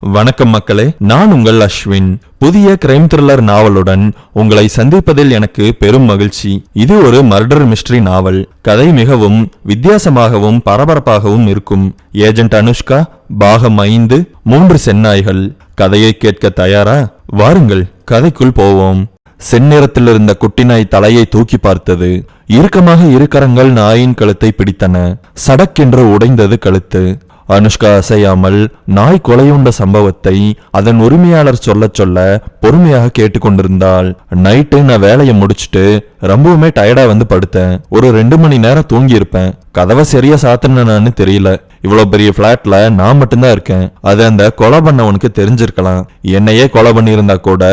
வணக்கம் மக்களே, நான் உங்கள் அஸ்வின். புதிய கிரைம் த்ரில்லர் நாவலுடன் உங்களை சந்திப்பதில் எனக்கு பெரும் மகிழ்ச்சி. இது ஒரு மர்டர் மிஸ்டரி நாவல். கதை மிகவும் வித்தியாசமாகவும் பரபரப்பாகவும் இருக்கும். ஏஜென்ட் அனுஷ்கா, பாகம் 5, 3 செந்நாய்கள். கதையை கேட்க தயாரா? வாருங்கள், கதைக்குள் போவோம். செந்நிறத்தில் இருந்த குட்டி நாய் தலையை தூக்கி பார்த்தது. இறுக்கமாக இரு கரங்கள் நாயின் கழுத்தை பிடித்தன. சடக்கென்று உடைந்தது கழுத்து. அனுஷ்கா அசையாமல் நாய் கொலையுண்ட சம்பவத்தை அதன் உரிமையாளர் சொல்ல சொல்ல பொறுமையாக கேட்டுக்கொண்டிருந்தாள். நைட்டு நான் வேலையை முடிச்சுட்டு ரொம்பவுமே டயர்டா வந்து படுத்தேன். ஒரு 2 மணி நேரம் தூங்கி இருப்பேன். கதவை சரியா சாத்தினான்னு தெரியல. இவ்வளவு பெரிய பிளாட்ல நான் மட்டும்தான் இருக்கேன். அது அந்த கொலை பண்ணவனுக்கு தெரிஞ்சிருக்கலாம். என்னையே கொலை பண்ணி இருந்தா கூட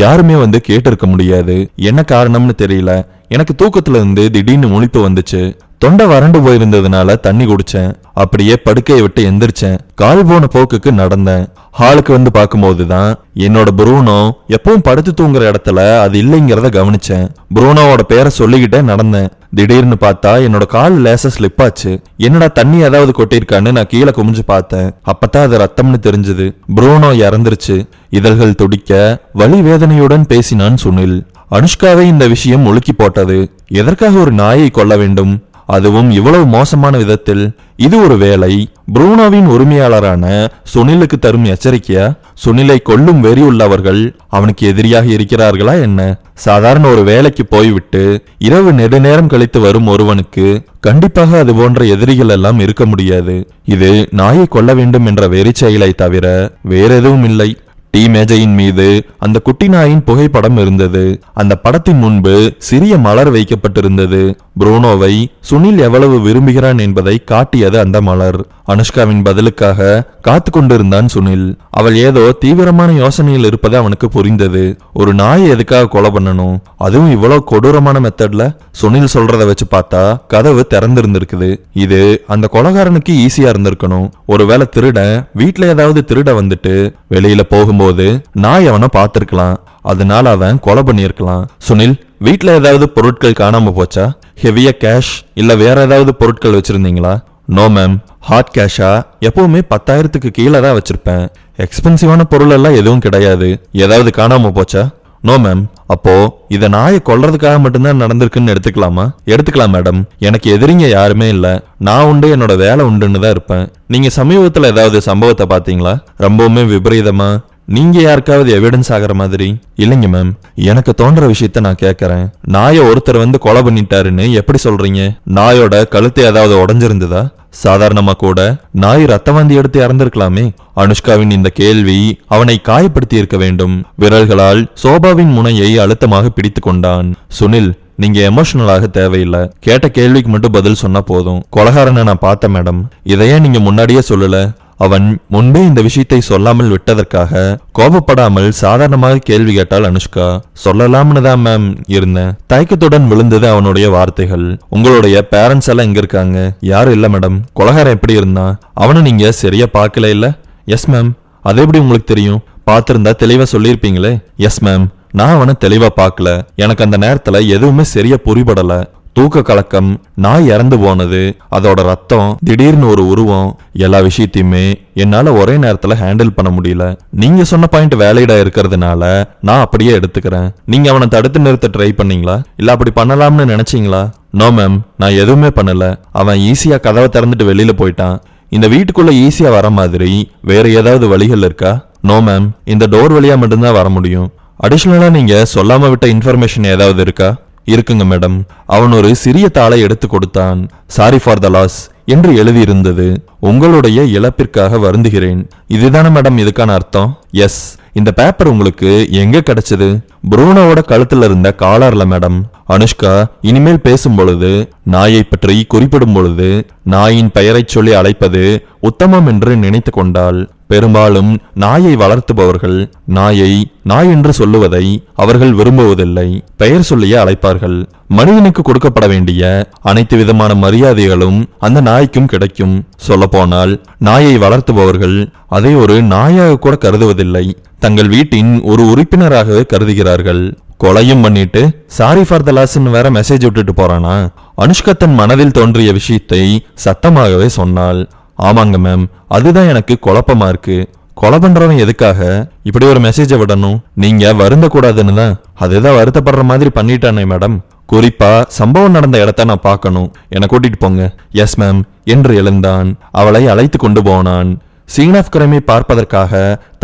யாருமே வந்து கேட்டு இருக்க முடியாது. என்ன காரணம்னு தெரியல. எனக்கு தூக்கத்துல இருந்து திடீர்னு முழிப்பு வந்துச்சு. தொண்டை வறண்டு போயிருந்ததுனால தண்ணி குடிச்சேன். அப்படியே படுக்கையை விட்டு எந்திரிச்சேன். கால் போன போக்குக்கு நடந்தேன். ஹாலுக்கு வந்து பார்க்கும்போதுதான் என்னோட புரூனோ எப்பவும் படுத்து தூங்குற இடத்துல அது இல்லைங்கிறத கவனிச்சேன். புரூனோவோட பேரை சொல்லிக்கிட்டே நடந்தேன். திடீர்னு பார்த்தா என்னோட கால் லேசா ஸ்லிப் ஆச்சு. என்னடா தண்ணி ஏதாவது கொட்டிருக்கான்னு நான் கீழே குமிஞ்சு பார்த்தேன். அப்பதான் அது ரத்தம்னு தெரிஞ்சது. புரூனோ இறந்துருச்சு. இதழ்கள் துடிக்க வலி வேதனையுடன் பேசினான் சுனில். அனுஷ்காவை இந்த விஷயம் உலுக்கி போட்டது. எதற்காக ஒரு நாயை கொல்ல வேண்டும், அதுவும் இவ்வளவு மோசமான விதத்தில்? இது ஒரு வேளை புரூனோவின் உரிமையாளரான சுனிலுக்கு தரும் எச்சரிக்கையா? சுனிலை கொல்லும் வெறி உள்ளவர்கள் அவனுக்கு எதிரியாக இருக்கிறார்களா என்ன? சாதாரண ஒரு வேலைக்கு போய்விட்டு இரவு நெடுநேரம் கழித்து வரும் ஒருவனுக்கு கண்டிப்பாக அது போன்ற எதிரிகள் எல்லாம் இருக்க முடியாது. இது நாயை கொல்ல வேண்டும் என்ற வெறி செயலை தவிர வேற எதுவும் இல்லை. டீ மேஜையின் மீது அந்த குட்டி நாயின் புகைப்படம் இருந்தது. அந்த படத்தின் முன்பு சிறிய மலர் வைக்கப்பட்டிருந்தது. புரூனோவை சுனில் எவ்வளவு விரும்புகிறான் என்பதை காட்டியது அந்த மலர். அனுஷ்காவின் பதிலுக்காக காத்து கொண்டிருந்தான் சுனில். அவள் ஏதோ தீவிரமான யோசனையில் இருப்பது அவனுக்கு புரிந்தது. ஒரு நாயை எதுக்காக கொலை பண்ணணும், அதுவும் இவ்வளவு கொடூரமான மெத்தட்ல? சுனில் சொல்றத வச்சு பார்த்தா கதவு திறந்திருந்திருக்குது. இது அந்த கொலைகாரனுக்கு ஈஸியா இருந்திருக்கணும். ஒருவேளை திருடன் வீட்டுல ஏதாவது திருட வந்துட்டு வெளியில போகும்போது நாய் அவனை பார்த்திருக்கலாம். அதனால அவன் கொலை பண்ணியிருக்கலாம். சுனில், வீட்டுல ஏதாவது பொருட்கள் காணாம போச்சா? ஹெவியா கேஷ் இல்ல வேற ஏதாவது பொருட்கள் வச்சிருந்தீங்களா? No ma'am. ஹாட் கேஷா? எப்பவுமே 10,000க்கு கீழே தான் வச்சிருப்பேன். எக்ஸ்பென்சிவான பொருள் எல்லாம் எதுவும் கிடையாது. ஏதாவது காணாம போச்சா? No ma'am. அப்போ இத நாயை கொல்றதுக்காக மட்டும்தான் நடந்திருக்குன்னு எடுத்துக்கலாமா? எடுத்துக்கலாம் மேடம். எனக்கு எதிரிங்க யாருமே இல்ல. நான் உண்டு, என்னோட வேலை உண்டுன்னு தான் இருப்பேன். நீங்க சமீபத்துல ஏதாவது சம்பவத்தை பாத்தீங்களா? ரொம்பவுமே விபரீதமா, நீங்க யாருக்காவது எவிடன்ஸ் ஆகிற மாதிரி? இல்லைங்க மேம். எனக்கு தோன்ற விஷயத்த நான் கேட்கறேன். நாயை ஒருத்தர் வந்து கொலை பண்ணிட்டாருன்னு எப்படி சொல்றீங்க? நாயோட கழுத்து ஏதாவது உடைஞ்சிருந்ததா? சாதாரணமா கூட நாய் ரத்தவாந்தி எடுத்து இறந்திருக்கலாமே. அனுஷ்காவின் இந்த கேள்வி அவனை காயப்படுத்தி இருக்க வேண்டும். விரல்களால் சோபாவின் முனையை அழுத்தமாக பிடித்து கொண்டான். சுனில், நீங்க எமோஷனலாக தேவையில்லை. கேட்ட கேள்விக்கு மட்டும் பதில் சொன்னா போதும். கொலைகாரனை நான் பார்த்தேன் மேடம். இதையே நீங்க முன்னாடியே சொல்லல? அவன் முன்பே இந்த விஷயத்தை சொல்லாமல் விட்டதற்காக கோபப்படாமல் சாதாரணமாக கேள்வி கேட்டாள் அனுஷ்கா. சொல்லலாம்னு தான் மேம் இருந்தேன். தயக்கத்துடன் விழுந்தது அவனுடைய வார்த்தைகள். உங்களுடைய பேரண்ட்ஸ் எல்லாம் எங்க இருக்காங்க? யாரும் இல்ல மேடம். கொலைகாரன் எப்படி இருந்தான்? அவனை நீங்க சரியா பார்க்கல இல்ல? Yes ma'am. அது எப்படி உங்களுக்கு தெரியும்? பார்த்திருந்தா தெளிவா சொல்லியிருப்பீங்களே. எஸ் மேம், நான் அவனை தெளிவா பார்க்கல. எனக்கு அந்த நேரத்துல எதுவுமே சரியா புரிபடல. தூக்க கலக்கம், நாய் இறந்து போனது, அதோட ரத்தம், திடீர்னு ஒரு உருவம், எல்லா விஷயத்தையுமே என்னால ஒரே நேரத்துல ஹேண்டில் பண்ண முடியல. நீங்க சொன்ன பாயிண்ட் வேலிடா இருக்கிறதுனால நான் அப்படியே எடுத்துக்கிறேன். நீங்க அவனை தடுத்து நிறுத்த ட்ரை பண்ணீங்களா? இல்ல அப்படி பண்ணலாம்னு நினைச்சீங்களா? நோ மேம், நான் எதுவுமே பண்ணல. அவன் ஈஸியா கதவை திறந்துட்டு வெளியில போயிட்டான். இந்த வீட்டுக்குள்ள ஈஸியா வர மாதிரி வேற ஏதாவது வழிகள் இருக்கா? நோ மேம், இந்த டோர் வழியா மட்டும்தான் வர முடியும். அடிஷனலா நீங்க சொல்லாம விட்ட இன்ஃபர்மேஷன் ஏதாவது இருக்கா? இருக்குங்க மேடம். அவன் ஒரு சிறிய தாளை எடுத்து கொடுத்தான். சாரி ஃபார் த லாஸ் என்று எழுதியிருந்தது. உங்களுடைய இழப்பிற்காக வருந்துகிறேன். இதுதானே மேடம் இதுக்கான அர்த்தம்? எஸ். இந்த பேப்பர் உங்களுக்கு எங்க கிடைச்சது? புரூனோவோட கழுத்துல இருந்த காலர்ல மேடம். அனுஷ்கா இனிமேல் பேசும் பொழுது, நாயை பற்றி குறிப்பிடும் பொழுது நாயின் பெயரை சொல்லி அழைப்பது உத்தமம் என்று நினைத்து கொண்டாள். பெரும்பாலும் நாயை வளர்த்துபவர்கள் நாயை நாய் என்று சொல்லுவதை அவர்கள் விரும்புவதில்லை. பெயர் சொல்லியே அழைப்பார்கள். மனிதனுக்கு கொடுக்கப்பட வேண்டிய அனைத்து விதமான மரியாதைகளும் அந்த நாய்க்கும் கிடைக்கும். சொல்ல போனால் நாயை வளர்த்துபவர்கள் அதை ஒரு நாயாக கூட கருதுவதில்லை. தங்கள் வீட்டின் ஒரு உறுப்பினராகவே கருதுகிறார்கள். கொலையும் பண்ணிட்டு சாரி ஃபார் த லாஸ்ன்னு வேற மெசேஜ் விட்டுட்டு போறானா? அனுஷ்கா தன் மனதில் தோன்றிய விஷயத்தை சத்தமாகவே சொன்னாள். ஆமாங்க மேம், அதுதான் எனக்கு குழப்பமா இருக்கு. கொலை பண்றவன் எதுக்காக இப்படி ஒரு மெசேஜை விடணும்? நீங்க வருந்த கூடாதுன்னு தான். அதுதான் வருத்தப்படுற மாதிரி பண்ணிட்டானே மேடம். குறிப்பா சம்பவம் நடந்த இடத்த நான் பார்க்கணும், என்னை கூட்டிட்டு போங்க. எஸ் மேம் என்று எழுந்தான். அவளை அழைத்து கொண்டு போனான். சீன் ஆஃப் கிரைமை பார்ப்பதற்காக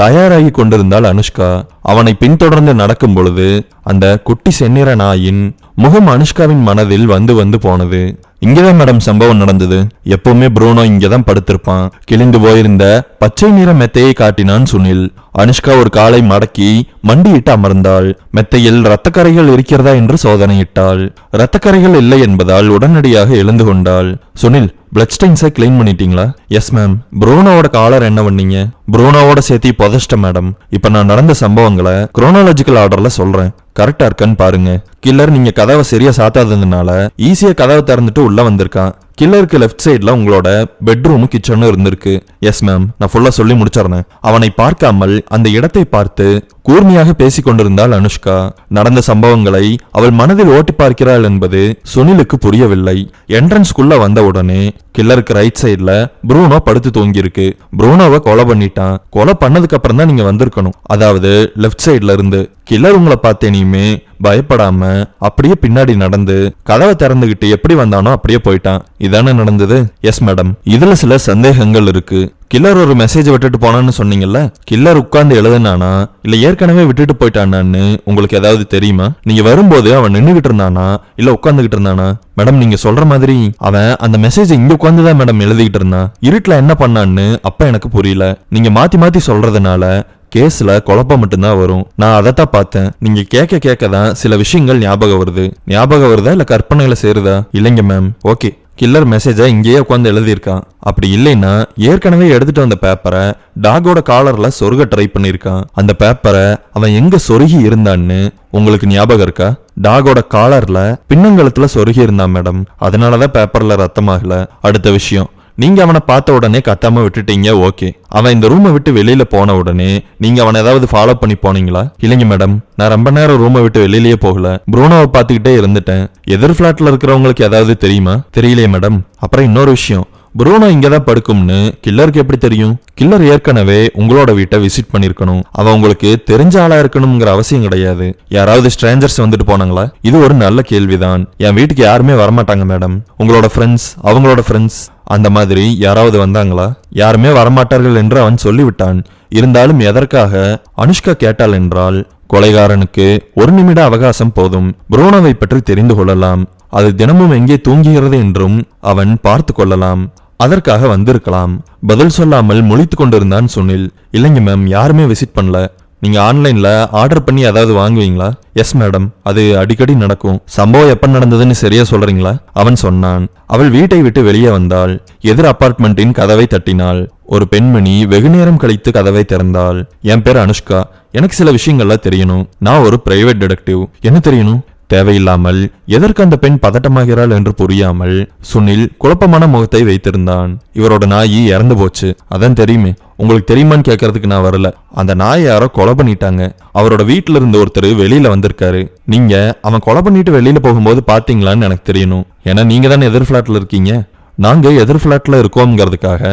தயாராகி கொண்டிருந்தாள் அனுஷ்கா. அவனை பின்தொடர்ந்து நடக்கும் பொழுது அந்த குட்டி செந்நிற நாயின் முகம் அனுஷ்காவின் மனதில் வந்து வந்து போனது. இங்கதான் மேடம் சம்பவம் நடந்தது. எப்பவுமே ப்ரூனோ இங்கதான் படுத்திருப்பான். கிழிந்து போயிருந்த பச்சை நிற மெத்தையை காட்டினான் சுனில். அனுஷ்கா ஒரு காலை மடக்கி மண்டியிட்டு அமர்ந்தாள். மெத்தையில் இரத்தக்கரைகள் இருக்கிறதா என்று சோதனையிட்டாள். இரத்தக்கரைகள் இல்லை என்பதால் உடனடியாக எழுந்து கொண்டாள். சுனில், பிளட் ஸ்டெயின்ஸை கிளீன் பண்ணிட்டீங்களா? Yes ma'am. ப்ரூனோவோட காலர் என்ன பண்ணீங்க? ப்ரூனோவோட சேர்த்து புதைச்சிட்ட மேடம். இப்ப நான் நடந்த சம்பவங்களை குரோனாலஜிக்கல் ஆர்டர்ல சொல்றேன், கரெக்டா இருக்கான்னு பாருங்க. கில்லர் நீங்க கதவை சரியா சாத்தாததுனால ஈஸியா கதவை திறந்துட்டு உள்ள வந்திருக்கான். கில்லருக்கு லெஃப்ட் சைட்ல உங்களோட பெட்ரூம் கிச்சனும் இருந்திருக்கு. எஸ் மேம், நான் ஃபுல்லா சொல்லி முடிச்சிடறேன். அவனை பார்க்காமல் அந்த இடத்தை பார்த்து கூர்மையாக பேசிக் கொண்டிருந்தாள் அனுஷ்கா. நடந்த சம்பவங்களை அவள் மனதில் ஓட்டி பார்க்கிறாள் என்பது சுனிலுக்கு புரியவில்லை. என்ட்ரன்ஸ்குள்ள வந்த உடனே கில்லருக்கு ரைட் சைட்ல ப்ரூனோ படுத்து தூங்கியிருக்கு. ப்ரூனோவை கொலை பண்ணிட்டான். கொலை பண்ணதுக்கு அப்புறம் தான் நீங்க வந்திருக்கணும், அதாவது லெஃப்ட் சைட்ல இருந்து. கில்லர் உங்களை பார்த்தேனியுமே பயப்படாம அப்படியே பின்னாடி நடந்து கதவை திறந்துகிட்டு எப்படி வந்தானோ அப்படியே போயிட்டான். இதானே நடந்தது? Yes madam. இதுல சில சந்தேகங்கள் இருக்கு. கில்லர் ஒரு மெசேஜ் விட்டுட்டு போனான்னு சொன்னீங்கல்ல, கில்லர் உட்கார்ந்து எழுதுனானா இல்ல ஏற்கனவே விட்டுட்டு போயிட்டானான்னு உங்களுக்கு ஏதாவது தெரியுமா? நீங்க வரும்போது அவன் நின்னுகிட்டு இருந்தானா இல்ல உட்கார்ந்துகிட்டு இருந்தானா? மேடம், நீங்க சொல்ற மாதிரி அவன் அந்த மெசேஜ் இங்க உட்கார்ந்துதான் மேடம் எழுதிக்கிட்டு இருந்தான். இருட்டுல என்ன பண்ணான்னு அப்ப எனக்கு புரியல. நீங்க மாத்தி மாத்தி சொல்றதுனால கேஸ்ல குழப்பம் மட்டும்தான் வரும். நான் அதைத்தான் பார்த்தேன். நீங்க கேட்க கேட்க தான் சில விஷயங்கள் ஞாபகம் வருது. ஞாபகம் வருதா இல்ல கற்பனையில சேருதா? இல்லைங்க மேம். ஓகே, கில்லர் மெசேஜை இங்கேயே உட்காந்து எழுதியிருக்கான். அப்படி இல்லைன்னா ஏற்கனவே எடுத்துட்டு வந்த பேப்பரை டாகோட காலர்ல சொருக ட்ரை பண்ணிருக்கான். அந்த பேப்பரை அவன் எங்க சொருகி இருந்தான்னு உங்களுக்கு ஞாபகம் இருக்கா? டாகோட காலர்ல பின்னங்கலத்துல சொருகி இருந்தான் மேடம். அதனாலதான் பேப்பர்ல ரத்தமாகல. அடுத்த விஷயம், நீங்க அவனை பார்த்த உடனே கத்தாம விட்டுட்டீங்க. ஓகே, அவன் இந்த ரூமை விட்டு வெளியில போன உடனே நீங்க அவனை ஏதாவது ஃபாலோ பண்ணி போனீங்களா? இல்லைங்க மேடம், நான் ரொம்ப நேரம் ரூமை விட்டு வெளியிலேயே போகல. ப்ரூனோவை பார்த்துக்கிட்டே இருந்துட்டேன். எதிர் பிளாட்ல இருக்கிறவங்களுக்கு ஏதாவது தெரியுமா? தெரியலையே மேடம். அப்புறம் இன்னொரு விஷயம், ப்ரூனோ இங்கதான் படுக்கும்னு கில்லருக்கு எப்படி தெரியும்? கில்லர் ஏற்கனவே உங்களோட வீட்டை விசிட் பண்ணிருக்கணும். அவன் உங்களுக்கு தெரிஞ்ச ஆளா இருக்கணும்ங்கிற அவசியம் கிடையாது. யாராவது ஸ்ட்ரேஞ்சர்ஸ் வந்துட்டு போனாங்களா? இது ஒரு நல்ல கேள்விதான். என் வீட்டுக்கு யாருமே வரமாட்டாங்க மேடம். உங்களோட ஃப்ரெண்ட்ஸ், அவங்களோட ஃப்ரெண்ட்ஸ், அந்த மாதிரி யாராவது வந்தாங்களா? யாருமே வரமாட்டார்கள் என்று அவன் சொல்லிவிட்டான். இருந்தாலும் எதற்காக அனுஷ்கா கேட்டாள் என்றால், கொலைகாரனுக்கு 1 நிமிட அவகாசம் போதும். ப்ரூனோவை பற்றி தெரிந்து கொள்ளலாம். அது தினமும் எங்கே தூங்குகிறது என்றும் அவன் பார்த்து கொள்ளலாம். அதற்காக வந்திருக்கலாம். பதில் சொல்லாமல் முழித்து கொண்டிருந்தான் சுனில். இல்லைங்க மேம், யாருமே விசிட் பண்ணல. நீங்க ஆன்லைன்ல ஆர்டர் பண்ணி ஏதாவது வாங்குவீங்களா? எஸ் மேடம், அது அடிக்கடி நடக்கும். சம்பவம் எப்ப நடந்ததுன்னு சரியா சொல்றீங்களா? அவன் சொன்னான். அவள் வீட்டை விட்டு வெளியே வந்தாள். எதிர் அபார்ட்மெண்டின் கதவை தட்டினாள். ஒரு பெண்மணி வெகு நேரம் கழித்து கதவை திறந்தாள். என் பேர் அனுஷ்கா. எனக்கு சில விஷயங்கள்லாம் தெரியணும். நான் ஒரு பிரைவேட் டிடெக்டிவ். என்ன தெரியணும்? தேவையில்லாமல் எதற்கு அந்த பெண் பதட்டமாகிறாள் என்று புரியாமல் சுனில் குழப்பமான முகத்தை வைத்திருந்தான். இவரோட நாய் இறந்து போச்சு, அதான் தெரியுமே. உங்களுக்கு தெரியுமான்னு கேட்கறதுக்கு நான் வரல. அந்த நாயை யாரோ கொலை பண்ணிட்டாங்க. அவரோட வீட்டுல இருந்து ஒருத்தர் வெளியில வந்திருக்காரு. நீங்க அவன் கொலை பண்ணிட்டு வெளியில போகும்போது பாத்தீங்களான்னு எனக்கு தெரியணும். ஏன்னா நீங்க தானே எதிர் பிளாட்ல இருக்கீங்க. நாங்க எதிர் பிளாட்ல இருக்கோம்ங்கிறதுக்காக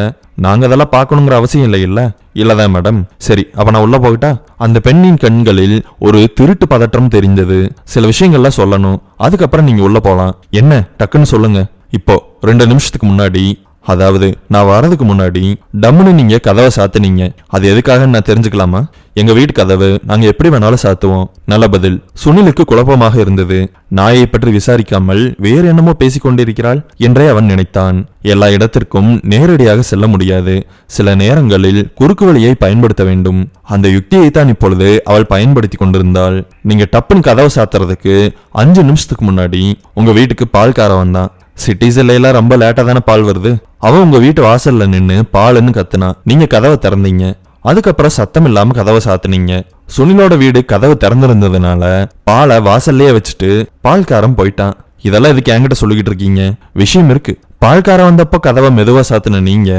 நாங்க அதெல்லாம் பார்க்கணுங்கிற அவசியம் இல்லை. இல்ல இல்லதான் மேடம். சரி, அப்ப நான் உள்ள போகிட்டா? அந்த பெண்ணின் கண்களில் ஒரு திருட்டு பதற்றம் தெரிந்தது. சில விஷயங்கள்லாம் சொல்லணும், அதுக்கப்புறம் நீங்க உள்ள போலாம். என்ன டக்குன்னு சொல்லுங்க. இப்போ 2 நிமிஷத்துக்கு முன்னாடி, அதாவது நான் வரதுக்கு முன்னாடி டம்முன்னு நீங்க கதவை சாத்துனீங்க. அது எதுக்காக நான் தெரிஞ்சுக்கலாமா? எங்க வீட்டு கதவு நாங்க எப்படி வேணாலும் சாத்துவோம். நல்ல பதில். சுனிலுக்கு குழப்பமாக இருந்தது. நாயை பற்றி விசாரிக்காமல் வேறு என்னமோ பேசிக்கொண்டிருக்கிறாள் என்றே அவன் நினைத்தான். எல்லா இடத்திற்கும் நேரடியாக செல்ல முடியாது. சில நேரங்களில் குறுக்கு வழியை பயன்படுத்த வேண்டும். அந்த யுக்தியை தான் இப்பொழுது அவள் பயன்படுத்தி கொண்டிருந்தாள். நீங்க டப்புன்னு கதவை சாத்துறதுக்கு 5 நிமிஷத்துக்கு முன்னாடி உங்க வீட்டுக்கு பால்காரன் வந்தான். சிட்டிஸ்ல எல்லாம் ரொம்ப லேட்டா தானே பால் வருது. அவன் உங்க வீட்டு வாசல்ல நின்னு பாலுன்னு கத்துனா. நீங்க கதவை திறந்தீங்க. அதுக்கப்புறம் சத்தம் இல்லாம கதவை சாத்துனீங்க. சுனிலோட வீடு கதவு திறந்திருந்ததுனால பாலை வாசல்லையே வச்சுட்டு பால்காரன் போயிட்டான். இதெல்லாம் இதுக்கு என்கிட்ட சொல்லிக்கிட்டு இருக்கீங்க? விஷயம் இருக்கு. பால்காரன் வந்தப்போ கதவை மெதுவா சாத்துன நீங்க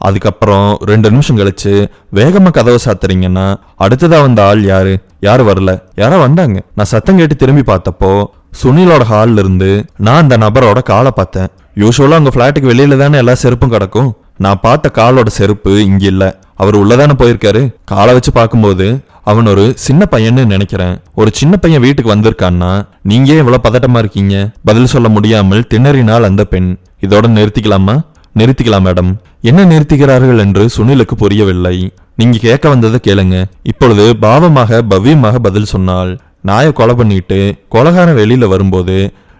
அதுக்கப்புறம் 2 நிமிஷம் கழிச்சு வேகமா கதவை சாத்துறீங்கன்னா அடுத்ததா வந்த ஆள் யாரு? யாரும் வரல, யாரோ வந்தாங்க. நான் சத்தம் கேட்டு திரும்பி பார்த்தப்போ சுனிலோட ஹால்ல இருந்து நான் அந்த நபரோட காலை பார்த்தேன். யூஸ்வலா உங்க பிளாட்டுக்கு வெளியில தானே எல்லா செருப்பும் கிடக்கும். நான் பார்த்த காலோட செருப்பு இங்க இல்ல. அவர் உள்ளதானே போயிருக்காரு. காலை வச்சு பார்க்கும்போது அவன் ஒரு சின்ன பையன்னு நினைக்கிறேன். ஒரு சின்ன பையன் வீட்டுக்கு வந்திருக்கான்னா நீங்க ஏன் இவ்வளவு பதட்டமா இருக்கீங்க? பதில் சொல்ல முடியாமல் திணறினாள் அந்த பெண். இதோட நிறுத்திக்கலாமா? நிறுத்திக்கலாம் மேடம். என்ன நிறுத்துகிறார்கள் என்று சுனிலுக்கு புரியவில்லை. நீங்க கேட்க வந்ததை கேளுங்க. இப்பொழுது பாவமாக பவ்யமாக பதில் சொன்னாள். நாயை கொலை பண்ணிட்டு கொலகாரன் வெளியில வரும்போது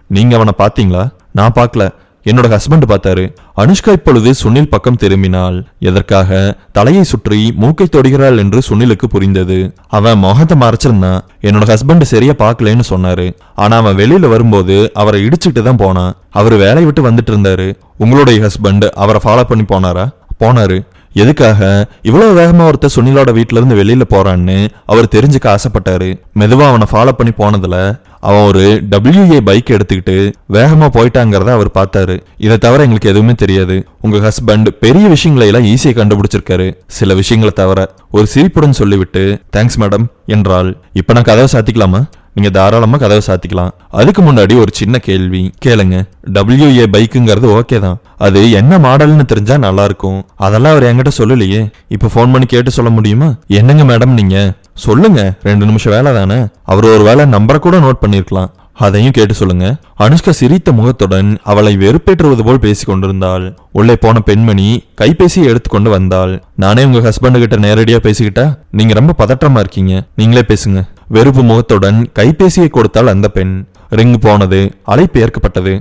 நீங்க அவனை பாத்தீங்களா? நான் பார்க்கல, என்னோட ஹஸ்பண்ட் பார்த்தாரு. அனுஷ்கா இப்பொழுது சுனில் பக்கம் திரும்பினாள். எதற்காக? தலையை சுற்றி மூக்கை தொடுகிறாள் என்று சுனிலுக்கு புரிந்தது. அவன் முகத்தை மறைச்சிருந்தான். என்னோட ஹஸ்பண்ட் சரியா பார்க்கலன்னு சொன்னாரு. ஆனா அவன் வெளியில வரும்போது அவரை இடிச்சுட்டு தான் போனான். அவரு வேலையை விட்டு வந்துட்டு இருந்தாரு. உங்களுடைய ஹஸ்பண்ட் அவரை ஃபாலோ பண்ணி போனாரா? போனாரு. எதுக்காக? இவ்வளவு வேகமா ஒருத்தர் சுனிலோட வீட்டுல இருந்து வெளியில போறான்னு அவர் தெரிஞ்சுக்க ஆசைப்பட்டாரு. மெதுவா அவனை ஃபாலோ பண்ணி போனதுல அவன் ஒரு WA பைக் எடுத்துக்கிட்டு வேகமா போயிட்டாங்கிறத அவர் பார்த்தாரு. இதை தவிர எங்களுக்கு எதுவுமே தெரியாது. உங்க ஹஸ்பண்ட் பெரிய விஷயங்களை எல்லாம் ஈஸியா கண்டுபிடிச்சிருக்காரு, சில விஷயங்களை தவிர. ஒரு சிரிப்புடன் சொல்லிவிட்டு தேங்க்ஸ் மேடம் என்றாள். இப்ப நான் கதவை சாத்திக்கலாமா? நீங்க தாராளமா கதவை சாத்திக்கலாம். அதுக்கு முன்னாடி ஒரு சின்ன கேள்வி கேளுங்க. WA பைக்குங்கிறது ஓகே தான். அது என்ன மாடல்னு தெரிஞ்சா நல்லா இருக்கும். அதெல்லாம் அவர் என்கிட்ட சொல்லலையே. இப்ப போன் பண்ணி கேட்டு சொல்ல முடியுமா? என்னங்க மேடம் நீங்க சொல்லுங்க, 2 நிமிஷம் வேலை தானே. அவர் ஒரு வேலை நம்பரை கூட நோட் பண்ணிருக்கலாம். அதையும் கேட்டு சொல்லுங்க. அனுஷ்கா சிரித்த முகத்துடன் அவளை வெறுப்பேற்றுவது போல் பேசிக் கொண்டிருந்தாள். உள்ளே போன பெண்மணி கைபேசியை எடுத்துக்கொண்டு வந்தாள். நானே உங்க ஹஸ்பண்ட் கிட்ட நேரடியா பேசிக்கிட்டா? நீங்க ரொம்ப பதற்றமா இருக்கீங்க, நீங்களே பேசுங்க. வெறுப்பு முகத்துடன் கைபேசியை கொடுத்தாள் அந்த பெண். ரிங் போனது, அழைப்பு ஏற்கப்பட்டது.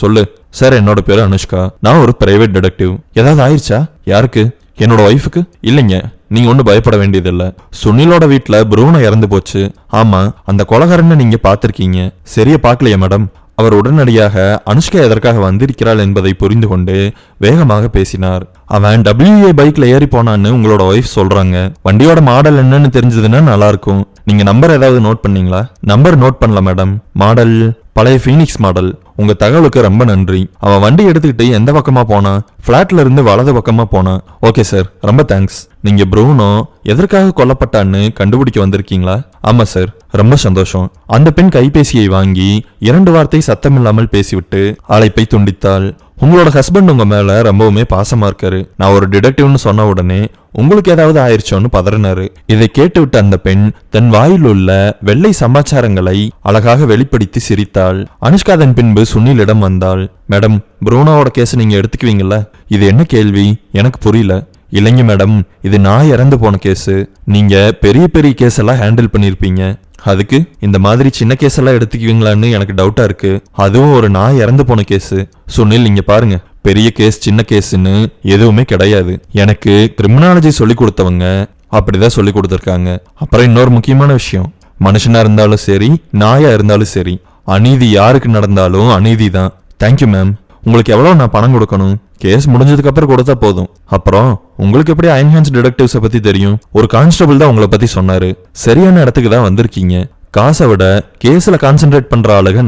சொல்லு சார், என்னோட பேரு அனுஷ்கா. நான் ஒரு பிரைவேட் டிடெக்டிவ். ஏதாவது ஆயிடுச்சா? யாருக்கு? என்னோட ஒய்ஃபுக்கு. இல்லைங்க, நீங்க ஒன்னும் பயப்பட வேண்டியதில்லை. சுனிலோட வீட்டுல ப்ரூனோ இறந்து போச்சு. ஆமா, அந்த கொலகாரனை நீங்க பாத்திருக்கீங்க. சரியா பார்க்கலையா மேடம்? அவர் உடனடியாக அனுஷ்கா எதற்காக வந்திருக்கிறாள் என்பதை புரிந்து கொண்டு வேகமாக பேசினார். அவன் WA பைக்ல ஏறி போனான்னு உங்களோட ஒய்ஃப் சொல்றாங்க. வண்டியோட மாடல் என்னன்னு தெரிஞ்சதுன்னா நல்லா இருக்கும். நீங்க நம்பர் ஏதாவது நோட் பண்ணீங்களா? நம்பர் நோட் பண்ணல மேடம். மாடல் பழைய ஃபீனிக்ஸ் மாடல். உங்க தகவலுக்கு ரொம்ப நன்றி. அவன் வண்டி எடுத்துக்கிட்டு எந்த பக்கமா போனா? பிளாட்ல இருந்து வலது பக்கமா போனா. ஓகே சார், ரொம்ப தேங்க்ஸ். நீங்க ப்ரூனோ எதற்காக கொல்லப்பட்டான்னு கண்டுபிடிக்க வந்திருக்கீங்களா? ஆமா சார். ரொம்ப சந்தோஷம். அந்த பெண் கைபேசியை வாங்கி 2 வார்த்தை சத்தமில்லாமல் பேசிவிட்டு அழைப்பை துண்டித்தாள். உங்களோட ஹஸ்பண்ட் உங்க மேல ரொம்பவுமே பாசமா இருக்காரு. நான் ஒரு டிடெக்டிவ்னு சொன்ன உடனே உங்களுக்கு ஏதாவது ஆயிடுச்சோன்னு பதறினாரு. இதை கேட்டுவிட்ட அந்த பெண் தன் வாயில் உள்ள வெள்ளை சமாச்சாரங்களை அழகாக வெளிப்படுத்தி சிரித்தாள். அனுஷ்கா அதன் பின்பு சுனிலிடம் வந்தாள். மேடம், ப்ரூனோவோட கேஸ் நீங்க எடுத்துக்குவீங்கல்ல? இது என்ன கேள்வி? எனக்கு புரியல. இல்லைங்க மேடம், இது நான் இறந்து போன கேஸ். நீங்க பெரிய பெரிய கேஸ் எல்லாம் ஹேண்டில் பண்ணிருப்பீங்க. அதுக்கு இந்த மாதிரி சின்ன கேஸ் எல்லாம் எடுத்துக்குவீங்களான்னு எனக்கு டவுட்டா இருக்கு. அதுவும் ஒரு நாய் இறந்து போன கேஸ். சுனில், நீங்க பாருங்க, பெரிய கேஸ் சின்ன கேஸ்ன்னு எதுவுமே கிடையாது. எனக்கு கிரிமினாலஜி சொல்லி கொடுத்தவங்க அப்படிதான் சொல்லி கொடுத்துருக்காங்க. அப்புறம் இன்னொரு முக்கியமான விஷயம், மனுஷனா இருந்தாலும் சரி, நாயா இருந்தாலும் சரி, அநீதி யாருக்கு நடந்தாலும் அநீதி தான். Thank you ma'am. உங்களுக்கு எவ்வளவு நான் பணம் கொடுக்கணும்? கேஸ் முடிஞ்சதுக்கு அப்புறம் கொடுத்தா போதும். அப்புறம் உங்களுக்கு எப்படி என்ஹான்ஸ் டிடெக்டிவ்ஸை பத்தி தெரியும்? ஒரு கான்ஸ்டபிள் தான் உங்களை பத்தி சொன்னாரு. சரியான இடத்துக்கு தான் வந்திருக்கீங்க. காசை விட கேஸ்ல கான்சென்ட்ரேட் பண்ற ஆளுங்க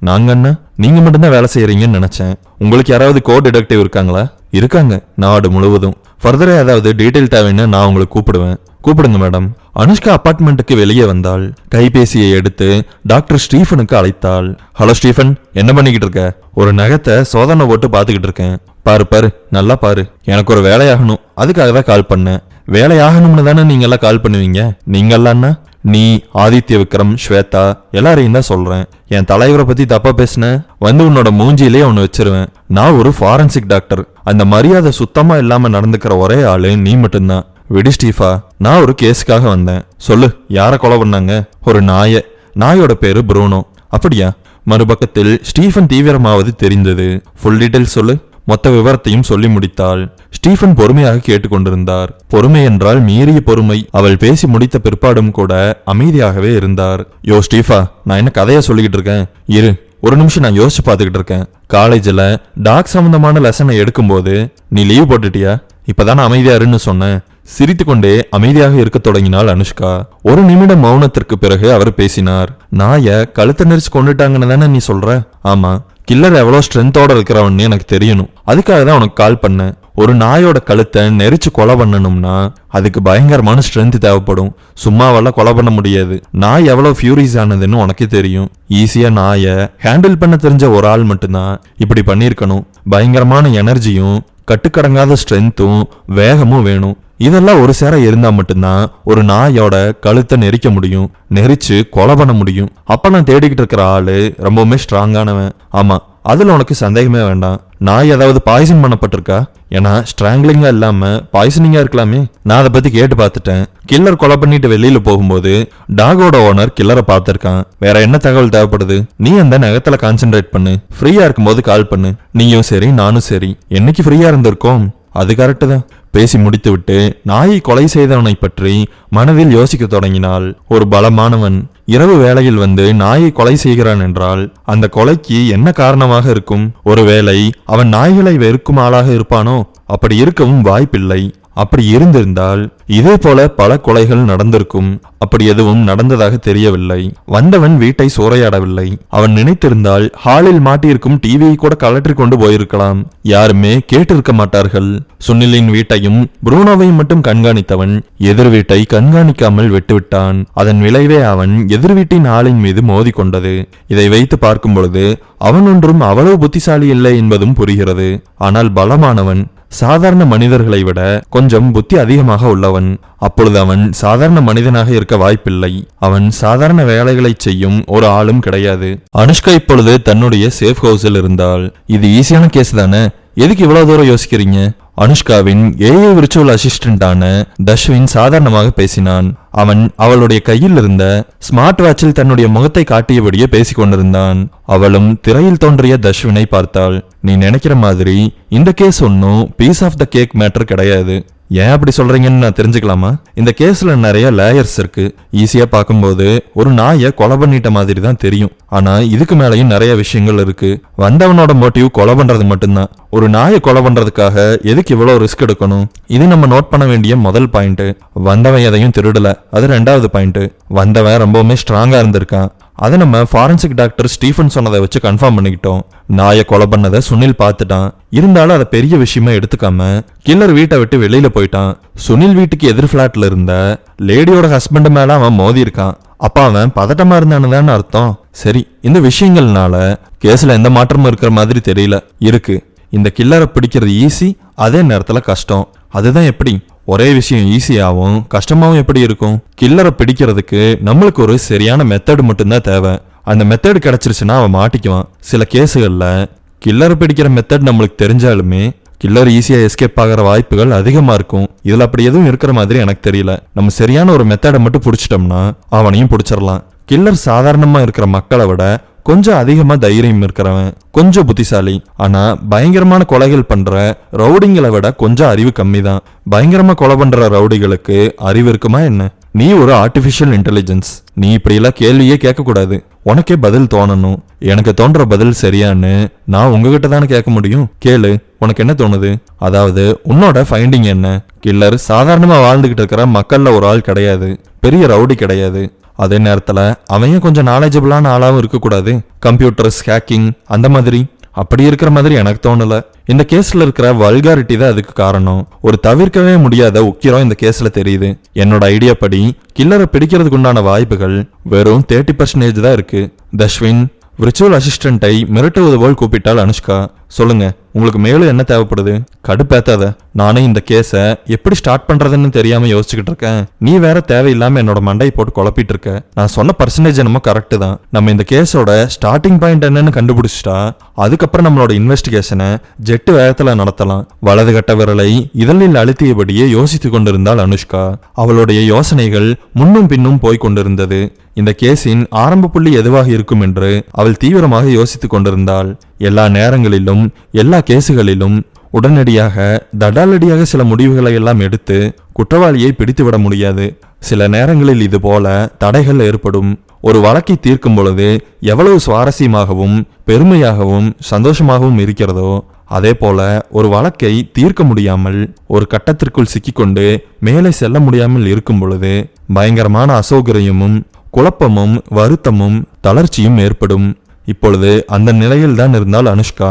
நாங்கன்னா நீங்க மட்டும்தான் வேலை செய்யறீங்கன்னு நினைச்சேன். உங்களுக்கு யாராவது கோ டிடெக்டிவ் இருக்காங்களா? இருக்காங்க, நாடு முழுவதும். ஃபர்தரா ஏதாவது டீடைல் தேவைன்னு நான் உங்களுக்கு கூப்பிடுங்க மேடம். அனுஷ்கா அபார்ட்மெண்ட்டுக்கு வெளியே வந்தாள். கைபேசியை எடுத்து டாக்டர் ஸ்டீஃபனுக்கு அழைத்தாள். ஹலோ ஸ்டீஃபன், என்ன பண்ணிக்கிட்டு இருக்க? ஒரு நகத்தை சோதனை போட்டு பாத்துக்கிட்டு இருக்கேன். பாரு, நல்லா பாரு. எனக்கு ஒரு வேலையாகணும், அதுக்காக தான் கால் பண்ணேன். வேலையாகணும்னு தானே நீங்க எல்லாம் கால் பண்ணுவீங்க. நீங்க எல்லாம்னா நீ, ஆதித்ய விக்ரம், ஸ்வேதா எல்லாரையும் தான் சொல்றேன். என் தலைவரை பத்தி தப்பா பேசின வந்து உன்னோட மூஞ்சியிலே ஒன்னு வச்சிருவேன். நான் ஒரு ஃபாரன்சிக் டாக்டர். அந்த மரியாதை சுத்தமா இல்லாம நடந்துக்கிற ஒரே ஆளு நீ மட்டும்தான். விடி ஸ்டீஃபா, நான் ஒரு கேஸுக்காக வந்தேன். சொல்லு, யார கொலை பண்ணாங்க? ஒரு நாயோட பேரு ப்ரூனோ. அப்படியா? மறுபக்கத்தில் ஸ்டீஃபன் தீவிரமாவது தெரிந்தது. ஃபுல் டீடைல் சொல்லு. மொத்த விவரத்தையும் சொல்லி முடித்தாள். ஸ்டீஃபன் பொறுமையாக கேட்டுக்கொண்டிருந்தார். பொறுமை என்றால் மீறிய பொறுமை. அவள் பேசி முடித்த பிற்பாடும் கூட அமைதியாகவே இருந்தார். யோ ஸ்டீஃபா, நான் என்ன கதையா சொல்லிக்கிட்டு இருக்கேன்? இரு, ஒரு நிமிஷம் நான் யோசிச்சு பார்த்துக்கிட்டு இருக்கேன். காலேஜில் டாக் சம்பந்தமான லெசனை எடுக்கும்போது நீ லீவ் போட்டுட்டியா? இப்பதானே அமைதியாருன்னு சொன்னேன். சிரித்துக்கொண்டே அமைதியாக இருக்க தொடங்கினாள் அனுஷ்கா. ஒரு நிமிடம் மௌனத்திற்கு பிறகு அவர் பேசினார். நாய கழுத்தை நெரிச்சு கொண்டுட்டாங்கன்னு தானே நீ சொல்ற? ஆமா. கில்லர் எவ்வளவு ஸ்ட்ரென்த்தோட இருக்கிறவன்னு எனக்கு தெரியணும். அதுக்காக தான் உனக்கு கால் பண்ணேன். ஒரு நாயோட கழுத்தை நெரிச்சு கொலை பண்ணணும்னா அதுக்கு பயங்கரமான ஸ்ட்ரென்த் தேவைப்படும். சும்மாவெல்லாம் கொலை பண்ண முடியாது. நாய் எவ்வளவு ஃபியூரிஸ் ஆனதுன்னு உனக்கே தெரியும். ஈஸியா நாயை ஹேண்டில் பண்ண தெரிஞ்ச ஒரு ஆள் மட்டும்தான் இப்படி பண்ணிருக்கணும். பயங்கரமான எனர்ஜியும் கட்டுக்கடங்காத ஸ்ட்ரென்த்தும் வேகமும் வேணும். இதெல்லாம் ஒரு சேர இருந்தா மட்டும்தான் ஒரு நாயோட கழுத்தை நெரிக்க முடியும், நெரிச்சு கொலை பண்ண முடியும். அப்ப நான் தேடிக்கிட்டு இருக்கிற ஆளு ரொம்பவுமே ஸ்ட்ராங்கானவன். ஆமா, அதுல உனக்கு சந்தேகமே வேண்டாம். நாய் ஏதாவது பாய்சன் பண்ணப்பட்டிருக்கா? ஏன்னா ஸ்ட்ராங்லிங்கா இல்லாம பாய்சனிங்கா இருக்கலாமே. நான் அதை பத்தி கேட்டு பார்த்துட்டேன். கில்லர் கொலை பண்ணிட்டு வெளியில போகும்போது டாகோட ஓனர் கில்லரை பார்த்திருக்கான். வேற என்ன தகவல் தேவைப்படுது? நீ அந்த நகத்துல கான்சென்ட்ரேட் பண்ணு. ஃப்ரீயா இருக்கும்போது கால் பண்ணு. நீயும் சரி நானும் சரி. என்னைக்கு ஃப்ரீயா இருந்திருக்கோம்? அது கரெக்டு தான். பேசி முடித்துவிட்டு நாயை கொலை செய்தவனை பற்றி மனதில் யோசிக்க தொடங்கினாள். ஒரு பலமானவன் இரவு வேளையில் வந்து நாயை கொலை செய்கிறான் என்றால் அந்த கொலைக்கு என்ன காரணமாக இருக்கும்? ஒருவேளை அவன் நாய்களை வெறுக்கும் ஆளாக இருப்பானோ? அப்படி இருக்கவும் வாய்ப்பில்லை. அப்படி இருந்திருந்தால் இதே போல பல கொலைகள் நடந்திருக்கும். அப்படி எதுவும் நடந்ததாக தெரியவில்லை. வந்தவன் வீட்டை சூறையாடவில்லை. அவன் நினைத்திருந்தால் ஹாலில் மாட்டியிருக்கும் டிவியை கூட கலற்றி கொண்டு போயிருக்கலாம். யாருமே கேட்டிருக்க மாட்டார்கள். சுனிலின் வீட்டையும் புரூனோவையும் மட்டும் கண்காணித்தவன் எதிர் வீட்டை கண்காணிக்காமல் விட்டுவிட்டான். அதன் விளைவே அவன் எதிர் வீட்டின் ஆளின் மீது மோதி கொண்டது. இதை வைத்து பார்க்கும் பொழுது அவன் ஒன்றும் அவ்வளவு புத்திசாலி இல்லை என்பதும் புரிகிறது. ஆனால் பலமானவன் சாதாரண மனிதர்களை விட கொஞ்சம் புத்தி அதிகமாக உள்ளவன். அப்பொழுது அவன் சாதாரண மனிதனாக இருக்க வாய்ப்பில்லை. அவன் சாதாரண வேலைகளை செய்யும் ஒரு ஆளும் கிடையாது. அனுஷ்கா இப்பொழுது தன்னுடைய சேஃப் ஹவுஸில் இருந்தால். இது ஈஸியான கேஸ் தானே, எதுக்கு இவ்வளவு தூரம் யோசிக்கிறீங்க? அனுஷ்காவின் ஏஐ விர்ச்சுவல் அசிஸ்டன்டான தஷ்வின் சாதாரணமாக பேசினான். அவன் அவளுடைய கையில் இருந்த ஸ்மார்ட் வாட்சில் தன்னுடைய முகத்தை காட்டியபடியே பேசிக் கொண்டிருந்தான். அவளும் திரையில் தோன்றிய தஷ்வினை பார்த்தாள். நீ நினைக்கிற மாதிரி இந்த கேஸ் ஒன்னும் piece of the cake matter கிடையாது. ஏன் அப்படி சொல்றீங்கன்னு நான் தெரிஞ்சுக்கலாமா? இந்த கேஸ்ல நிறைய லேயர்ஸ் இருக்கு. ஈஸியா பார்க்கும்போது ஒரு நாயை கொலை பண்ணிட்ட மாதிரி தான் தெரியும். ஆனா இதுக்கு மேலேயும் நிறைய விஷயங்கள் இருக்கு. வந்தவனோட மோட்டிவ் கொலை பண்றது மட்டும்தான். ஒரு நாயை கொலை பண்றதுக்காக எதுக்கு இவ்வளவு ரிஸ்க் எடுக்கணும்? இது நம்ம நோட் பண்ண வேண்டிய முதல் பாயிண்ட். வந்தவன் எதையும் திருடல, அது ரெண்டாவது பாயிண்ட். வந்தவன் ரொம்பவுமே ஸ்ட்ராங்கா இருந்திருக்கான். அதை நம்ம ஃபாரன்சிக் டாக்டர் ஸ்டீஃபன் சொன்னதை வச்சு கன்ஃபார்ம் பண்ணிக்கிட்டோம். நாயை கொலை பண்ணதை சுனில் பார்த்துட்டான். இருந்தாலும் அதை பெரிய விஷயமா எடுத்துக்காம கில்லர் வீட்டை விட்டு வெளியில போயிட்டான். சுனில் வீட்டுக்கு எதிர் பிளாட்ல இருந்த லேடியோட ஹஸ்பண்ட் மேல அவன் மோதி இருக்கான். அப்ப அவன் பதட்டமா இருந்தான்னு அர்த்தம். சரி, இந்த விஷயங்கள்னால கேஸ்ல எந்த மாற்றமும் இருக்கிற மாதிரி தெரியல. இருக்கு, இந்த கில்லரை பிடிக்கிறது ஈஸி, அதே நேரத்துல கஷ்டம். அதுதான் எப்படி? ஒரே விஷயம் ஈஸியாகவும் கஷ்டமாவும் எப்படி இருக்கும்? கில்லரை பிடிக்கிறதுக்கு நம்மளுக்கு ஒரு சரியான மெத்தட் மட்டும்தான் தேவை. அந்த மெத்தட் கிடைச்சிருச்சுன்னா அவன் மாட்டிக்குவான். சில கேஸுகள்ல கில்லரை பிடிக்கிற மெத்தட் நம்மளுக்கு தெரிஞ்சாலுமே கில்லர் ஈஸியா எஸ்கேப் ஆகிற வாய்ப்புகள் அதிகமா இருக்கும். இதுல அப்படி எதுவும் இருக்கிற மாதிரி எனக்கு தெரியல. நம்ம சரியான ஒரு மெத்தடை மட்டும் பிடிச்சிட்டோம்னா அவனையும் பிடிச்சிடலாம். கில்லர் சாதாரணமா இருக்கிற மக்களை விட கொஞ்சம் அதிகமா தைரியம் இருக்கிறவன், கொஞ்சம் புத்திசாலி. ஆனா பயங்கரமான கொலைகள் பண்ற ரவுடிங்களை விட கொஞ்சம் அறிவு கம்மி தான். பயங்கரமா கொலை பண்ற ரவுடிகளுக்கு அறிவு இருக்குமா என்ன? நீ ஒரு ஆர்டிபிஷியல் இன்டெலிஜென்ஸ். நீ இப்படி எல்லாம் கேள்வியே கேட்க கூடாது. உனக்கே பதில் தோணணும். எனக்கு தோன்ற பதில் சரியான்னு நான் உங்ககிட்ட தானே கேட்க முடியும். கேளு, உனக்கு என்ன தோணுது? அதாவது உன்னோட ஃபைண்டிங் என்ன? கில்லர் சாதாரணமா வாழ்ந்துகிட்டு இருக்கிற மக்கள்ல ஒரு ஆள் கிடையாது, பெரிய ரவுடி கிடையாது. அதே நேரத்துல அவன் கொஞ்சம் நாலேஜபிளான ஆளாவும் இருக்கக்கூடாது. கம்ப்யூட்டர்ஸ், ஹேக்கிங் அந்த மாதிரி. அப்படி இருக்கிற மாதிரி எனக்கு தோணல. இந்த கேஸ்ல இருக்கிற வல்காரிட்டி தான் அதுக்கு காரணம். ஒரு தவிர்க்கவே முடியாத உக்கிரம் இந்த கேஸ்ல தெரியுது. என்னோட ஐடியா படி கில்லரை பிடிக்கிறதுக்கு உண்டான வாய்ப்புகள் வெறும் 30% தான் இருக்கு. தஷ்வின் விர்ச்சுவல் அசிஸ்டன்ட்டை மிரட்டுவது போல் கூப்பிட்டாள் அனுஷ்கா. சொல்லுங்க, உங்களுக்கு மேலும் என்ன தேவைப்படுது? கடுப்பேத்தாத. நானே இந்த கேஸை எப்படி ஸ்டார்ட் பண்றதுன்னு தெரியாம யோசிச்சுக்கிட்டு இருக்கேன். நீ வேற தேவையில்லாம என்னோட மண்டையை போட்டு குழப்பிட்டு இருக்க. நான் சொன்ன பர்சன்டேஜ் என்னமோ கரெக்ட் தான். நம்ம இந்த கேஸோட ஸ்டார்டிங் பாயிண்ட் என்னன்னு கண்டுபிடிச்சிட்டா அதுக்கப்புறம் நம்மளோட இன்வெஸ்டிகேஷனை ஜெட்டு வேகத்துல நடத்தலாம். வலது கட்ட விரலை இதழில் அழுத்தியபடியே யோசித்து கொண்டிருந்தாள் அனுஷ்கா. அவளுடைய யோசனைகள் முன்னும் பின்னும் போய் கொண்டிருந்தது. இந்த கேஸின் ஆரம்ப புள்ளி எதுவாக இருக்கும் என்று அவள் தீவிரமாக யோசித்துக் கொண்டிருந்தாள். எல்லா நேரங்களிலும் எல்லா கேசுகளிலும் உடனடியாக தடாலடியாக சில முடிவுகளை எல்லாம் எடுத்து குற்றவாளியை பிடித்துவிட முடியாது. சில நேரங்களில் இது போல தடைகள் ஏற்படும். ஒரு வழக்கை தீர்க்கும் பொழுது எவ்வளவு சுவாரஸ்யமாகவும் பெருமையாகவும் சந்தோஷமாகவும் இருக்கிறதோ அதே போல ஒரு வழக்கை தீர்க்க முடியாமல் ஒரு கட்டத்திற்குள் சிக்கிக்கொண்டு மேலே செல்ல முடியாமல் இருக்கும் பொழுது பயங்கரமான அசௌகரியமும் குழப்பமும் வருத்தமும் தளர்ச்சியும் ஏற்படும். இப்பொழுது அந்த நிலையில் தான் இருந்தால் அனுஷ்கா.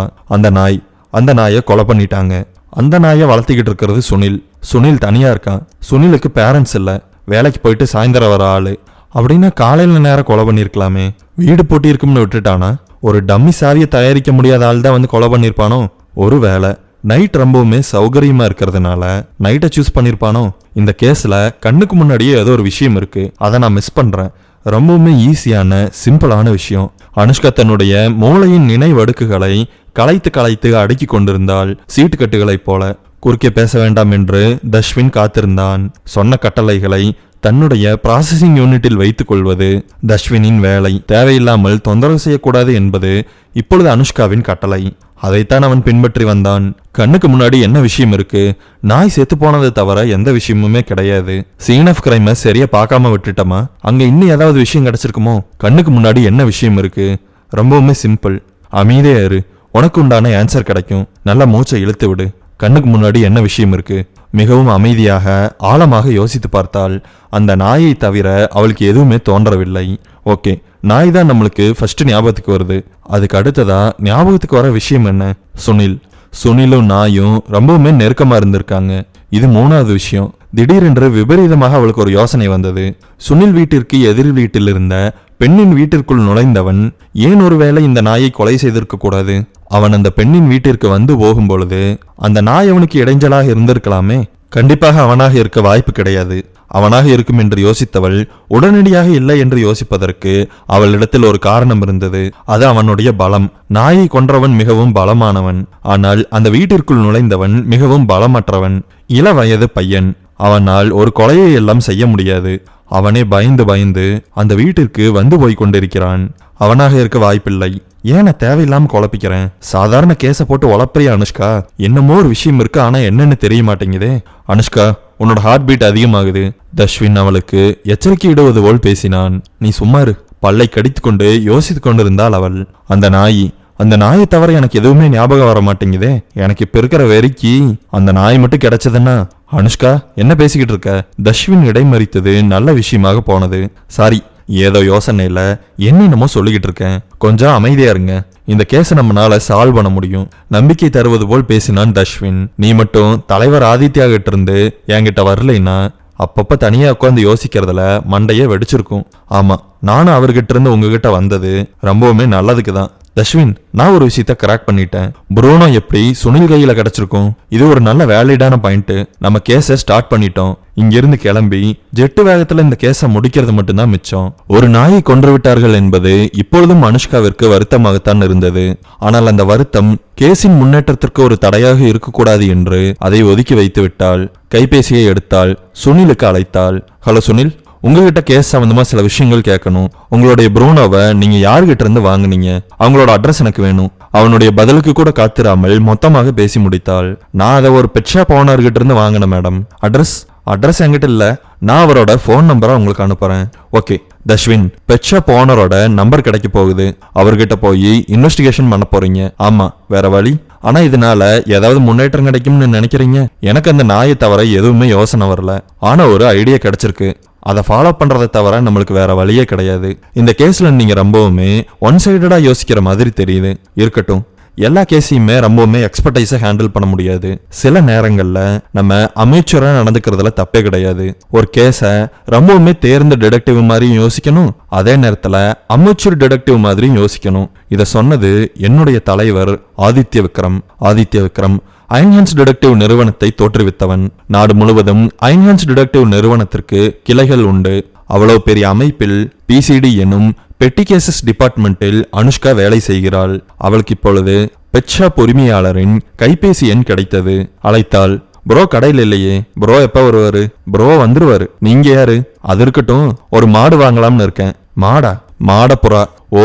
அந்த நாயை கொலை பண்ணிட்டாங்க. அந்த நாயை வளர்த்திக்கிட்டு இருக்கிறது சுனில். சுனில் தனியா இருக்கான். சுனிலுக்கு பேரண்ட்ஸ் இல்ல, வேலைக்கு போயிட்டு சாயந்தரம் வர ஆளு. அப்படின்னா காலையில நேரம் கொலை பண்ணிருக்கலாமே. வீடு போட்டி இருக்கும்னு விட்டுட்டானா? ஒரு டம்மி சாவியை தயாரிக்க முடியாத ஆள் தான் வந்து கொலை பண்ணிருப்பானோ? ஒரு வேலை நைட் ரொம்பவுமே சௌகரியமா இருக்கிறதுனால நைட்டை சூஸ் பண்ணிருப்பானோ? இந்த கேஸ்ல கண்ணுக்கு முன்னாடியே ஏதோ ஒரு விஷயம் இருக்கு, அதை நான் மிஸ் பண்றேன். ரொம்பவுமே ஈஸியான சிம்பிளான விஷயம். அனுஷ்கா தன்னுடைய மூளையின் நினைவடுக்குகளை களைத்து களைத்து அடுக்கி கொண்டிருந்தாள், சீட்டுக்கட்டுகளைப் போல. குறுக்கே பேச வேண்டாம் என்று தஷ்வின் காத்திருந்தான். சொன்ன கட்டளைகளை தன்னுடைய ப்ராசஸிங் யூனிட்டில் வைத்துக் கொள்வது தஷ்வினின் வேலை. தேவையில்லாமல் தொந்தரவு செய்யக்கூடாது என்பது இப்பொழுது அனுஷ்காவின் கட்டளை. அதைத்தான் அவன் பின்பற்றி வந்தான். கண்ணுக்கு முன்னாடி என்ன விஷயம் இருக்கு? நாய் செத்து போனதை தவிர எந்த விஷயமுமே கிடையாது. சீன் ஆஃப் கிரைமை சரியா பார்க்காம விட்டுட்டோமா? அங்க இன்னும் ஏதாவது விஷயம் கிடைச்சிருக்குமோ? கண்ணுக்கு முன்னாடி என்ன விஷயம் இருக்கு? ரொம்பவுமே சிம்பிள். அமைதியா இரு, உனக்கு உண்டான ஆன்சர் கிடைக்கும். நல்லா மூச்சை இழுத்து விடு. கண்ணுக்கு முன்னாடி என்ன விஷயம் இருக்கு? மிகவும் அமைதியாக ஆழமாக யோசித்து பார்த்தால் அந்த நாயை தவிர அவளுக்கு எதுவுமே தோன்றவில்லை. ஓகே, நாய் தான் நம்மளுக்கு ஃபர்ஸ்ட் ஞாபகத்துக்கு வருது. அதுக்கு அடுத்ததா ஞாபகத்துக்கு வர விஷயம் என்ன? சுனிலும் நாயும் ரொம்பவுமே நெருக்கமா இருந்திருக்காங்க. இது மூணாவது விஷயம். திடீரென்று விபரீதமாக அவளுக்கு ஒரு யோசனை வந்தது. சுனில் வீட்டிற்கு எதிர் வீட்டில் இருந்த பெண்ணின் வீட்டிற்குள் நுழைந்தவன் ஏன் ஒருவேளை இந்த நாயை கொலை செய்திருக்க கூடாது? அவன் அந்த பெண்ணின் வீட்டிற்கு வந்து போகும் பொழுது அந்த நாய் அவனுக்கு இடைஞ்சலாக இருந்திருக்கலாமே. கண்டிப்பாக அவனாக இருக்க வாய்ப்பு கிடையாது. அவனாக இருக்கும் என்று யோசித்தவள் உடனடியாக இல்லை என்று யோசிப்பதற்கு அவளிடத்தில் ஒரு காரணம் இருந்தது. அது அவனுடைய பலம். நாயை கொன்றவன் மிகவும் பலமானவன், ஆனால் அந்த வீட்டிற்குள் நுழைந்தவன் மிகவும் பலமற்றவன். இள வயது பையன். அவனால் ஒரு கொலையை எல்லாம் செய்ய முடியாது. அவனே பயந்து பயந்து அந்த வீட்டிற்கு வந்து போய் கொண்டிருக்கிறான். அவனாக இருக்க வாய்ப்பில்லை. ஏன் தேவையில்லாம குழப்பிக்கிறேன்? சாதாரண கேஸை போட்டு உழப்பறியா அனுஷ்கா? என்னமோ ஒரு விஷயம் இருக்கு, ஆனா என்னன்னு தெரிய மாட்டேங்குதே. அனுஷ்கா, உன்னோட ஹார்ட் பீட் அதிகமாகுது. தஷ்வின் அவளுக்கு எச்சரிக்கை இடுவது போல் பேசினான். நீ சும்மாரு. பல்லை கடித்து கொண்டு யோசித்து கொண்டிருந்தாள் அவள். அந்த நாயை தவிர எனக்கு எதுவுமே ஞாபகம் வர மாட்டேங்குதே. எனக்கு இப்ப இருக்கிற வெறிக்கு அந்த நாய் மட்டும் கிடைச்சதுன்னா. அனுஷ்கா, என்ன பேசிக்கிட்டு இருக்க? தஷ்வின் இடைமறித்தது நல்ல விஷயமாக போனது. சாரி, ஏதோ யோசனையில என்னென்னமோ சொல்லிக்கிட்டு இருக்கேன். கொஞ்சம் அமைதியா இருங்க. இந்த கேஸை நம்மளால சால்வ் பண்ண முடியும். நம்பிக்கை தருவது போல் பேசினான் தஷ்வின். நீ மட்டும் தலைவர் ஆதித்யா கிட்ட இருந்து என்கிட்ட வரலைன்னா அப்பப்ப தனியா உட்காந்து யோசிக்கிறதுல மண்டையே வெடிச்சிருக்கும். ஆமா, நானும் அவர்கிட்ட இருந்து உங்ககிட்ட வந்தது ரொம்பவுமே நல்லதுக்கு தான். தஷ்வின், நான் ஒரு விஷயத்த கிராக் பண்ணிட்டேன். புரோனோ எப்படி சுனில் கையில கிடைச்சிருக்கும்? இது ஒரு நல்ல வேலிடான பாயிண்ட். நம்ம கேஸை ஸ்டார்ட் பண்ணிட்டோம். இங்கிருந்து கிளம்பி ஜெட்டு வேகத்துல இந்த கேஸை முடிக்கிறது மட்டும்தான் மிச்சம். ஒரு நாயை கொன்று விட்டார்கள் என்பது இப்பொழுதும் அனுஷ்காவிற்கு வருத்தமாகத்தான் இருந்தது. ஆனால் அந்த வருத்தம் கேஸின் முன்னேற்றத்திற்கு ஒரு தடையாக இருக்கக்கூடாது என்று அதை ஒதுக்கி வைத்து விட்டாள். கைபேசியை எடுத்தாள். சுனிலுக்கு அழைத்தாள். ஹலோ சுனில், உங்ககிட்ட கேஸ் சம்பந்தமா சில விஷயங்கள் கேட்கணும். உங்களுடைய புரோனோவை நீங்க யாருகிட்ட இருந்து வாங்குனீங்க? அவங்களோட அட்ரஸ் எனக்கு வேணும். அவனுடைய பதிலுக்கு கூட காத்திராமல் மொத்தமாக பேசி முடித்தாள். நான் அதை ஒரு பெட் ஷாப் ஓனர்கிட்ட இருந்து வாங்கினேன் மேடம். அட்ரஸ் என்கிட்ட இல்ல. நான் அவரோட போன் நம்பரை உங்களுக்கு அனுப்புறேன். ஓகே தஷ்வின், பெட் ஷாப் ஓனரோட நம்பர் கிடைக்க போகுது. அவர்கிட்ட போய் இன்வெஸ்டிகேஷன் பண்ண போறீங்க. ஆமா, வேற வழி? ஆனா இதனால ஏதாவது முன்னேற்றம் கிடைக்கும்னு நினைக்கிறீங்க? எனக்கு அந்த நாயை தவிர எதுவுமே யோசனை வரல. ஆனா ஒரு ஐடியா கிடைச்சிருக்கு. அதை ஃபாலோ பண்றதை தவிர நம்மளுக்கு வேற வழியே கிடையாது. இந்த கேஸ்ல நீங்க ரொம்பவுமே ஒன் சைடடா யோசிக்கிற மாதிரி தெரியுது. இருக்கட்டும், எல்லா கேஸையுமே ரொம்பவுமே எக்ஸ்பர்டைஸை ஹேண்டில் பண்ண முடியாது. சில நேரங்கள்ல நம்ம அமெச்சூரா நடந்துக்கிறதுல தப்பே கிடையாது. ஒரு கேஸை ரொம்பவுமே தேர்ந்த டிடெக்டிவ் மாதிரியும் யோசிக்கணும், அதே நேரத்துல அமெச்சூர் டிடெக்டிவ் மாதிரியும் யோசிக்கணும். இதை சொன்னது என்னுடைய தலைவர் ஆதித்ய விக்ரம். ஐன்ஹான்ஸ் டிடெக்டிவ் நிறுவனத்தை தோற்றுவித்தவன். நாடு முழுவதும் ஐன்ஹான்ஸ் டிடெக்டிவ் நிறுவனத்திற்கு கிளைகள் உண்டு. அவ்வளவு பெரிய அமைப்பில் பிசிடி எனும் பெட்டி கேசஸ் டிபார்ட்மெண்டில் அனுஷ்கா வேலை செய்கிறாள். அவளுக்கு இப்பொழுது பெட் ஷாப் உரிமையாளரின் கைபேசி எண் கிடைத்தது. அழைத்தாள். ப்ரோ கடையில் இல்லையே. ப்ரோ எப்ப வருவாரு? ப்ரோ வந்துருவாரு. நீங்க யாரு? அது இருக்கட்டும், ஒரு மாடு வாங்கலாம்னு இருக்கேன். மாட புறா? ஓ,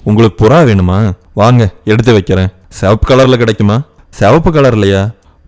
உங்களுக்கு புறா வேணுமா? வாங்க எடுத்து வைக்கிறேன். சிவப்பு கலர்ல கிடைக்குமா? சிவப்பு கலர்லையா?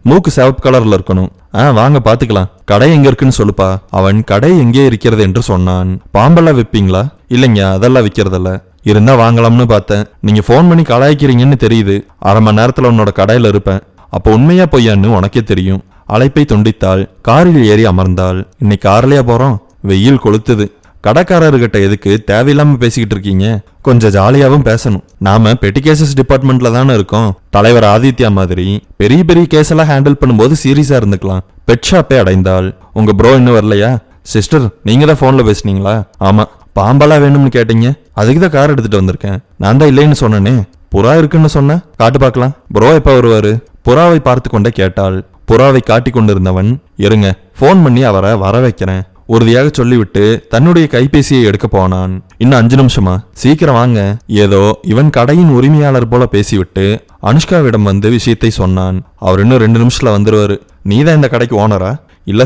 மூக்கு சிவப்பு கலர்ல இருக்கணும். வாங்க பாத்துக்கலாம். கடை எங்க இருக்குன்னு சொல்லுப்பா. அவன் கடை எங்கே இருக்கிறது என்று சொன்னான். பாம்பெல்லாம் விற்பீங்களா? இல்லைங்க, அதெல்லாம் விற்கிறதில்ல. இருந்தா வாங்கலாம்னு பார்த்தேன். நீங்க போன் பண்ணி கலாய்க்கிறீங்கன்னு தெரியுது. அரை மணி நேரத்துல உன்னோட கடையில இருப்பேன். அப்போ உண்மையா பொய்யான்னு உனக்கே தெரியும். அழைப்பை துண்டித்தாள். காரில் ஏறி அமர்ந்தாள். இன்னைக்கு கார்லயா போறோம்? வெயில் கொளுத்துது. கடைக்காரர்கிட்ட எதுக்கு தேவையில்லாம பேசிக்கிட்டு இருக்கீங்க? கொஞ்சம் ஜாலியாவும் பேசணும். நாம பெட்டி கேசஸ் டிபார்ட்மெண்ட்ல தானே இருக்கோம். தலைவர் ஆதித்யா மாதிரி பெரிய பெரிய கேஸ் எல்லாம் ஹேண்டில் பண்ணும்போது சீரியஸா இருந்துக்கலாம். பெட் ஷாப்பே அடைந்தாள். உங்க ப்ரோ இன்னும் வரலையா? சிஸ்டர், நீங்க தான் போன்ல பேசுனீங்களா? ஆமா. பாம்பெல்லாம் வேணும்னு கேட்டீங்க, அதுக்குதான் கார் எடுத்துட்டு வந்திருக்கேன். நான் தான் இல்லைன்னு சொன்னேனே. புறா இருக்குன்னு சொன்ன, காட்டு பார்க்கலாம். ப்ரோ எப்ப வருவாரு? புறாவை பார்த்து கொண்டே கேட்டாள். புறாவை காட்டி கொண்டிருந்தவன், இருங்க போன் பண்ணி அவரை வர வைக்கிறேன் உறுதியாக சொல்லிவிட்டு தன்னுடைய கைபேசியை எடுக்க போனான். இன்னும் 5 நிமிஷமா, சீக்கிரம் வாங்க. ஏதோ இவன் கடையின் உரிமையாளர் போல பேசிவிட்டு அனுஷ்காவிடம் வந்து விஷயத்தை சொன்னான். அவர் இன்னும் 2 நிமிஷத்துல வந்துருவாரு. நீதான் இந்த கடைக்கு ஓனரா? இல்ல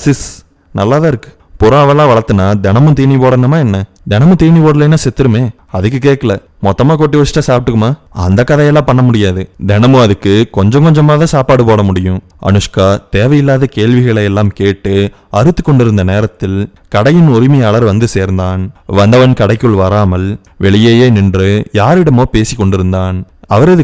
சிஸ் நல்லாதான் இருக்கு. புறாவெல்லாம் வளர்த்துனா தினமும் தீனி போடணுமா என்ன? தினமும் தீனி போடலைன்னா செத்துருமே. அதுக்கு கேட்கல, மொத்தமா கொட்டி வச்சுட்டா சாப்பிட்டுக்குமா? அந்த கதையெல்லாம் பண்ண முடியாது. தினமும் அதுக்கு கொஞ்சம் கொஞ்சமா தான் சாப்பாடு போட முடியும். அனுஷ்கா தேவையில்லாத கேள்விகளை எல்லாம் கேட்டு அறுத்து கொண்டிருந்த நேரத்தில் கடையின் உரிமையாளர் வந்து சேர்ந்தான். வந்தவன் கடைக்குள் வராமல் வெளியேயே நின்று யாரிடமோ பேசி கொண்டிருந்தான். அவர்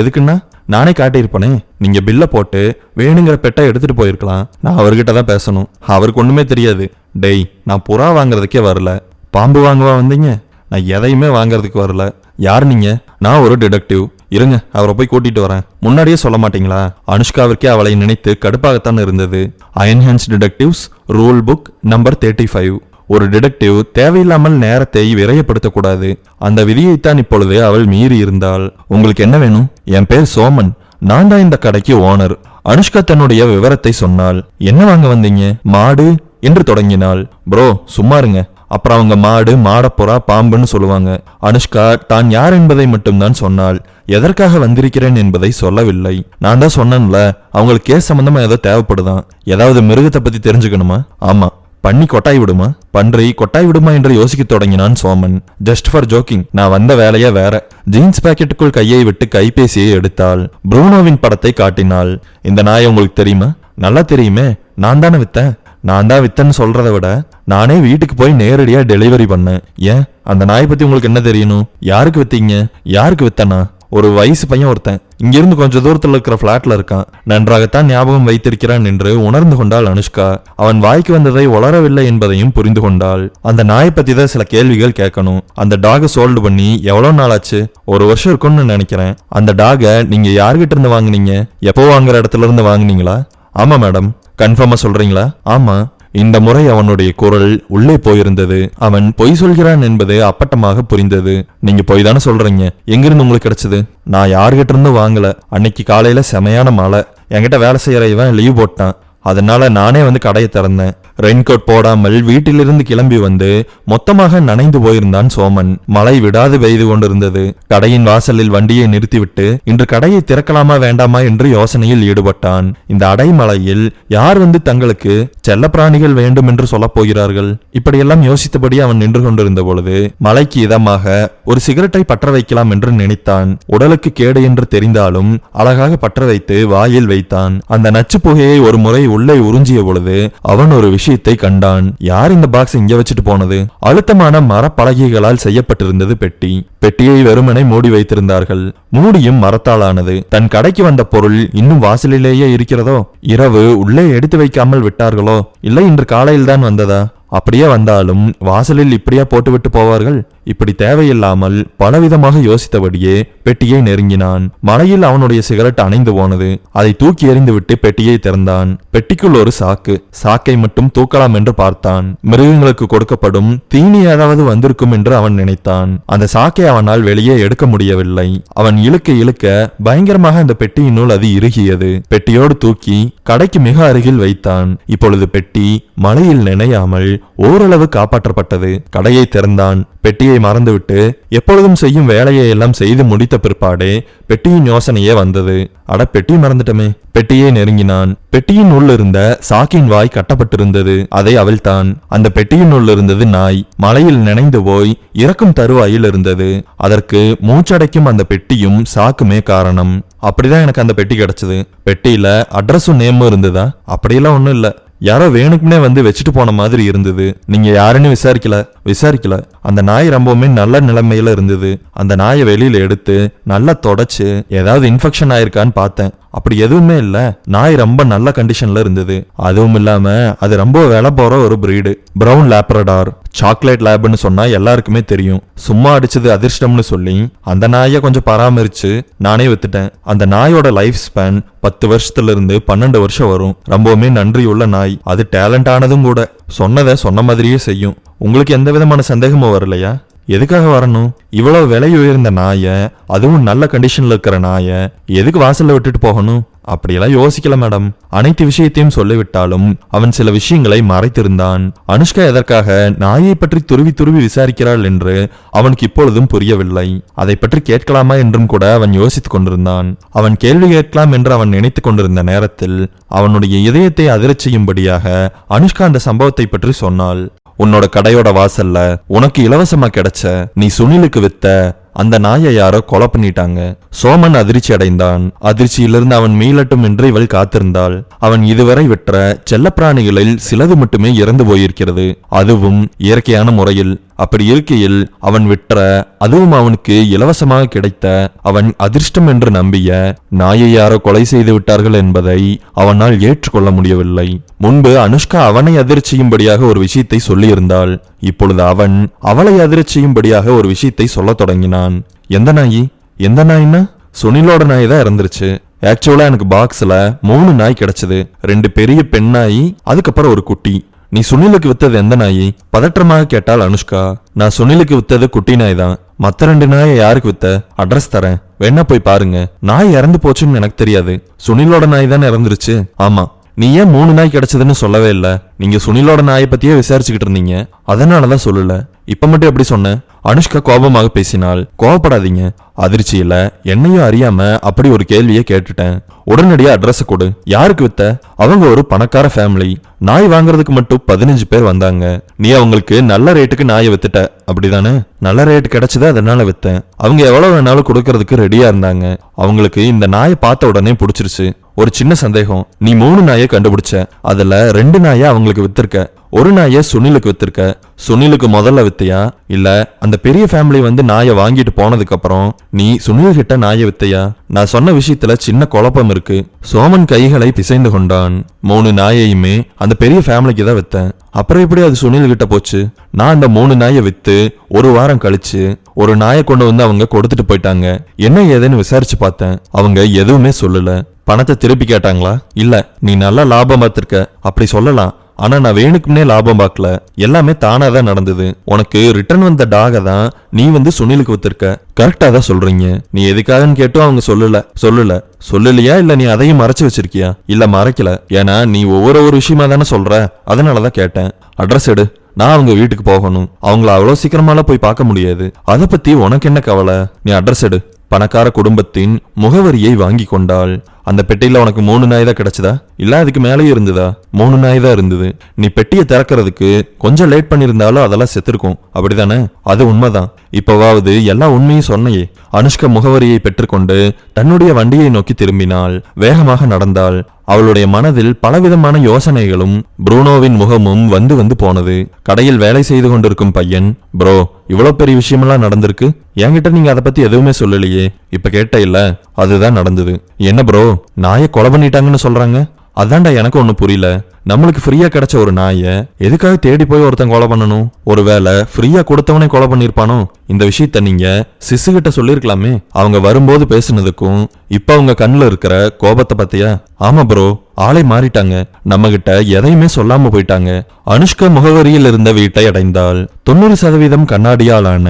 எதுக்குன்னா நானே காட்டியிருப்பனே. நீங்க பில்ல போட்டு வேணுங்கிற பெட்டை எடுத்துட்டு போயிருக்கலாம். நான் அவர்கிட்ட தான் பேசணும். அவருக்கு ஒண்ணுமே தெரியாது. டேய், நான் புறா வாங்குறதுக்கே வரல. பாம்பு வாங்குவா வந்தீங்க? நான் எதையுமே வாங்குறதுக்கு வரல. யார் நீங்க? நான் ஒரு டிடெக்டிவ். இருங்க, அவரை போய் கூட்டிட்டு வரேன். முன்னாடியே சொல்ல மாட்டீங்களா? அனுஷ்காவிற்கே அவளை நினைத்து கடுப்பாகத்தான் இருந்தது. Iron hands detectives rule book number 35. ஒரு டிடெக்டிவ் தேவையில்லாமல் நேரத்தை விரயப்படுத்தக்கூடாது. அந்த விதியைத்தான் இப்பொழுது அவள் மீறி இருந்தாள். உங்களுக்கு என்ன வேணும்? என் பேர் சோமன். நான் தான் இந்த கடைக்கு ஓனர். அனுஷ்கா தன்னுடைய விவரத்தை சொன்னாள். என்ன வாங்க வந்தீங்க? மாடு என்று தொடங்கினாள். ப்ரோ சும்மா இருங்க. அப்புறம் அவங்க மாடு, மாடப்புறா, பாம்புன்னு சொல்லுவாங்க. அனுஷ்கா தான் யார் என்பதை மட்டும்தான் சொன்னாள். எதற்காக வந்திருக்கிறேன் என்பதை சொல்லவில்லை. நான் தான் சொன்னேன்ல, அவங்களுக்கு கேஸ் சம்பந்தமா ஏதோ தேவைப்படுதான். ஏதாவது மிருகத்தை பத்தி தெரிஞ்சுக்கணுமா? ஆமா. பண்ணி கொட்டாய் விடுமா? பன்றி கொட்டாய் விடுமா என்று யோசிக்க தொடங்கினான் சோமன். Just for jogging. நான் வந்த வேலையே வேற. ஜீன்ஸ் பாக்கெட்டுக்குள் கையை விட்டு கைபேசியை எடுத்தாள். ப்ரூனோவின் படத்தை காட்டினாள். இந்த நாய் உங்களுக்கு தெரியுமா? நல்லா தெரியுமே. நான் தானே வித்தேன். நான் தான் வித்தன்னு சொல்றதை விட நானே வீட்டுக்கு போய் நேரடியா டெலிவரி பண்ணேன். ஏன் அந்த நாயை பத்தி உங்களுக்கு என்ன தெரியணும்? யாருக்கு வித்தீங்க? யாருக்கு வித்தனா? ஒரு வயசு பையன் ஒருத்தன் இங்கிருந்து கொஞ்சம் தூரத்தில் இருக்கிற பிளாட்ல இருக்கான். நன்றாகத்தான் ஞாபகம் வைத்திருக்கிறான் என்று உணர்ந்து கொண்டாள் அனுஷ்கா. அவன் வாய்க்கு வந்ததை உளரவில்லை என்பதையும் புரிந்து கொண்டாள். அந்த நாயை பத்தி தான் சில கேள்விகள் கேட்கணும். அந்த டாகை சோல்டு பண்ணி எவ்வளவு நாள் ஆச்சு? 1 வருஷம் இருக்கும்னு நினைக்கிறேன். அந்த டாகை நீங்க யார்கிட்ட இருந்து வாங்குனீங்க? எப்போ வாங்குற இடத்துல இருந்து வாங்குனீங்களா? ஆமா மேடம். கன்ஃபார்மா சொல்றீங்களா? ஆமா. இந்த முறை அவனுடைய குரல் உள்ளே போயிருந்தது. அவன் பொய் சொல்கிறான் என்பது அப்பட்டமாக புரிந்தது. நீங்க பொய் தானே சொல்றீங்க. எங்கிருந்து உங்களுக்கு கிடைச்சது? நான் யார்கிட்ட இருந்தும் வாங்கல. அன்னைக்கு காலையில செமையான மழை. என்கிட்ட வேலை செய்யற இவன் லீவ் போட்டான். அதனால நானே வந்து கடையை திறந்தேன். ரெயின்கோட் போடாமல் வீட்டிலிருந்து கிளம்பி வந்து மொத்தமாக நனைந்து போயிருந்தான் சோமன். மழை விடாது பெய்து கொண்டிருந்தது. கடையின் வாசலில் வண்டியை நிறுத்திவிட்டு இன்று கடையை திறக்கலாமா வேண்டாமா என்று யோசனையில் ஈடுபட்டான். இந்த அடைமழையில் யார் வந்து தங்களுக்கு செல்ல பிராணிகள் வேண்டும் என்று சொல்ல போகிறார்கள்? இப்படியெல்லாம் யோசித்தபடி அவன் நின்று கொண்டிருந்த பொழுது மழைக்கு இதமாக ஒரு சிகரெட்டை பற்ற வைக்கலாம் என்று நினைத்தான். உடலுக்கு கேடு என்று தெரிந்தாலும் அழகாக பற்ற வைத்து வாயில் வைத்தான். அந்த நச்சு புகையை ஒரு முறை உள்ளே உறிஞ்சிய பொழுது அவன் ஒரு விஷயத்தை கண்டான். யார் இந்த பாக்ஸ் இங்க வச்சுட்டு போனது? அழுத்தமான மரப்பலகைகளால் செய்யப்பட்டிருந்தது பெட்டி. பெட்டியை வெறுமனை மூடி வைத்திருந்தார்கள். மூடியும் மரத்தாலானது. தன் கடைக்கு வந்த பொருள் இன்னும் வாசலிலேயே இருக்கிறதோ? இரவு உள்ளே எடுத்து வைக்காமல் விட்டார்களோ? இல்லை இன்று காலையில் தான் வந்ததா? அப்படியே வந்தாலும் வாசலில் இப்படியா போட்டுவிட்டு போவார்கள்? இப்படி தேவையில்லாமல் பலவிதமாக யோசித்தபடியே பெட்டியை நெருங்கினான். மழையில் அவனுடைய சிகரெட் அணைந்து போனது. அதை தூக்கி எறிந்துவிட்டு பெட்டியை திறந்தான். பெட்டிக்குள் ஒரு சாக்கை மட்டும் தூக்கலாம் என்று பார்த்தான். மிருகங்களுக்கு கொடுக்கப்படும் தீனி ஏதாவது வந்திருக்கும் என்று அவன் நினைத்தான். அந்த சாக்கை அவனால் வெளியே எடுக்க முடியவில்லை. அவன் இழுக்க பயங்கரமாக அந்த பெட்டியினுள் அது இறுகியது. பெட்டியோடு தூக்கி கடைக்கு மிக அருகில் வைத்தான். இப்பொழுது பெட்டி மழையில் நினையாமல் ஓரளவு காப்பாற்றப்பட்டது. கடையை திறந்தான். பெட்டியை மறந்துவிட்டு எப்பொழுதும் செய்யும் வேலையை எல்லாம் செய்து முடித்த பிற்பாடே பெட்டியின் யோசனையே வந்தது. அட, பெட்டி மறந்துட்டமே. பெட்டியை நெருங்கினான். பெட்டியின் உள்ள இருந்த சாக்கின் வாய் கட்டப்பட்டிருந்தது. அதை அவிழ்த்தான். அந்த பெட்டியின் உள்ள இருந்தது நாய். மழையில் நினைந்து போய் இறக்கும் தருவாயில் இருந்தது. அதற்கு மூச்சடைக்கும் அந்த பெட்டியும் சாக்குமே காரணம். அப்படிதான் எனக்கு அந்த பெட்டி கிடைச்சது. பெட்டியில அட்ரஸும் நேமும் இருந்ததா? அப்படியெல்லாம் ஒண்ணும் இல்ல. யாரோ வேணுக்குனே வந்து வச்சுட்டு போன மாதிரி இருந்தது. நீங்க யாருன்னு விசாரிக்கல. அந்த நாய் ரொம்பவுமே நல்ல நிலைமையில இருந்தது. அந்த நாயை வெளியில எடுத்து நல்லா தொடச்சு ஏதாவது இன்ஃபெக்ஷன் ஆயிருக்கான்னு பார்த்தேன். அப்படி எதுவுமே இல்ல. நாய் ரொம்ப நல்ல கண்டிஷன்ல இருந்தது. அதுவும் இல்லாம அது ரொம்ப விலை போற ஒரு பிரீடு. Brown Labrador. சாக்லேட் லேப்னு சொன்னா எல்லாருக்குமே தெரியும். சும்மா அடிச்சது அதிர்ஷ்டம்னு சொல்லி அந்த நாயை கொஞ்சம் பராமரிச்சு நானே வித்துட்டேன். அந்த நாயோட லைஃப் ஸ்பேன் 10 வருஷத்துல இருந்து 12 வருஷம் வரும். ரொம்பவுமே நன்றியுள்ள நாய். அது டேலண்ட் ஆனதும் கூட. சொன்னதை சொன்ன மாதிரியே செய்யும். உங்களுக்கு எந்த விதமான சந்தேகமும் வரலையா? எதுக்காக வரணும்? இவ்வளவு விலை உயர்ந்த நாய, அதுவும் நல்ல கண்டிஷன்ல இருக்கிற நாய எதுக்கு வாசல்ல விட்டுட்டு போகணும்? அப்படியெல்லாம் யோசிக்கல மேடம். அனைத்து விஷயத்தையும் சொல்லிவிட்டாலும் அவன் சில விஷயங்களை மறைத்திருந்தான். அனுஷ்கா எதற்காக நாயை பற்றி துருவி துருவி விசாரிக்கிறாள் என்று அவனுக்கு இப்பொழுதும் புரியவில்லை. அதை பற்றி கேட்கலாமா என்றும் கூட அவன் யோசித்துக் கொண்டிருந்தான். அவன் கேள்வி கேட்கலாம் என்று அவன் நினைத்துக் கொண்டிருந்த நேரத்தில் அவனுடைய இதயத்தை அதிரச் செய்யும்படியாக அனுஷ்கா அந்த சம்பவத்தை பற்றி சொன்னாள். உன்னோட கடையோட வாசல்ல உனக்கு இலவசமா கிடைச்ச நீ சுனிலுக்கு வித்த அந்த நாயை யாரோ கொலை பண்ணிட்டாங்க. சோமன் அதிர்ச்சி அடைந்தான். அதிர்ச்சியிலிருந்து அவன் மீளட்டும் என்று இவள் காத்திருந்தாள். அவன் இதுவரை விற்ற செல்லப்பிராணிகளில் சிலது மட்டுமே இறந்து போயிருக்கிறது, அதுவும் இயற்கையான முறையில். அப்படி இருக்கையில் அவன் விற்ற, அதுவும் அவனுக்கு இலவசமாக கிடைத்த, அவன் அதிர்ஷ்டம் என்று நம்பிய நாயை யாரோ கொலை செய்து விட்டார்கள் என்பதை அவனால் ஏற்றுக்கொள்ள முடியவில்லை. முன்பு அனுஷ்கா அவனை அதிர்ச்சி செய்யும்படியாக ஒரு விஷயத்தை சொல்லியிருந்தாள். இப்பொழுது அவன் அவளை அதிர்ச்சி செய்யும்படியாக ஒரு விஷயத்தை சொல்ல தொடங்கினான். எந்த நாயி? எந்த நாய்னா? சுனிலோட நாய் தான் இறந்துருச்சு. ஆக்சுவலா எனக்கு பாக்ஸ்ல 3 நாய் கிடைச்சது. 2 பெரிய பெண் நாய், அதுக்கப்புறம் ஒரு குட்டி. நீ சுனிலுக்கு வித்தது எந்த நாயி? பதற்றமாக கேட்டாள் அனுஷ்கா. நான் சுனிலுக்கு வித்தது குட்டி நாய் தான். மத்த 2 நாயை யாருக்கு வித்த? அட்ரஸ் தரேன், வேணா போய் பாருங்க. நாய் இறந்து போச்சுன்னு எனக்கு தெரியாது. சுனிலோட நாய் தானே இறந்துருச்சு. ஆமா. நீ ஏன் 3 நாய் கிடைச்சதுன்னு சொல்லவே இல்ல? நீங்க சுனிலோட நாயை பத்தியே விசாரிச்சுக்கிட்டு இருந்தீங்க, அதனாலதான் சொல்லல. இப்ப மட்டும் எப்படி சொன்ன? அனுஷ்கா கோபமாக பேசினாள். கோபப்படாதீங்க, அதிர்ச்சியில என்னையும் அறியாம அப்படி ஒரு கேள்வியை கேட்டுட்டேன். உடனடியா அட்ரஸ் கொடு. யாருக்கு வித்த? அவங்க ஒரு பணக்கார ஃபேமிலி. நாய் வாங்குறதுக்கு மட்டும் 15 பேர் வந்தாங்க. நீ அவங்களுக்கு நல்ல ரேட்டுக்கு நாயை வித்துட்ட, அப்படிதானே? நல்ல ரேட்டு கிடைச்சது, அதனால வித்தேன். அவங்க எவ்வளவு வேணாலும் கொடுக்கறதுக்கு ரெடியா இருந்தாங்க. அவங்களுக்கு இந்த நாயை பார்த்த உடனே பிடிச்சிருச்சு. ஒரு சின்ன சந்தேகம், நீ 3 நாயை கண்டுபிடிச்ச, அதுல 2 நாயை அவங்களுக்கு வித்திருக்க, ஒரு நாயை சுனிலுக்கு வித்திருக்க. சுனிலுக்கு முதல்ல வித்தையா, இல்ல அந்த பெரிய ஃபேமிலி வந்து நாயை வாங்கிட்டு போனதுக்கு அப்புறம் நீ சுனில் கிட்ட நாயை வித்தையா? நான் சொன்ன விஷயத்துல சின்ன குழப்பம் இருக்கு. சோமன் கைகளை பிசைந்து கொண்டான். 3 நாயையுமே அந்த பெரிய ஃபேமிலிக்கு தான் வித்தேன். அப்புறம் எப்படி அது சுனில் கிட்ட போச்சு? நான் அந்த 3 நாயை வித்து 1 வாரம் கழிச்சு ஒரு நாயை கொண்டு வந்து அவங்க கொடுத்துட்டு போயிட்டாங்க. என்ன ஏதுன்னு விசாரிச்சு பார்த்தேன், அவங்க எதுவுமே சொல்லல. பணத்தை திருப்பி கேட்டாங்களா? இல்ல. நீ நல்லா லாபம் பார்த்திருக்க, அப்படி சொல்லலாம். ஆனா நான் வேணுக்குன்னே லாபம் பார்க்கல, எல்லாமே தானா தான் நடந்தது. உனக்கு ரிட்டர்ன் வந்த டாக தான் நீ வந்து சுனிலுக்கு வித்திருக்க. கரெக்டா தான் சொல்றீங்க. நீ எதுக்காகன்னு கேட்டும் அவங்க சொல்லலையா? இல்ல நீ அதையும் மறைச்சு வச்சிருக்கியா? இல்ல மறைக்கல, ஏன்னா நீ ஒவ்வொரு விஷயமா தானே சொல்ற, அதனாலதான் கேட்டேன். அட்ரஸ் எடு, நான் அவங்க வீட்டுக்கு போகணும். அவங்கள அவ்வளவு சீக்கிரமால போய் பார்க்க முடியாது. அதை பத்தி உனக்கு என்ன கவலை? நீ அட்ரஸ் எடு. பணக்கார குடும்பத்தின் முகவரியை வாங்கி கொண்டாள். அந்த பெட்டியில உனக்கு 3 நாய் தான் கிடைச்சதா, இல்ல அதுக்கு மேலேயே இருந்ததா? 3 நாய் தான் இருந்தது. நீ பெட்டியை திறக்கிறதுக்கு கொஞ்சம் லேட் பண்ணிருந்தாலும் அதெல்லாம் செத்துருக்கும், அப்படிதானே? அது உண்மைதான். இப்பவாவது எல்லா உண்மையும் சொன்னையே. அனுஷ்கா முகவரியை பெற்றுக்கொண்டு தன்னுடைய வண்டியை நோக்கி திரும்பினாள். வேகமாக நடந்தாள். அவளுடைய மனதில் பலவிதமான யோசனைகளும் புரூனோவின் முகமும் வந்து வந்து போனது. கடையில் வேலை செய்து கொண்டிருக்கும் பையன், ப்ரோ இவ்வளவு பெரிய விஷயமெல்லாம் நடந்திருக்கு, என்கிட்ட நீங்க அதை பத்தி எதுவுமே சொல்லலையே. இப்ப கேட்ட இல்ல, அதுதான் நடந்தது. என்ன ப்ரோ, நாயை கொலை பண்ணிட்டாங்கன்னு சொல்றாங்க? அதான்டா எனக்கு ஒண்ணு புரியல. நம்மளுக்கு ஃப்ரீயா கிடைச்ச ஒரு நாயை எதுக்காக தேடி போய் ஒருத்தன் கொலை பண்ணணும்? ஒருவேளை ஃப்ரீயா கொடுத்தவனே கொலை பண்ணிருப்பானோ? இந்த விஷயத்த நீங்க சிசு கிட்ட சொல்லிருக்கலாமே. அவங்க வரும்போது பேசுனதுக்கும் இப்ப அவங்க கண்ணுல இருக்கிற கோபத்தை பத்தியா? ஆமா ப்ரோ, ஆளை மாறிட்டாங்க. நம்ம கிட்ட எதையுமே சொல்லாம போயிட்டாங்க. அனுஷ்கா முகவரியில் இருந்த வீட்டை அடைந்தாள். 90% கண்ணாடியாலான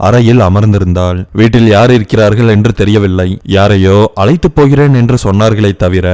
அறையில் அமர்ந்திருந்தாள். வீட்டில் யார் இருக்கிறார்கள் என்று தெரியவில்லை. யாரையோ அழைத்து போகிறேன் என்று சொன்னார்களே தவிர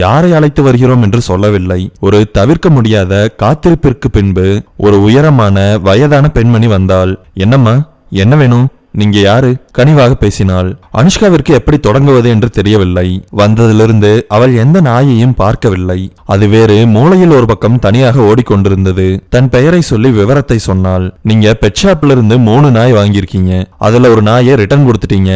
யாரை அழைத்து வருகிறோம் என்று சொல்லவில்லை. ஒரு தவிர்க்க முடியாத காத்திருப்பிற்கு பின்பு ஒரு உயரமான வயதான பெண்மணி வந்தாள். என்னம்மா, என்ன வேணும்? நீங்க யாரு? கனிவாக பேசினாள். அனுஷ்காவிற்கு எப்படி தொடங்குவது என்று தெரியவில்லை. வந்ததிலிருந்து அவள் எந்த நாயையும் பார்க்கவில்லை. அது வேறு மூலையில் ஒரு பக்கம் தனியாக ஓடிக்கொண்டிருந்தது. தன் பெயரை சொல்லி விவரத்தை சொன்னாள். நீங்க பெட் ஷாப்ல இருந்து 3 நாய் வாங்கியிருக்கீங்க, அதுல ஒரு நாயை ரிட்டர்ன் கொடுத்துட்டீங்க.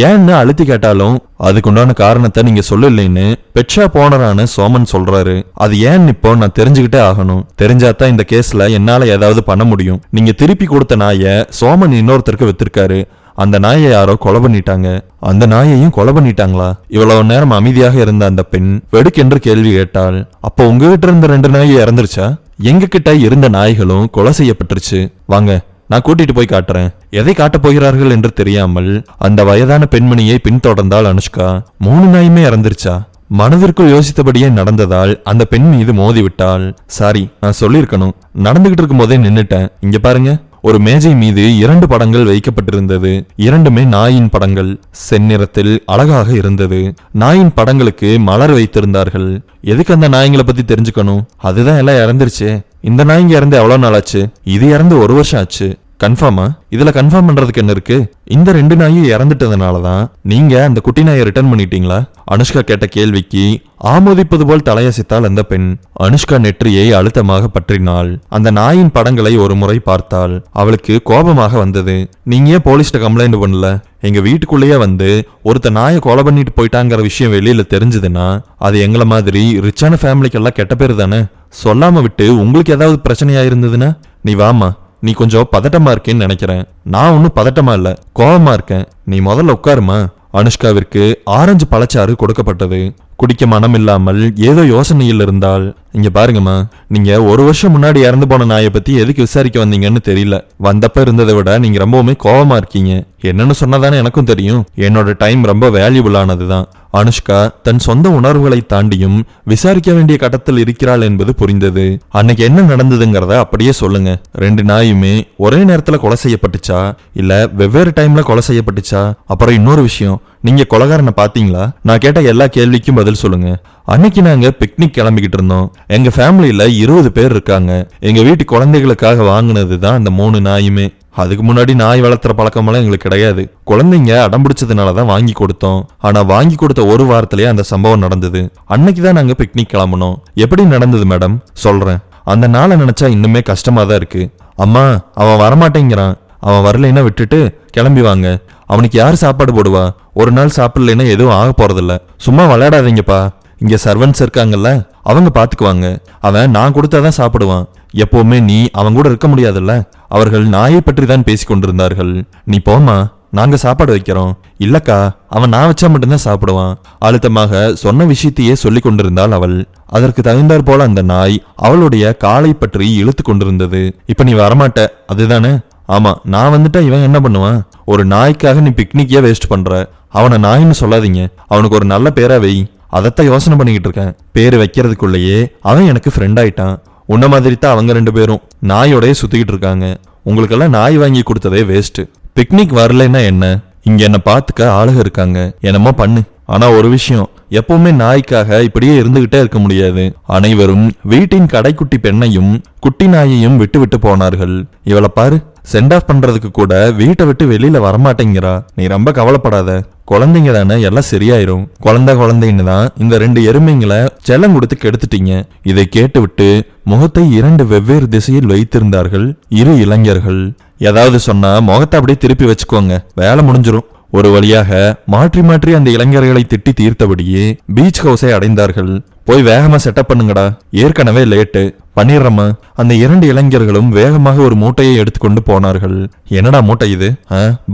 ஏன்னு அழுத்தி கேட்டாலும் அதுக்குண்டான காரணத்தை நீங்க சொல்லலைன்னு பெட்ஷாப் ஓனரான சோமன் சொல்றாரு. அது ஏன்னு இப்போ நான் தெரிஞ்சுக்கிட்டே ஆகணும். தெரிஞ்சாதான் இந்த கேஸ்ல என்னால ஏதாவது பண்ண முடியும். நீங்க திருப்பி கொடுத்த நாயை சோமன் இன்னொருத்தருக்கு வித்திருக்காரு. அந்த நாயை யாரோ கொலை பண்ணிட்டாங்க. அந்த நாயையும் கொலை பண்ணிட்டாங்களா? இவ்வளவு நேரம் அமைதியாக இருந்த அந்த பெண் வெடுக்கென்று கேள்வி கேட்டாள். அப்போ உங்ககிட்ட இருந்த 2 நாயை இறந்துருச்சா? எங்க கிட்ட இருந்த நாய்களும் கொலை செய்யப்பட்டுருச்சு. வாங்க, நான் கூட்டிட்டு போய் காட்டுறேன். எதை காட்டப் போகிறார்கள் என்று தெரியாமல் அந்த வயதான பெண்மணியை பின்தொடர்ந்தாள் அனுஷ்கா. 3 நாயுமே இறந்துருச்சா? மனதிற்குள் யோசித்தபடியே நடந்ததால் அந்த பெண் மீது மோதி விட்டாள். சாரி, நான் சொல்லியிருக்கணும். நடந்துகிட்டு இருக்கும் போதே நின்னுட்டேன். இங்க பாருங்க, ஒரு மேஜை மீது 2 படங்கள் வைக்கப்பட்டிருந்தது. இரண்டுமே நாயின் படங்கள். செந்நிறத்தில் அழகாக இருந்தது. நாயின் படங்களுக்கு மலர் வைத்திருந்தார்கள். எதுக்கு அந்த நாய்களை பத்தி தெரிஞ்சுக்கணும்? அதுதான் எல்லாம் இறந்துருச்சு. இந்த நாய்ங்க இறந்து எவ்வளவு நாள் ஆச்சு? இது இறந்து 1 வருஷம் ஆச்சு. கன்ஃபார்மா? இதுல கன்ஃபார்ம் பண்றதுக்கு என்ன இருக்கு? இந்த 2 நாயும் இறந்துட்டதுனாலதான் நீங்க அந்த குட்டி நாயை ரிட்டர்ன் பண்ணிட்டீங்களா? அனுஷ்கா கேட்ட கேள்விக்கு ஆமோதிப்பது போல் தலையசைத்தாள் அந்த பெண். அனுஷ்கா நெற்றியை அழுத்தமாக பற்றினாள். அந்த நாயின் படங்களை ஒரு முறை பார்த்தாள். அவளுக்கு கோபமாக வந்தது. நீங்க ஏன் போலீஸ்ட கம்ப்ளைண்ட் பண்ணல? எங்க வீட்டுக்குள்ளேயே வந்து ஒருத்த நாயை கொலை பண்ணிட்டு போயிட்டாங்கிற விஷயம் வெளியில தெரிஞ்சதுன்னா அது எங்களை மாதிரி ரிச்சான ஃபேமிலிக்கெல்லாம் கெட்ட பேரு தானே. சொல்லாம விட்டு உங்களுக்கு ஏதாவது பிரச்சனையா இருந்ததுன்னா நீ வாமா. நீ கொஞ்சம் பதட்டமா இருக்கேன்னு நினைக்கிறேன். நான் ஒன்னும் பதட்டமா இல்ல, கோபமா இருக்கேன். நீ முதல்ல உட்காருமா. அனுஷ்காவிற்கு ஆரஞ்சு பழச்சாறு கொடுக்கப்பட்டது. குடிக்க மனம் இல்லாமல் ஏதோ யோசனையில் இருந்தால், இங்க பாருங்கம்மா, நீங்க 1 வருஷம் முன்னாடி இறந்து போன நாயை பத்தி எதுக்கு விசாரிக்க வந்தீங்கன்னு தெரியல. வந்தப்ப இருந்ததை விட நீங்க ரொம்பவுமே கோபமா இருக்கீங்க. என்னன்னு சொன்னதானே எனக்கும் தெரியும். என்னோட டைம் ரொம்ப வேல்யூபிள் ஆனதுதான். அனுஷ்கா தன் சொந்த உணர்வுகளை தாண்டியும் விசாரிக்க வேண்டிய கட்டத்தில் இருக்கிறாள் என்பது புரிந்தது. அன்னைக்கு என்ன நடந்ததுங்கிறத அப்படியே சொல்லுங்க. 2 நாயுமே ஒரே நேரத்துல கொலை செய்யப்பட்டுச்சா, இல்ல வெவ்வேறு டைம்ல கொலை செய்யப்பட்டுச்சா? அப்புறம் இன்னொரு விஷயம், நீங்க கொலைகாரனை பாத்தீங்களா? நான் கேட்ட எல்லா கேள்விக்கும் பதில் சொல்லுங்க. அன்னைக்கு நாங்க பிக்னிக் கிளம்பிக்கிட்டு இருந்தோம். எங்க ஃபேமிலியில 20 பேர் இருக்காங்க. எங்க வீட்டு குழந்தைகளுக்காக வாங்கினதுதான் அந்த 3 நாயுமே. அதுக்கு முன்னாடி நாய் வளர்த்துற பழக்கமெல்லாம் எங்களுக்கு கிடையாது. குழந்தைங்க அடம்பிடிச்சதுனாலதான் வாங்கி கொடுத்தோம். ஆனா வாங்கி கொடுத்த 1 வாரத்திலேயே அந்த சம்பவம் நடந்தது. அன்னைக்குதான் நாங்க பிக்னிக் கிளம்பணும். எப்படி நடந்தது மேடம்? சொல்றேன். அந்த நாளை நினைச்சா இன்னுமே கஷ்டமா தான் இருக்கு. அம்மா, அவன் வரமாட்டேங்கிறான். அவன் வரலைன்னா விட்டுட்டு கிளம்பி வாங்க. அவனுக்கு யார் சாப்பாடு போடுவா? ஒரு நாள் சாப்பிடலைன்னா எதுவும் ஆக போறதில்ல. சும்மா விளையாடாதீங்கப்பா. இங்க சர்வன்ட்ஸ் இருக்காங்கல்ல, அவங்க பாத்துக்குவாங்க. அவன் நான் கொடுத்தாதான் சாப்பிடுவான். எப்பவுமே நீ அவன் கூட இருக்க முடியாதுல்ல. அவர்கள் நாயை பற்றி தான் பேசிக் கொண்டிருந்தார்கள். நீ போமா, நாங்க சாப்பாடு வைக்கிறோம். இல்லக்கா, அவன் நான் வச்சா மட்டும்தான் சாப்பிடுவான். அழுத்தமாக சொன்ன விஷயத்தையே சொல்லி கொண்டிருந்தாள் அவள். அதற்கு தகுந்தாற் போல அந்த நாய் அவளுடைய காலை பற்றி இழுத்து கொண்டிருந்தது. இப்ப நீ வரமாட்ட, அதுதானே? ஆமா, நான் வந்துட்டா இவன் என்ன பண்ணுவான்? ஒரு நாய்க்காக நீ பிக்னிக்கே வேஸ்ட் பண்ற. அவனை நாயின்னு சொல்லாதீங்க. அவனுக்கு ஒரு நல்ல பேரா வை. அதைத்தான் யோசனை பண்ணிக்கிட்டு இருக்கேன். பேரு வைக்கிறதுக்குள்ளேயே அவன் எனக்கு ஃப்ரெண்ட் ஆயிட்டான். உன்ன மாதிரி தான் அவங்க 2 பேரும் நாயோடய சுத்திக்கிட்டு இருக்காங்க. உங்களுக்கெல்லாம் நாய் வாங்கி கொடுத்ததே வேஸ்ட். பிக்னிக் வரலைன்னா என்ன? இங்க என்ன பாத்துக்க ஆளுக இருக்காங்க. என்னமோ பண்ணு. ஆனா ஒரு விஷயம், எப்பவுமே நாய்க்காக இப்படியே இருந்துகிட்டே இருக்க முடியாது. அனைவரும் வீட்டின் கடைக்குட்டி பெண்ணையும் குட்டி நாயையும் விட்டு விட்டு போனார்கள். இவளை பாரு, சென்ட் ஆஃப் பண்றதுக்கு கூட வீட்டை விட்டு வெளியில வரமாட்டேங்கிறா. நீ ரொம்ப கவலைப்படாத. குழந்தைங்க தானே, எல்லாம் சரியாயிரும். குழந்தைன்னு தான் இந்த 2 எருமைங்களை செல்லம் கொடுத்து கெடுத்துட்டீங்க. இதை கேட்டுவிட்டு முகத்தை 2 வெவ்வேறு திசையில் வைத்திருந்தார்கள் 2 இளைஞர்கள். ஏதாவது சொன்னா முகத்தை அப்படியே திருப்பி வச்சுக்கோங்க, வேலை முடிஞ்சிரும். ஒரு வழியாக மாற்றி மாற்றி அந்த இளைஞர்களை திட்டி தீர்த்தபடியே பீச் ஹவுஸை அடைந்தார்கள். போய் வேகமா செட்டப் பண்ணுங்கடா, ஏற்கனவே லேட்டு. பண்ணிடுறம்மா. அந்த 2 இளைஞர்களும் வேகமாக ஒரு மூட்டையை எடுத்துக்கொண்டு போனார்கள். என்னடா மூட்டை இது?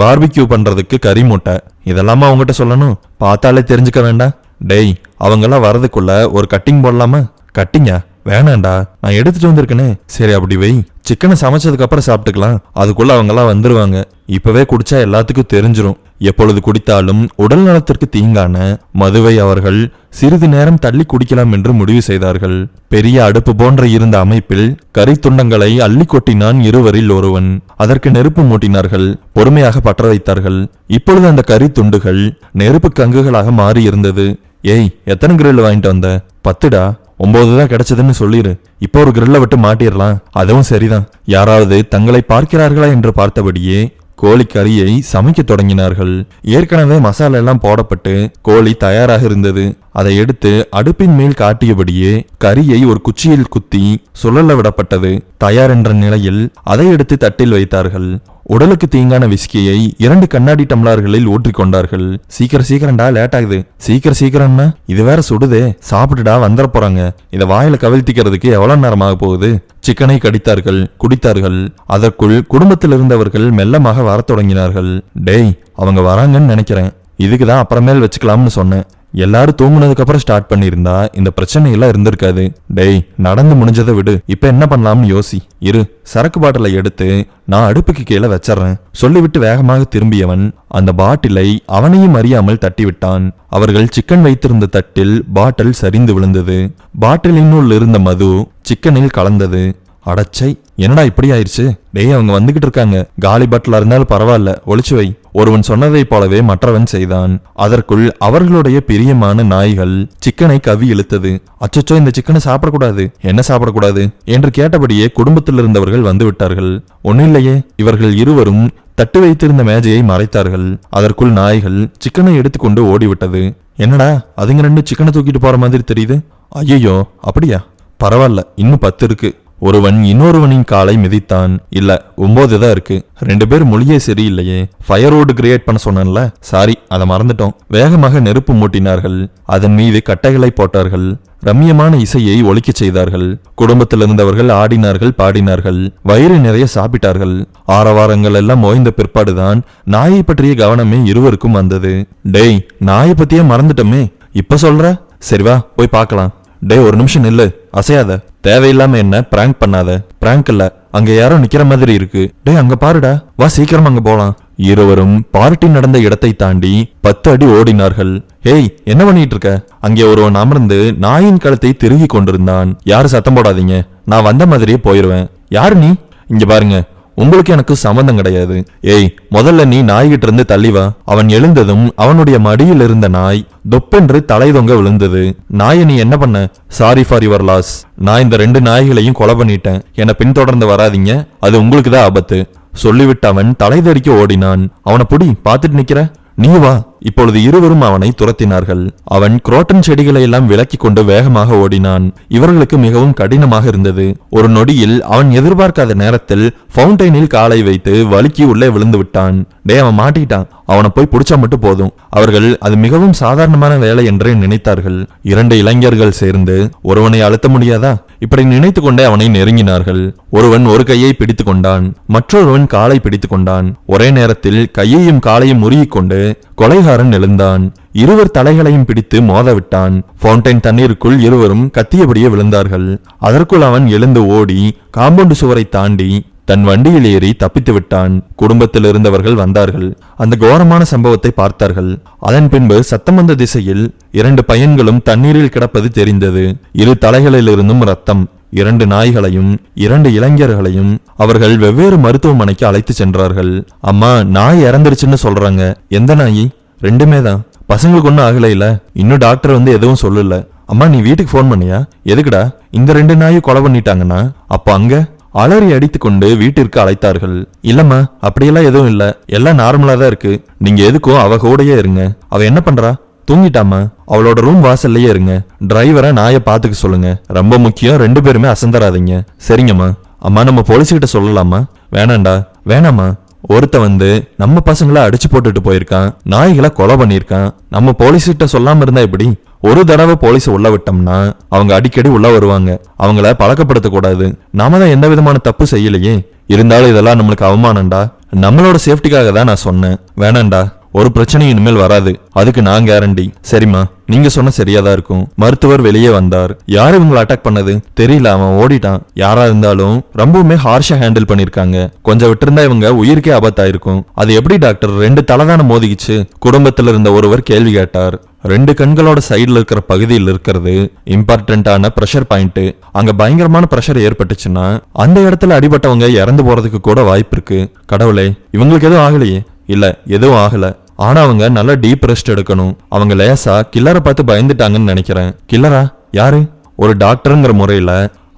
பார்பிக்யூ பண்றதுக்கு கறி மூட்டை. இதெல்லாமா அவங்ககிட்ட சொல்லணும்? பார்த்தாலே தெரிஞ்சுக்க வேண்டாம்? டேய், அவங்கெல்லாம் வரதுக்குள்ள ஒரு கட்டிங் போடலாமா? கட்டிங்கா? வேணாண்டா, நான் எடுத்துட்டு வந்திருக்கேனே. சரி, அப்படி வை. சிக்கனை சமைச்சதுக்கு அப்புறம் சாப்பிட்டுக்கலாம். அதுக்குள்ள அவங்கெல்லாம் வந்துருவாங்க. இப்பவே குடிச்சா எல்லாத்துக்கும் தெரிஞ்சிரும். எப்பொழுது குடித்தாலும் உடல் நலத்திற்கு தீங்கான மதுவை அவர்கள் சிறிது நேரம் தள்ளி குடிக்கலாம் என்று முடிவு செய்தார்கள். பெரிய அடுப்பு போன்ற இருந்த அமைப்பில் கறி துண்டங்களை அள்ளி கொட்டினான் இருவரில் ஒருவன். அதற்கு நெருப்பு மூட்டினார்கள். பொறுமையாக பற்ற வைத்தார்கள். இப்பொழுது அந்த கறி துண்டுகள் நெருப்பு கங்குகளாக மாறி இருந்தது. ஏய், எத்தனை கிரில் வாங்கிட்டு வந்த? 10டா. 9 தான் கிடைச்சதுன்னு சொல்லிரு. இப்போ ஒரு கிரில்ல விட்டு மாட்டிடலாம். அதுவும் சரிதான். யாராவது தங்களை பார்க்கிறார்களா என்று பார்த்தபடியே கோழிக்கறியை சமைக்க தொடங்கினார்கள். ஏற்கனவே மசாலா எல்லாம் போடப்பட்டு கோழி தயாராக இருந்தது. அதை எடுத்து அடுப்பின் மேல் காட்டியபடியே கறியை ஒரு குச்சியில் குத்தி சுழல விடப்பட்டது. தயார் என்ற நிலையில் அதை எடுத்து தட்டில் வைத்தார்கள். உடலுக்கு தீங்கான விஸ்கியை 2 கண்ணாடி டம்ளர்களில் ஊற்றிக்கொண்டார்கள். சீக்கிரம்டா, லேட் ஆகுது. சீக்கிரம்னா இது வேற சுடுதே. சாப்பிட்டுடா, வந்துட போறாங்க. இத வாயில கவிழ்த்திக்கிறதுக்கு எவ்வளவு நேரமாக போகுது? சிக்கனை கடித்தார்கள், குடித்தார்கள். அதற்குள் குடும்பத்தில் இருந்தவர்கள் மெல்லமாக வரத் தொடங்கினார்கள். டேய், அவங்க வராங்கன்னு நினைக்கிறேன். இதுக்குதான் அப்புறமேல் வச்சுக்கலாம்னு சொன்னேன். எல்லாரும் தூங்குனதுக்கு அப்புறம் ஸ்டார்ட் பண்ணிருந்தா இந்த பிரச்சனை எல்லாம் இருந்திருக்காது. டேய், நடந்து முடிஞ்சதை விடு. இப்ப என்ன பண்ணலாம்னு யோசி. இரு, சரக்கு பாட்டிலை எடுத்து நான் அடுப்புக்கு கீழே வச்சிடறேன். சொல்லிவிட்டு வேகமாக திரும்பியவன் அந்த பாட்டிலை அவனையும் அறியாமல் தட்டிவிட்டான். அவர்கள் சிக்கன் வைத்திருந்த தட்டில் பாட்டில் சரிந்து விழுந்தது. பாட்டிலினுள் இருந்த மது சிக்கனில் கலந்தது. அடச்சை, என்னடா இப்படி ஆயிருச்சு? டேய், அவங்க வந்துகிட்டு இருக்காங்க. காலி பட்ல இருந்தாலும் பரவாயில்ல, ஒளிச்சு வை. ஒருவன் சொன்னதைப் போலவே மற்றவன் செய்தான். அதற்குள் அவர்களுடைய பிரியமான நாய்கள் சிக்கனை கவி இழுத்தது. அச்சச்சோ, இந்த சிக்கனை சாப்பிடக்கூடாது. என்ன சாப்பிடக்கூடாது என்று கேட்டபடியே குடும்பத்தில் இருந்தவர்கள் வந்து விட்டார்கள். ஒன்னில்லையே, இவர்கள் இருவரும் தட்டு வைத்திருந்த மேஜையை மறைத்தார்கள். அதற்குள் நாய்கள் சிக்கனை எடுத்துக்கொண்டு ஓடிவிட்டது. என்னடா, அதுங்க 2 சிக்கனை தூக்கிட்டு போற மாதிரி தெரியுது. ஐயோ, அப்படியா? பரவாயில்ல, இன்னும் 10 இருக்கு. ஒருவன் இன்னொருவனின் காலை மிதித்தான். இல்ல, 9 தான் இருக்கு. 2 பேர் மொழியே சரியில்லையே. ஃபயர் வுட் கிரியேட் பண்ண சொன்னேன்ல, சாரி, அதை மறந்துட்டோம். வேகமாக நெருப்பு மூட்டினார்கள். அதன் மீது கட்டைகளை போட்டார்கள். ரம்யமான இசையை ஒலிக்கச் செய்தார்கள். குடும்பத்தில் இருந்தவர்கள் ஆடினார்கள், பாடினார்கள், வயிறு நிறைய சாப்பிட்டார்கள். ஆரவாரங்கள் எல்லாம் ஓய்ந்த பிற்பாடுதான் நாயை பற்றிய கவனமே இருவருக்கும் வந்தது. டேய், நாயை பத்தியே மறந்துட்டோமே, இப்ப சொல்ற? சரி வா, போய் பார்க்கலாம். டேய், ஒரு நிமிஷம் நில்லு, அசையாத. தேவையில்லாம என்ன பிராங்க் பண்ணாத. பிராங்க் இல்ல, அங்க யாரோ நிக்கிற மாதிரி இருக்கு. டேய், அங்க பாருடா, வா சீக்கிரம் அங்க போலாம். இருவரும் பார்ட்டி நடந்த இடத்தை தாண்டி 10 அடி ஓடினார்கள். ஹேய், என்ன பண்ணிட்டு இருக்க? அங்கே ஒருவன் அமர்ந்து நாயின் கழுத்தை திருகி கொண்டிருந்தான். யாரு சத்தம் போடாதீங்க, நான் வந்த மாதிரியே போயிருவேன். யாரு நீ? இங்க பாருங்க, உங்களுக்கு எனக்கு சம்பந்தம் கிடையாது. ஏய், முதல்ல நீ நாய்கிட்ட இருந்து தள்ளி வா. அவன் எழுந்ததும் அவனுடைய மடியில் இருந்த நாய் தொப்பென்று தலை தொங்க விழுந்தது. நாயை நீ என்ன பண்ண? Sorry for your loss. நான் இந்த 2 நாய்களையும் கொலை பண்ணிட்டேன். என்னை பின்தொடர்ந்து வராதீங்க, அது உங்களுக்கு தான் ஆபத்து. சொல்லிவிட்டு அவன் தலை தெறிக்க ஓடினான். அவனை புடி, பாத்துட்டு நிக்கிற? நீ வா. இப்பொழுது இருவரும் அவனை துரத்தினார்கள். அவன் குரோட்டன் செடிகளை எல்லாம் விலக்கி கொண்டு வேகமாக ஓடினான். இவர்களுக்கு மிகவும் கடினமாக இருந்தது. ஒரு நொடியில் அவன் எதிர்பார்க்காத நேரத்தில் ஃபவுண்டைனில் காலை வைத்து வழுக்கி உள்ளே விழுந்து விட்டான். டே, அவன் மாட்டிக்கிட்டான். அவனை போய் பிடிச்சா மட்டும் போதும். அவர்கள் அது மிகவும் சாதாரணமான வேலை என்றே நினைத்தார்கள். 2 இளைஞர்கள் சேர்ந்து ஒருவனை அழுத்த முடியாதா? இப்படி நினைத்து கொண்டே அவனை நெருங்கினார்கள். ஒருவன் ஒரு கையை பிடித்துக் கொண்டான், மற்றொருவன் காலை பிடித்துக் கொண்டான். ஒரே நேரத்தில் கையையும் காலையும் முறுகிக் கொண்டு கொலைகாரன் எழுந்தான். இருவர் தலைகளையும் பிடித்து மோதவிட்டான். ஃபவுண்டைன் தண்ணீருக்குள் இருவரும் கத்தியபடியே விழுந்தார்கள். அதற்குள் அவன் எழுந்து ஓடி காம்பவுண்டு சுவரை தாண்டி தன் வண்டியில் ஏறி தப்பித்து விட்டான். குடும்பத்தில் இருந்தவர்கள் வந்தார்கள். அந்த கோரமான சம்பவத்தை பார்த்தார்கள். அதன் பின்பு சத்தம் வந்த திசையில் 2 பையன்களும் தண்ணீரில் கிடப்பது தெரிந்தது. 2 தலைகளிலிருந்தும் ரத்தம். 2 நாய்களையும் 2 இளைஞர்களையும் அவர்கள் வெவ்வேறு மருத்துவமனைக்கு அழைத்து சென்றார்கள். அம்மா, நாய் இறந்துருச்சுன்னு சொல்றாங்க. எந்த நாயி? 2மே தான். பசங்களுக்கு ஒன்னும் ஆகல. இல்ல, இன்னும் டாக்டர் வந்து எதுவும் சொல்லல. அம்மா, நீ வீட்டுக்கு போன் பண்ணியா? எதுக்குடா? இந்த 2 நாயும் கொலை பண்ணிட்டாங்கன்னா அப்ப அங்க அலறி அடித்து கொண்டு வீட்டிற்கு அழைத்தார்கள். இல்லம்மா, அப்படியெல்லாம் எதுவும் இல்ல, எல்லாம் நார்மலா தான் இருக்கு. நீங்க எதுக்கும் அவ கூடயே இருங்க. அவ என்ன பண்றா? தூங்கிட்டாமா? அவளோட ரூம் வாசல்லையே இருங்க. டிரைவரை நாயை பாத்துக்க சொல்லுங்க. ரொம்ப முக்கியம், 2 பேருமே அசந்தராதீங்க. சரிங்கம்மா. அம்மா, நம்ம போலீஸ்கிட்ட சொல்லலாமா? வேணாண்டா. வேணாமா? ஒருத்த வந்து நம்ம பசங்களை அடிச்சு போட்டுட்டு போயிருக்கான், நாய்களை கொலை பண்ணிருக்கான். நம்ம போலீஸ்கிட்ட சொல்லாம இருந்தா எப்படி? ஒரு தடவை போலீஸ் உள்ள விட்டோம்னா அவங்க அடிக்கடி உள்ள வருவாங்க. அவங்கள பழக்கப்படுத்த கூடாது. நாம தான் எந்த விதமான தப்பு செய்யலையே. இருந்தாலும் இதெல்லாம் நம்மளுக்கு அவமானம்டா. நம்மளோட சேஃப்டிக்காக தான் நான் சொன்னேன். வேணாண்டா, ஒரு பிரச்சனையும் இனிமேல் வராது, அதுக்கு நான் கேரண்டி. சரிம்மா, நீங்க சொன்ன சரியாதான் இருக்கும். மருத்துவர் வெளியே வந்தார். யாரு இவங்களை அட்டாக் பண்ணது தெரியல, அவன் ஓடிட்டான். யாரா இருந்தாலும் ரொம்பவுமே ஹார்ஷா ஹேண்டில் பண்ணிருக்காங்க. கொஞ்சம் விட்டுருந்தா இவங்க உயிருக்கே ஆபத்தாயிருக்கும். அது எப்படி டாக்டர்? 2 தலைதான மோதிக்கிச்சு. குடும்பத்தில் இருந்த ஒருவர் கேள்வி கேட்டார். 2 கண்களோட சைடுல இருக்கிற பகுதியில் இருக்கிறது இம்பார்ட்டன்டான பிரஷர் பாயிண்ட். அங்க பயங்கரமான பிரஷர் ஏற்பட்டுச்சுன்னா அந்த இடத்துல அடிபட்டவங்க இறந்து போறதுக்கு கூட வாய்ப்பு இருக்கு. கடவுளே, இவங்களுக்கு எதுவும் ஆகலையே? இல்ல, எதுவும் ஆகல. ஆனா அவங்க நல்லா டீப் ரெஸ்ட் எடுக்கணும். அவங்க லேசா கில்லரை பார்த்து பயந்துட்டாங்கன்னு நினைக்கிறேன். கில்லரா? யாரு? ஒரு டாக்டருங்கிற முறையில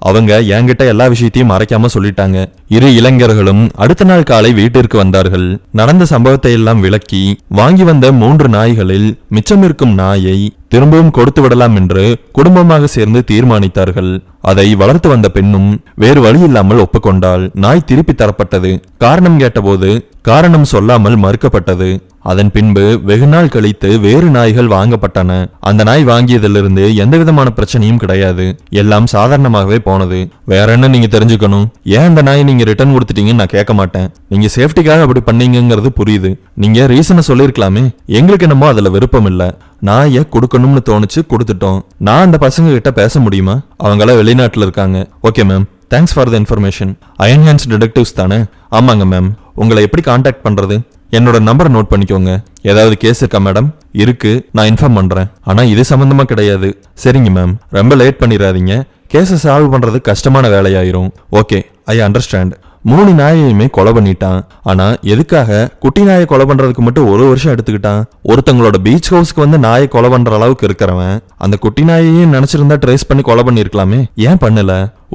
அவங்க என்கிட்ட எல்லா விஷயத்தையும் மறைக்காம சொல்லிட்டாங்க. 2 இளைஞர்களும் அடுத்த நாள் காலை வீட்டிற்கு வந்தார்கள். நடந்த சம்பவத்தை எல்லாம் விளக்கி வாங்கி வந்த 3 நாய்களில் மிச்சம் இருக்கும் நாயை திரும்பவும் கொடுத்து விடலாம் என்று குடும்பமாக சேர்ந்து தீர்மானித்தார்கள். அதை வளர்த்து வந்த பெண்ணும் வேறு வழி இல்லாமல் ஒப்புக்கொண்டாள். நாய் திருப்பி தரப்பட்டது. காரணம் கேட்டபோது காரணம் சொல்லாமல் மறுக்கப்பட்டது. அதன் பின்பு வெகு நாள் கழித்து வேறு நாய்கள் வாங்கப்பட்டன. அந்த நாய் வாங்கியதிலிருந்து எந்த விதமான பிரச்சனையும் கிடையாது. எல்லாம் சாதாரணமாகவே போனது. வேற என்ன நீங்க தெரிஞ்சுக்கணும்? ஏன் அந்த நாயை நீங்க ரிட்டர்ன் கொடுத்துட்டீங்கன்னு நான் கேட்க மாட்டேன். நீங்க சேஃப்டிக்காக அப்படி பண்ணீங்கிறது புரியுது. நீங்க ரீசனை சொல்லிருக்கலாமே. எங்களுக்கு என்னமோ அதுல விருப்பம் இல்ல. நாயை கொடுக்கணும்னு தோணுச்சு, கொடுத்துட்டோம். நான் அந்த பசங்க கிட்ட பேச முடியுமா? அவங்கள வெளிநாட்டுல இருக்காங்க. Okay ma'am, thanks for the information. Iron hands detectives தானே? ஆமாங்க மேம். உங்களை எப்படி கான்டாக்ட் பண்றது? என்னோட நம்பரை நோட் பண்ணிக்கோங்க. ஏதாவது கேஸ் இருக்கா மேடம்? இருக்கு, நான் இன்ஃபார்ம் பண்றேன். ஆனா இது சம்பந்தமா கிடையாது. சரிங்க மேம், ரொம்ப லேட் பண்ணிடாதீங்க. கேஸை சால்வ் பண்றது கஷ்டமான வேலையாயிரும். Okay, I understand. 3 நாயையுமே கொலை பண்ணிட்டான். ஆனா எதுக்காக குட்டி நாயை கொலை பண்றதுக்கு மட்டும் 1 வருஷம் எடுத்துக்கிட்டான்? ஒருத்தங்களோட பீச் ஹவுஸ்க்கு வந்து நாயை கொலை பண்ற அளவுக்கு இருக்கிறவன் அந்த குட்டி நாயையும் நினைச்சிருந்தா ட்ரேஸ் பண்ணி கொலை பண்ணிருக்கலாமே, ஏன் பண்ணல?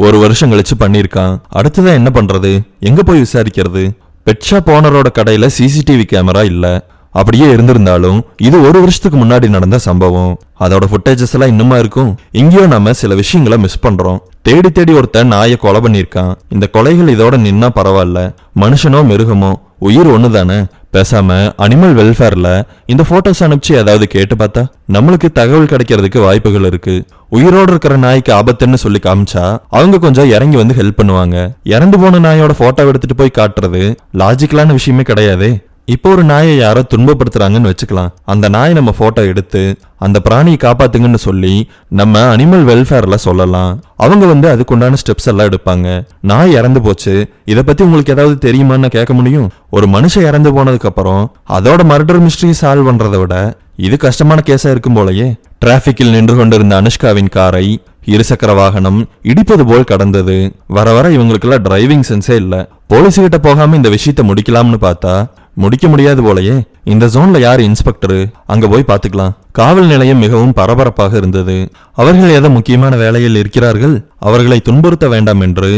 1 வருஷம் கழிச்சு பண்ணிருக்கான். அடுத்ததான் என்ன பண்றது? எங்க போய் விசாரிக்கிறது? பெட் ஷாப் ஓனரோட கடையில சிசிடிவி கேமரா இல்ல. அப்படியே இருந்திருந்தாலும் இது 1 வருஷத்துக்கு முன்னாடி நடந்த சம்பவம். அதோட ஃபுட்டேஜஸ் எல்லாம் இன்னுமா இருக்கும். இங்கேயோ நம்ம சில விஷயங்களை மிஸ் பண்றோம். தேடி தேடி ஒருத்தன் நாயை கொலை பண்ணிருக்கான். இந்த கொலைகள் இதோட நின்னா பரவாயில்ல. மனுஷனோ மிருகமோ உயிர் ஒண்ணுதானே. பேசாம அனிமல் வெல்ஃபேர்ல இந்த போட்டோஸ் அனுப்பிச்சு ஏதாவது கேட்டு பார்த்தா நம்மளுக்கு தகவல் கிடைக்கிறதுக்கு வாய்ப்புகள் இருக்கு. உயிரோடு இருக்கிற நாய்க்கு ஆபத்துன்னு சொல்லி காமிச்சா அவங்க கொஞ்சம் இறங்கி வந்து ஹெல்ப் பண்ணுவாங்க. இறந்து போன நாயோட போட்டோ எடுத்துட்டு போய் காட்டுறது லாஜிக்கலான விஷயமே கிடையாதே. இப்போ ஒரு நாயை யாரோ துன்பப்படுத்துறாங்கன்னு வச்சுக்கலாம். அந்த நாயை நம்ம போட்டோ எடுத்து அந்த பிராணியை காப்பாத்துங்கன்னு சொல்லி நம்ம அனிமல் வெல்ஃபேர்ல சொல்லலாம். அவங்க வந்து அதுக்குண்டான ஸ்டெப்ஸ் எல்லாம் எடுப்பாங்க. நாய் இறந்து போச்சு, இதை பத்தி உங்களுக்கு ஏதாவது தெரியுமான்னு கேட்க முடியும். ஒரு மனுஷன் இறந்து போனதுக்கு அப்புறம் அதோட மர்டர் மிஸ்டரி சால்வ் பண்றதை விட இது கஷ்டமான கேஸா இருக்கும் போலயே. டிராபிக்கில் நின்று கொண்டிருந்த அனுஷ்காவின் காரை இருசக்கர வாகனம் இடிப்பது போல் கடந்தது. வர வர இவங்களுக்குள்ள டிரைவிங் சென்ஸே இல்ல. போலீஸ் கிட்ட போகாம இந்த விஷயத்த முடிக்கலாம்னு பார்த்தா முடிக்க முடியாது போலயே. இந்த ஜோன்ல யார் இன்ஸ்பெக்டர்? அங்க போய் பாத்துக்கலாம். காவல் நிலையம் மிகவும் பரபரப்பாக இருந்தது. அவர்கள் ஏதோ முக்கியமான வேலையில் இருக்கிறார்கள், அவர்களை துன்புறுத்த வேண்டாம் என்று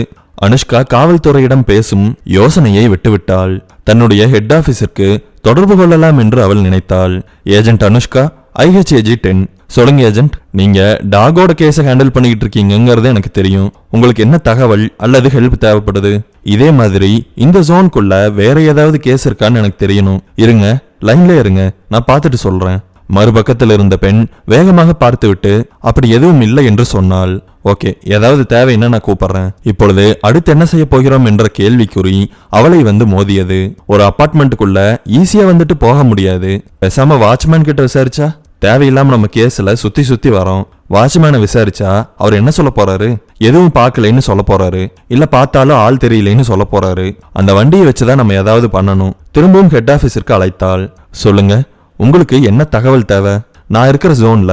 அனுஷ்கா காவல்துறையிடம் பேசும் யோசனையை விட்டுவிட்டாள். தன்னுடைய ஹெட் ஆபீஸிற்கு தொடர்பு கொள்ளலாம் என்று அவள் நினைத்தாள். Agent Anushka, IHAG 10. சொல்லுங்க ஏஜென்ட், நீங்க டாகோட கேஸை ஹேண்டில் பண்ணிக்கிட்டு இருக்கீங்கிறது எனக்கு தெரியும். உங்களுக்கு என்ன தகவல் அல்லது ஹெல்ப் தேவைப்படுது? இதே மாதிரி இந்த ஜோனுக்குள்ள வேற ஏதாவது கேஸ் இருக்கான்னு எனக்கு தெரியணும். இருங்க, லைன்ல இருங்க, நான் பார்த்துட்டு சொல்றேன். மறுபக்கத்தில் இருந்த பெண் வேகமாக பார்த்துவிட்டு அப்படி எதுவும் இல்லை என்று சொன்னாள். ஓகே, ஏதாவது தேவைன்னா நான் கூப்பிடுறேன். இப்பொழுது அடுத்து என்ன செய்ய போகிறோம் என்ற கேள்விக்குறி அவளை வந்து மோதியது. ஒரு அபார்ட்மெண்ட்டுக்குள்ள ஈஸியா வந்துட்டு போக முடியாது. பேசாம வாட்ச்மேன் கிட்ட விசாரிச்சா? தேவையில்லாம நம்ம கேஸ்ல சுத்தி சுத்தி வரோம். வாட்ச்மேனை விசாரிச்சா அவர் என்ன சொல்ல போறாரு? எதுவும் பார்க்கலைன்னு சொல்ல போறாரு, இல்ல பார்த்தாலும் ஆள் தெரியலைன்னு சொல்ல போறாரு. அந்த வண்டியை வச்சுதான் நம்ம ஏதாவது பண்ணணும். திரும்பவும் ஹெட் ஆபீஸிற்கு அழைத்தாள். சொல்லுங்க, உங்களுக்கு என்ன தகவல் தேவை? நான் இருக்கிற ஜோன்ல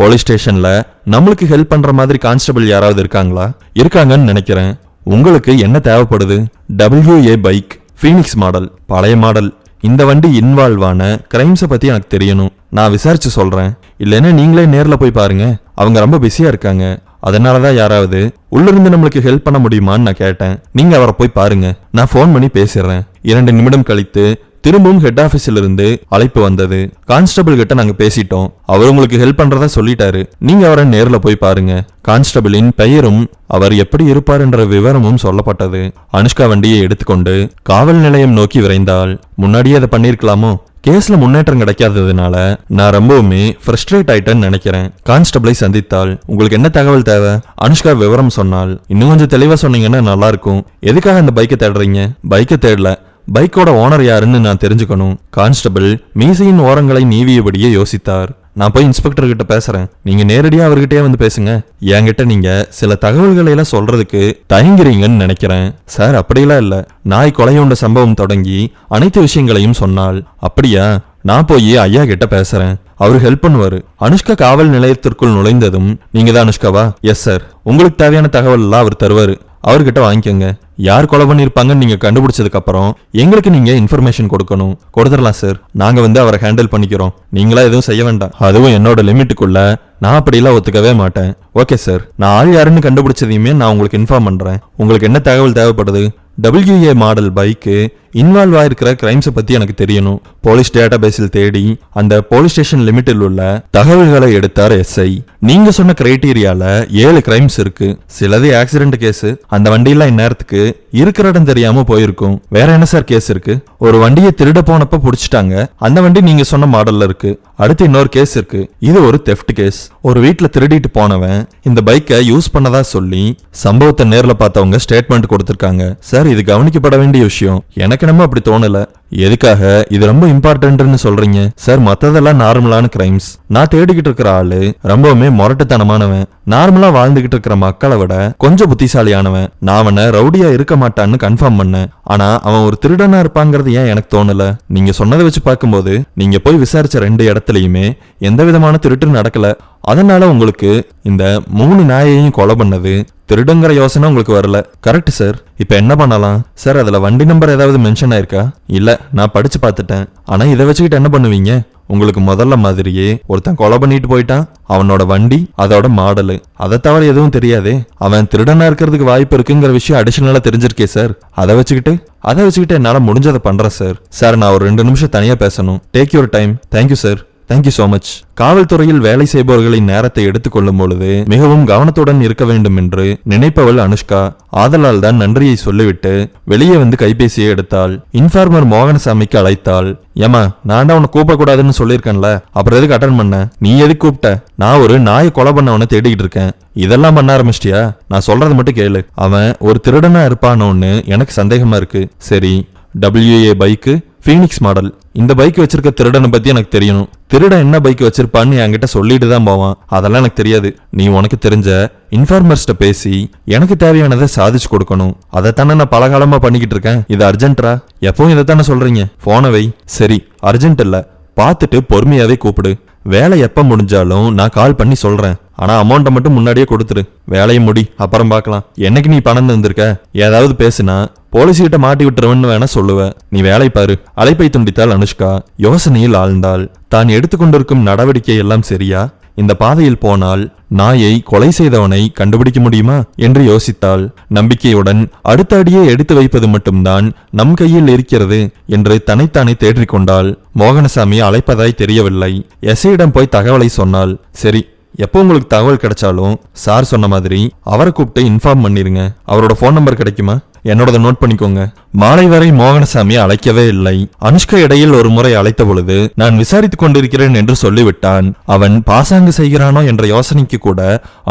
போலீஸ் ஸ்டேஷன்ல நம்மளுக்கு ஹெல்ப் பண்ற மாதிரி கான்ஸ்டபிள் யாராவது இருக்காங்களா? இருக்காங்கன்னு நினைக்கிறேன். உங்களுக்கு என்ன தேவைப்படுது? WA பைக், ஃபீனிக்ஸ் மாடல், பழைய மாடல். இந்த வண்டி இன்வால்வ் ஆன கிரைம்ஸை பத்தி எனக்கு தெரியணும். நான் விசாரிச்சு சொல்றேன். இல்லைன்னா நீங்களே நேர்ல போய் பாருங்க. அவங்க ரொம்ப பிஸியா இருக்காங்க. அதனாலதான் யாராவது உள்ள இருந்து நம்மளுக்கு ஹெல்ப் பண்ண முடியுமான்னு நான் கேட்டேன். நீங்க அவரை போய் பாருங்க, நான் போன் பண்ணி பேசிடுறேன். 2 நிமிடம் கழித்து திரும்பவும் ஹெட் ஆபீஸ்ல இருந்து அழைப்பு வந்தது. கான்ஸ்டபிள் கிட்ட நாங்க பேசிட்டோம், அவர் உங்களுக்கு ஹெல்ப் பண்றதா சொல்லிட்டாரு. நீங்க அவரை நேர்ல போய் பாருங்க. கான்ஸ்டபிளின் பெயரும் அவர் எப்படி இருப்பார் என்ற விவரமும் சொல்லப்பட்டது. அனுஷ்கா வண்டியை எடுத்துக்கொண்டு காவல் நிலையம் நோக்கி விரைந்தாள். முன்னாடியே அதை பண்ணிருக்கலாமோ? கேஸ்ல முன்னேற்றம் கிடைக்காததுனால நான் ரொம்பவுமே ஃப்ரஸ்ட்ரேட் ஆயிட்டேன்னு நினைக்கிறேன். கான்ஸ்டபிளை சந்தித்தாள். உங்களுக்கு என்ன தகவல் தேவை? அனுஷ்கா விவரம் சொன்னாள். இன்னும் கொஞ்சம் தெளிவா சொன்னீங்கன்னா நல்லா இருக்கும். எதுக்காக அந்த பைக்கை தேடுறீங்க? பைக்கை தேடல, பைக்கோட ஓனர் யாருன்னு நான் தெரிஞ்சுக்கணும். கான்ஸ்டபிள் மீசையின் ஓரங்களை நீவியபடியே யோசித்தார். நான் போய் இன்ஸ்பெக்டர் கிட்ட பேசுறேன், நீங்க நேரடியா அவர்கிட்டயே வந்து பேசுங்க. என்கிட்ட நீங்க சில தகவல்களை எல்லாம் சொல்றதுக்கு தயங்குறீங்கன்னு நினைக்கிறேன். சார், அப்படியெல்லாம் இல்ல. நாய் கொலையுண்ட சம்பவம் தொடங்கி அனைத்து விஷயங்களையும் சொன்னால். அப்படியா? நான் போய் ஐயா கிட்ட பேசுறேன், அவரு ஹெல்ப் பண்ணுவாரு. அனுஷ்கா காவல் நிலையத்திற்குள் நுழைந்ததும், நீங்க தான் அனுஷ்காவா? Yes sir. உங்களுக்கு தேவையான தகவல் எல்லாம் அவர் தருவாரு, அவர்கிட்ட வாங்கிக்கோங்க. யார் கொலை பண்ணிருப்பாங்கன்னு நீங்க கண்டுபிடிச்சதுக்கு அப்புறம் எங்களுக்கு நீங்க இன்ஃபர்மேஷன் கொடுக்கணும். கொடுத்துடலாம் சார், நாங்க வந்து அவரை ஹேண்டில் பண்ணிக்கிறோம். நீங்களா எதுவும் செய்ய வேண்டாம். அதுவும் என்னோட லிமிட்டுக்குள்ள நான் அப்படிலாம் ஒத்துக்கவே மாட்டேன். ஓகே சார், நான் ஆள் யாருன்னு கண்டுபிடிச்சதையுமே நான் உங்களுக்கு இன்ஃபார்ம் பண்றேன். உங்களுக்கு என்ன தகவல் தேவைப்படுது? WA மாடல் பைக்கு இன்வால்வ் ஆயிருக்கிற கிரைம்ஸை பத்தி எனக்கு தெரியணும். போலீஸ் டேட்டா பேஸில் தேடி அந்த போலீஸ் ஸ்டேஷன் லிமிட்டில் உள்ள தகவல்களை எடுத்தார் SI. நீங்க சொன்ன கிரைட்டீரியால 7 கிரைம்ஸ் இருக்கு. சிலது ஆக்சிடென்ட் கேஸ். அந்த வண்டியெல்லாம் இந்நேரத்துக்கு இருக்கிற இடம் தெரியாம போயிருக்கும். வேற என்ன சார் கேஸ் இருக்கு? ஒரு வண்டியை திருட போனப்ப புடிச்சிட்டாங்க, அந்த வண்டி நீங்க சொன்ன மாடல்ல இருக்கு. அடுத்து இன்னொரு கேஸ் இருக்கு. இது ஒரு தெஃப்ட் கேஸ். ஒரு வீட்டுல திருடிட்டு போனவன் இந்த பைக்கை யூஸ் பண்ணதா சொல்லி சம்பவத்தை நேர்ல பார்த்தவங்க ஸ்டேட்மெண்ட் கொடுத்திருக்காங்க. சார், இது கவனிக்கப்பட வேண்டிய விஷயம். எனக்கு நம்ம அப்படி தோணல. எதுக்காக இது ரொம்ப இம்பார்ட்டன்ட்னு சொல்றீங்க சார்? மத்ததெல்லாம் நார்மலான கிரைம்ஸ். நான் தேடிக்கிட்டு இருக்கிற ஆளு ரொம்பவுமே முரட்டுத்தனமானவன். நார்மலா வாழ்ந்துகிட்டு இருக்கிற மக்களை விட கொஞ்சம் புத்திசாலியானவன். நான் அவனை ரவுடியா இருக்க மாட்டான்னு கன்ஃபார்ம் பண்ணேன். ஆனா அவன் ஒரு திருடனா இருப்பாங்கிறது ஏன் எனக்கு தோணல? நீங்க சொன்னதை வச்சு பார்க்கும்போது நீங்க போய் விசாரிச்ச 2 இடத்துலயுமே எந்த விதமான திருட்டு நடக்கல. அதனால உங்களுக்கு இந்த 3 நாயையும் கொலை பண்ணது திருடுங்கிற யோசனை உங்களுக்கு வரல. Correct sir. இப்ப என்ன பண்ணலாம் சார்? அதுல வண்டி நம்பர் ஏதாவது மென்ஷன் ஆயிருக்கா? இல்ல, நான் படிச்சு பார்த்துட்டேன். ஆனா இதை வச்சுக்கிட்டு என்ன பண்ணுவீங்க? உங்களுக்கு முதல்ல மாதிரியே ஒருத்தன் கொலை பண்ணிட்டு போயிட்டான். அவனோட வண்டி, அதோட மாடலு, அதை தவிர எதுவும் தெரியாதே. அவன் திருடனா இருக்கிறதுக்கு வாய்ப்பு இருக்குங்கிற விஷயம் அடிஷனலா தெரிஞ்சிருக்கே சார். அதை வச்சுக்கிட்டு என்னால முடிஞ்சதை பண்றேன் சார். சார், நான் ஒரு 2 நிமிஷம் தனியா பேசணும். Take your time. Thank you sir. Thank you so much. காவல்துறையில் வேலை செய்பவர்களின் நேரத்தை எடுத்துக்கொள்ளும் பொழுது மிகவும் கவனத்துடன் இருக்க வேண்டும் என்று நினைப்பவள் அனுஷ்கா. ஆதலால் தான் நன்றியை சொல்லிவிட்டு வெளியே வந்து கைபேசியை எடுத்தாள். இன்ஃபார்மர் மோகனசாமிக்கு அழைத்தாள். ஏமா, நான் தான் உன்னை கூப்பிடக்கூடாதுன்னு சொல்லியிருக்கேன்ல, அப்புறம் எதுக்கு அட்டன் பண்ண? நீ எதுக்கு கூப்பிட்ட? நான் ஒரு நாயை கொலை பண்ணவனை தேடிக்கிட்டு இருக்கேன். இதெல்லாம் பண்ண ஆரம்பிச்சிட்டியா? நான் சொல்றது மட்டும் கேளு. அவன் ஒரு திருடனா இருப்பானோன்னு எனக்கு சந்தேகமா இருக்கு. சரி, WA பைக்கு, ஃபீனிக்ஸ் மாடல். இந்த பைக் வச்சிருக்க திருடனை பத்தி எனக்கு தெரியணும். திருடன் என்ன பைக் வச்சிருப்பான்னு என்கிட்ட சொல்லிட்டு தான் போவான். அதெல்லாம் எனக்கு தெரியாது. நீ உனக்கு தெரிஞ்ச இன்ஃபார்மர்ஸ்ட பேசி எனக்கு தேவையானதை சாதிச்சு கொடுக்கணும். அதைத்தானே நான் பலகாலமா பண்ணிக்கிட்டு இருக்கேன். இது அர்ஜென்ட்ரா? எப்பவும் இதைத்தானே சொல்றீங்க. போன வை. சரி, அர்ஜென்ட் இல்ல, பார்த்துட்டு பொறுமையாவே கூப்பிடு. வேலை எப்ப முடிஞ்சாலும் நான் கால் பண்ணி சொல்றேன். ஆனா அமௌண்ட்டை மட்டும் முன்னாடியே கொடுத்துரு. வேலையை முடி, அப்புறம் பார்க்கலாம். என்னைக்கு நீ பணம் தந்திருக்க? ஏதாவது பேசுனா போலீஸ் கிட்ட மாட்டி விட்டுருவன்னு வேணா சொல்லுவ. நீ வேலை பாரு. அழைப்பை துண்டித்தாள் அனுஷ்கா. யோசனையில் ஆழ்ந்தாள். தான் எடுத்துக்கொண்டிருக்கும் நடவடிக்கை எல்லாம் சரியா? இந்த பாதையில் போனால் நாயை கொலை செய்தவனை கண்டுபிடிக்க முடியுமா என்று யோசித்தாள். நம்பிக்கையுடன் அடுத்த அடியை எடுத்து வைப்பது மட்டும்தான் நம் கையில் இருக்கிறது என்று தன்னைத்தானே தேற்றிக்கொண்டாள். மோகனசாமி அழைப்பதாய் தெரியவில்லை. எஸ்ஐயிடம் போய் தகவலை சொன்னாள். சரி, எப்போ உங்களுக்கு தகவல் கிடைச்சாலும் சார் சொன்ன மாதிரி அவரை கூப்பிட்டு இன்ஃபார்ம் பண்ணிருங்க. அவரோட போன் நம்பர் கிடைக்குமா? என்னோட நோட் பண்ணிக்கோங்க. மாலை வரை மோகனசாமி அழைக்கவே இல்லை. அனுஷ்கா இடையில் ஒரு முறை அழைத்த பொழுது நான் விசாரித்துக் கொண்டிருக்கிறேன் என்று சொல்லிவிட்டான். அவன் பாசாங்கு செய்கிறானோ என்ற யோசனைக்கு கூட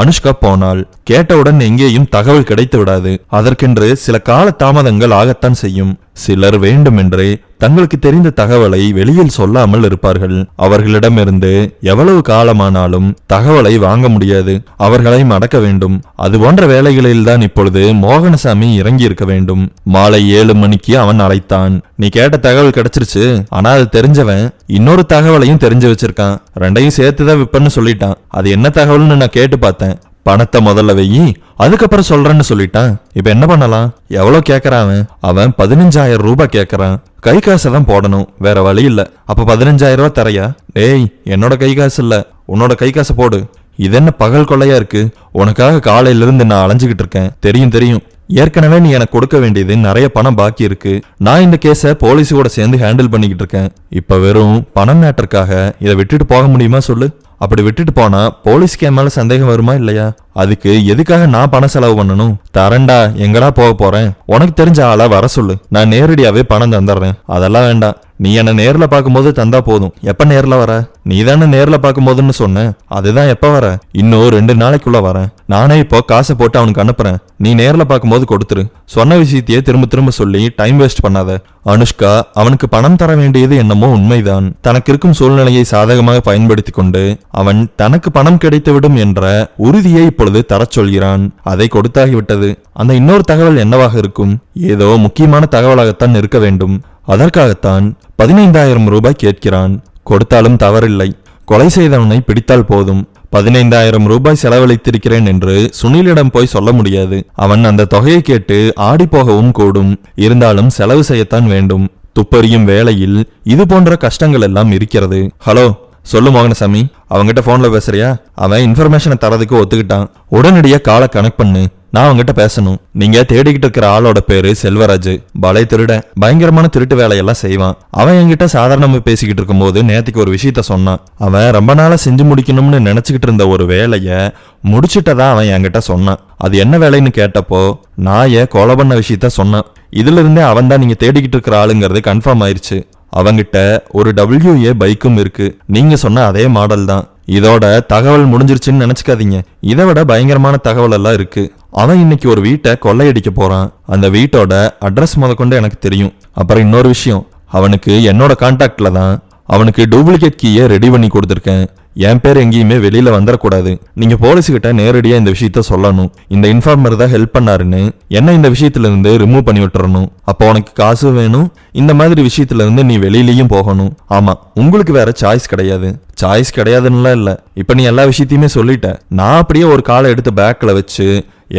அனுஷ்கா போனாள். கேட்டவுடன் எங்கேயும் தகவல் கிடைத்து விடாது. அதற்கென்று சில கால தாமதங்கள் ஆகத்தான் செய்யும். சிலர் வேண்டுமென்றே தங்களுக்கு தெரிந்த தகவலை வெளியில் சொல்லாமல் இருப்பார்கள். அவர்களிடமிருந்து எவ்வளவு காலமானாலும் தகவலை வாங்க முடியாது. அவர்களை மடக்க வேண்டும். அது போன்ற வேலைகளில் தான் இப்பொழுது மோகனசாமி இறங்கி இருக்க வேண்டும். மாலை 7 மணிக்கு அவன் அழைத்தான். நீ கேட்ட தகவல் கிடைச்சிருச்சு. ஆனா அது தெரிஞ்சவன் இன்னொரு தகவலையும் தெரிஞ்சு வச்சிருக்கான். 2ஐயும் சேர்த்துதான் விப்பன்னு சொல்லிட்டான். அது என்ன தகவல்னு நான் கேட்டு பார்த்தேன். பணத்தை முதல்ல வெயி, அதுக்கப்புறம் சொல்றேன்னு சொல்லிட்டான். இப்ப என்ன பண்ணலாம்? எவ்வளவு கேக்குறான் அவன்? 15,000 ரூபாய் கேக்குறான். கை காசை தான் போடணும், வேற வழி இல்ல. அப்ப 15,000 ரூபாய் தரையா? டேய், என்னோட கை காசு இல்ல, உன்னோட கை காசை போடு. இது என்ன பகல் கொள்ளையா இருக்கு? உனக்காக காலையில இருந்து நான் அலைஞ்சுகிட்டு இருக்கேன். தெரியும். ஏற்கனவே நீ எனக்கு கொடுக்க வேண்டியது நிறைய பணம் பாக்கி இருக்கு. நான் இந்த கேஸை போலீஸோட சேர்ந்து ஹேண்டில் பண்ணிக்கிட்டு இருக்கேன். இப்ப வெறும் பணம் மேட்டருக்காக இதை விட்டுட்டு போக முடியுமா சொல்லு? அப்படி விட்டுட்டு போனா போலீஸ்க்கு என் மேல சந்தேகம் வருமா இல்லையா? அதுக்கு எதுக்காக நான் பணம் செலவு பண்ணணும்? தரண்டா, எங்கடா போக போறேன்? உனக்கு தெரிஞ்ச ஆளா வர சொல்லு, நான் நேரடியாவே பணம் தந்துடுறேன். அதெல்லாம் வேண்டாம். நீ என்ன நேர்ல பார்க்கும்போது தந்தா போதும். எப்ப நேர்ல வர? நீ தானே நேர்ல பார்க்கும்போதுன்னு சொன்ன. அதுதான் எப்ப வர? இன்னும் 2 நாளைக்குள்ள வரேன். நானே இப்போ காசை போட்டு அவனுக்கு அனுப்புறேன். நீ நேர்ல பார்க்கும்போது கொடுத்துரு. சொன்ன விஷயத்தையே திரும்ப சொல்லி டைம் வேஸ்ட் பண்ணாத. அனுஷ்கா அவனுக்கு பணம் தர வேண்டியது என்னமோ உண்மைதான். தனக்கு இருக்கும் சூழ்நிலையை சாதகமாக பயன்படுத்தி கொண்டு அவன் தனக்கு பணம் கிடைத்துவிடும் என்ற உறுதியை இப்பொழுது தரச் சொல்கிறான். அதை கொடுத்தாகிவிட்டது. அந்த இன்னொரு தகவல் என்னவாக இருக்கும்? ஏதோ முக்கியமான தகவலாகத்தான் இருக்க வேண்டும். அதற்காகத்தான் 15,000 ரூபாய் கேட்கிறான். கொடுத்தாலும் தவறில்லை. கொலை செய்தவனை பிடித்தால் போதும். 15,000 ரூபாய் செலவழித்திருக்கிறேன் என்று சுனிலிடம் போய் சொல்ல முடியாது. அவன் அந்த தொகையை கேட்டு ஆடி போகவும் கூடும். இருந்தாலும் செலவு செய்யத்தான் வேண்டும். துப்பறியும் வேளையில் இது போன்ற கஷ்டங்கள் எல்லாம் இருக்கிறது. ஹலோ, சொல்லு மோகனசாமி. அவங்கிட்ட போன்ல பேசுறியா? அவன் இன்ஃபர்மேஷனை தரதுக்கு ஒத்துக்கிட்டான். உடனடியா காலை கனெக்ட் பண்ணு, நான் அவங்கிட்ட பேசணும். நீங்க தேடிக்கிட்டு இருக்கிற ஆளோட பேரு செல்வராஜ். பலை திருட, பயங்கரமான திருட்டு வேலையெல்லாம் செய்வான். அவன் என்கிட்ட சாதாரணமா பேசிக்கிட்டு இருக்கும் போது நேற்றுக்கு ஒரு விஷயத்த சொன்னான். அவன் ரொம்ப நாளா செஞ்சு முடிக்கணும்னு நினைச்சுக்கிட்டு இருந்த ஒரு வேலைய முடிச்சுட்டதான் அவன் என்கிட்ட சொன்னான். அது என்ன வேலைன்னு கேட்டப்போ நாயை கொலை பண்ண விஷயத்த சொன்னான். இதுல இருந்தே அவன் தான் நீங்க தேடிக்கிட்டு இருக்கிற ஆளுங்கிறது கன்ஃபார்ம் ஆயிருச்சு. அவங்கிட்ட ஒரு WA பைக்கும் இருக்கு. நீங்க சொன்ன அதே மாடல் தான். இதோட தகவல் முடிஞ்சிருச்சுன்னு நினைச்சுக்காதீங்க. இதை விட பயங்கரமான தகவல் எல்லாம் இருக்கு. அவன் இன்னைக்கு ஒரு வீட்டை கொள்ளையடிக்க போறான். அந்த வீட்டோட அட்ரஸ் முதற்கொண்டு எனக்கு தெரியும். அப்புறம் இன்னொரு விஷயம், அவனுக்கு என்னோட கான்டாக்ட்ல தான் அவனுக்கு டூப்ளிகேட் கீயை ரெடி பண்ணி கொடுத்துருக்கேன். என் பேர் எங்கேயுமே வெளியில வந்துடக்கூடாது. நீங்க போலீஸ்கிட்ட நேரடியா இந்த விஷயத்த சொல்லணும். இந்த இன்ஃபார்மர் தான் ஹெல்ப் பண்ணாருன்னு என்ன இந்த விஷயத்துல இருந்து ரிமூவ் பண்ணி விட்டுறணும். அப்போ உனக்கு காசு வேணும். இந்த மாதிரி விஷயத்துல இருந்து நீ வெளியிலயும் போகணும். ஆமா, உங்களுக்கு வேற சாய்ஸ் கிடையாது. சாய்ஸ் கிடையாதுன்னு இல்ல, இப்ப நீ எல்லா விஷயத்தையுமே சொல்லிட்ட. நான் அப்படியே ஒரு காலை எடுத்து பேக்ல வச்சு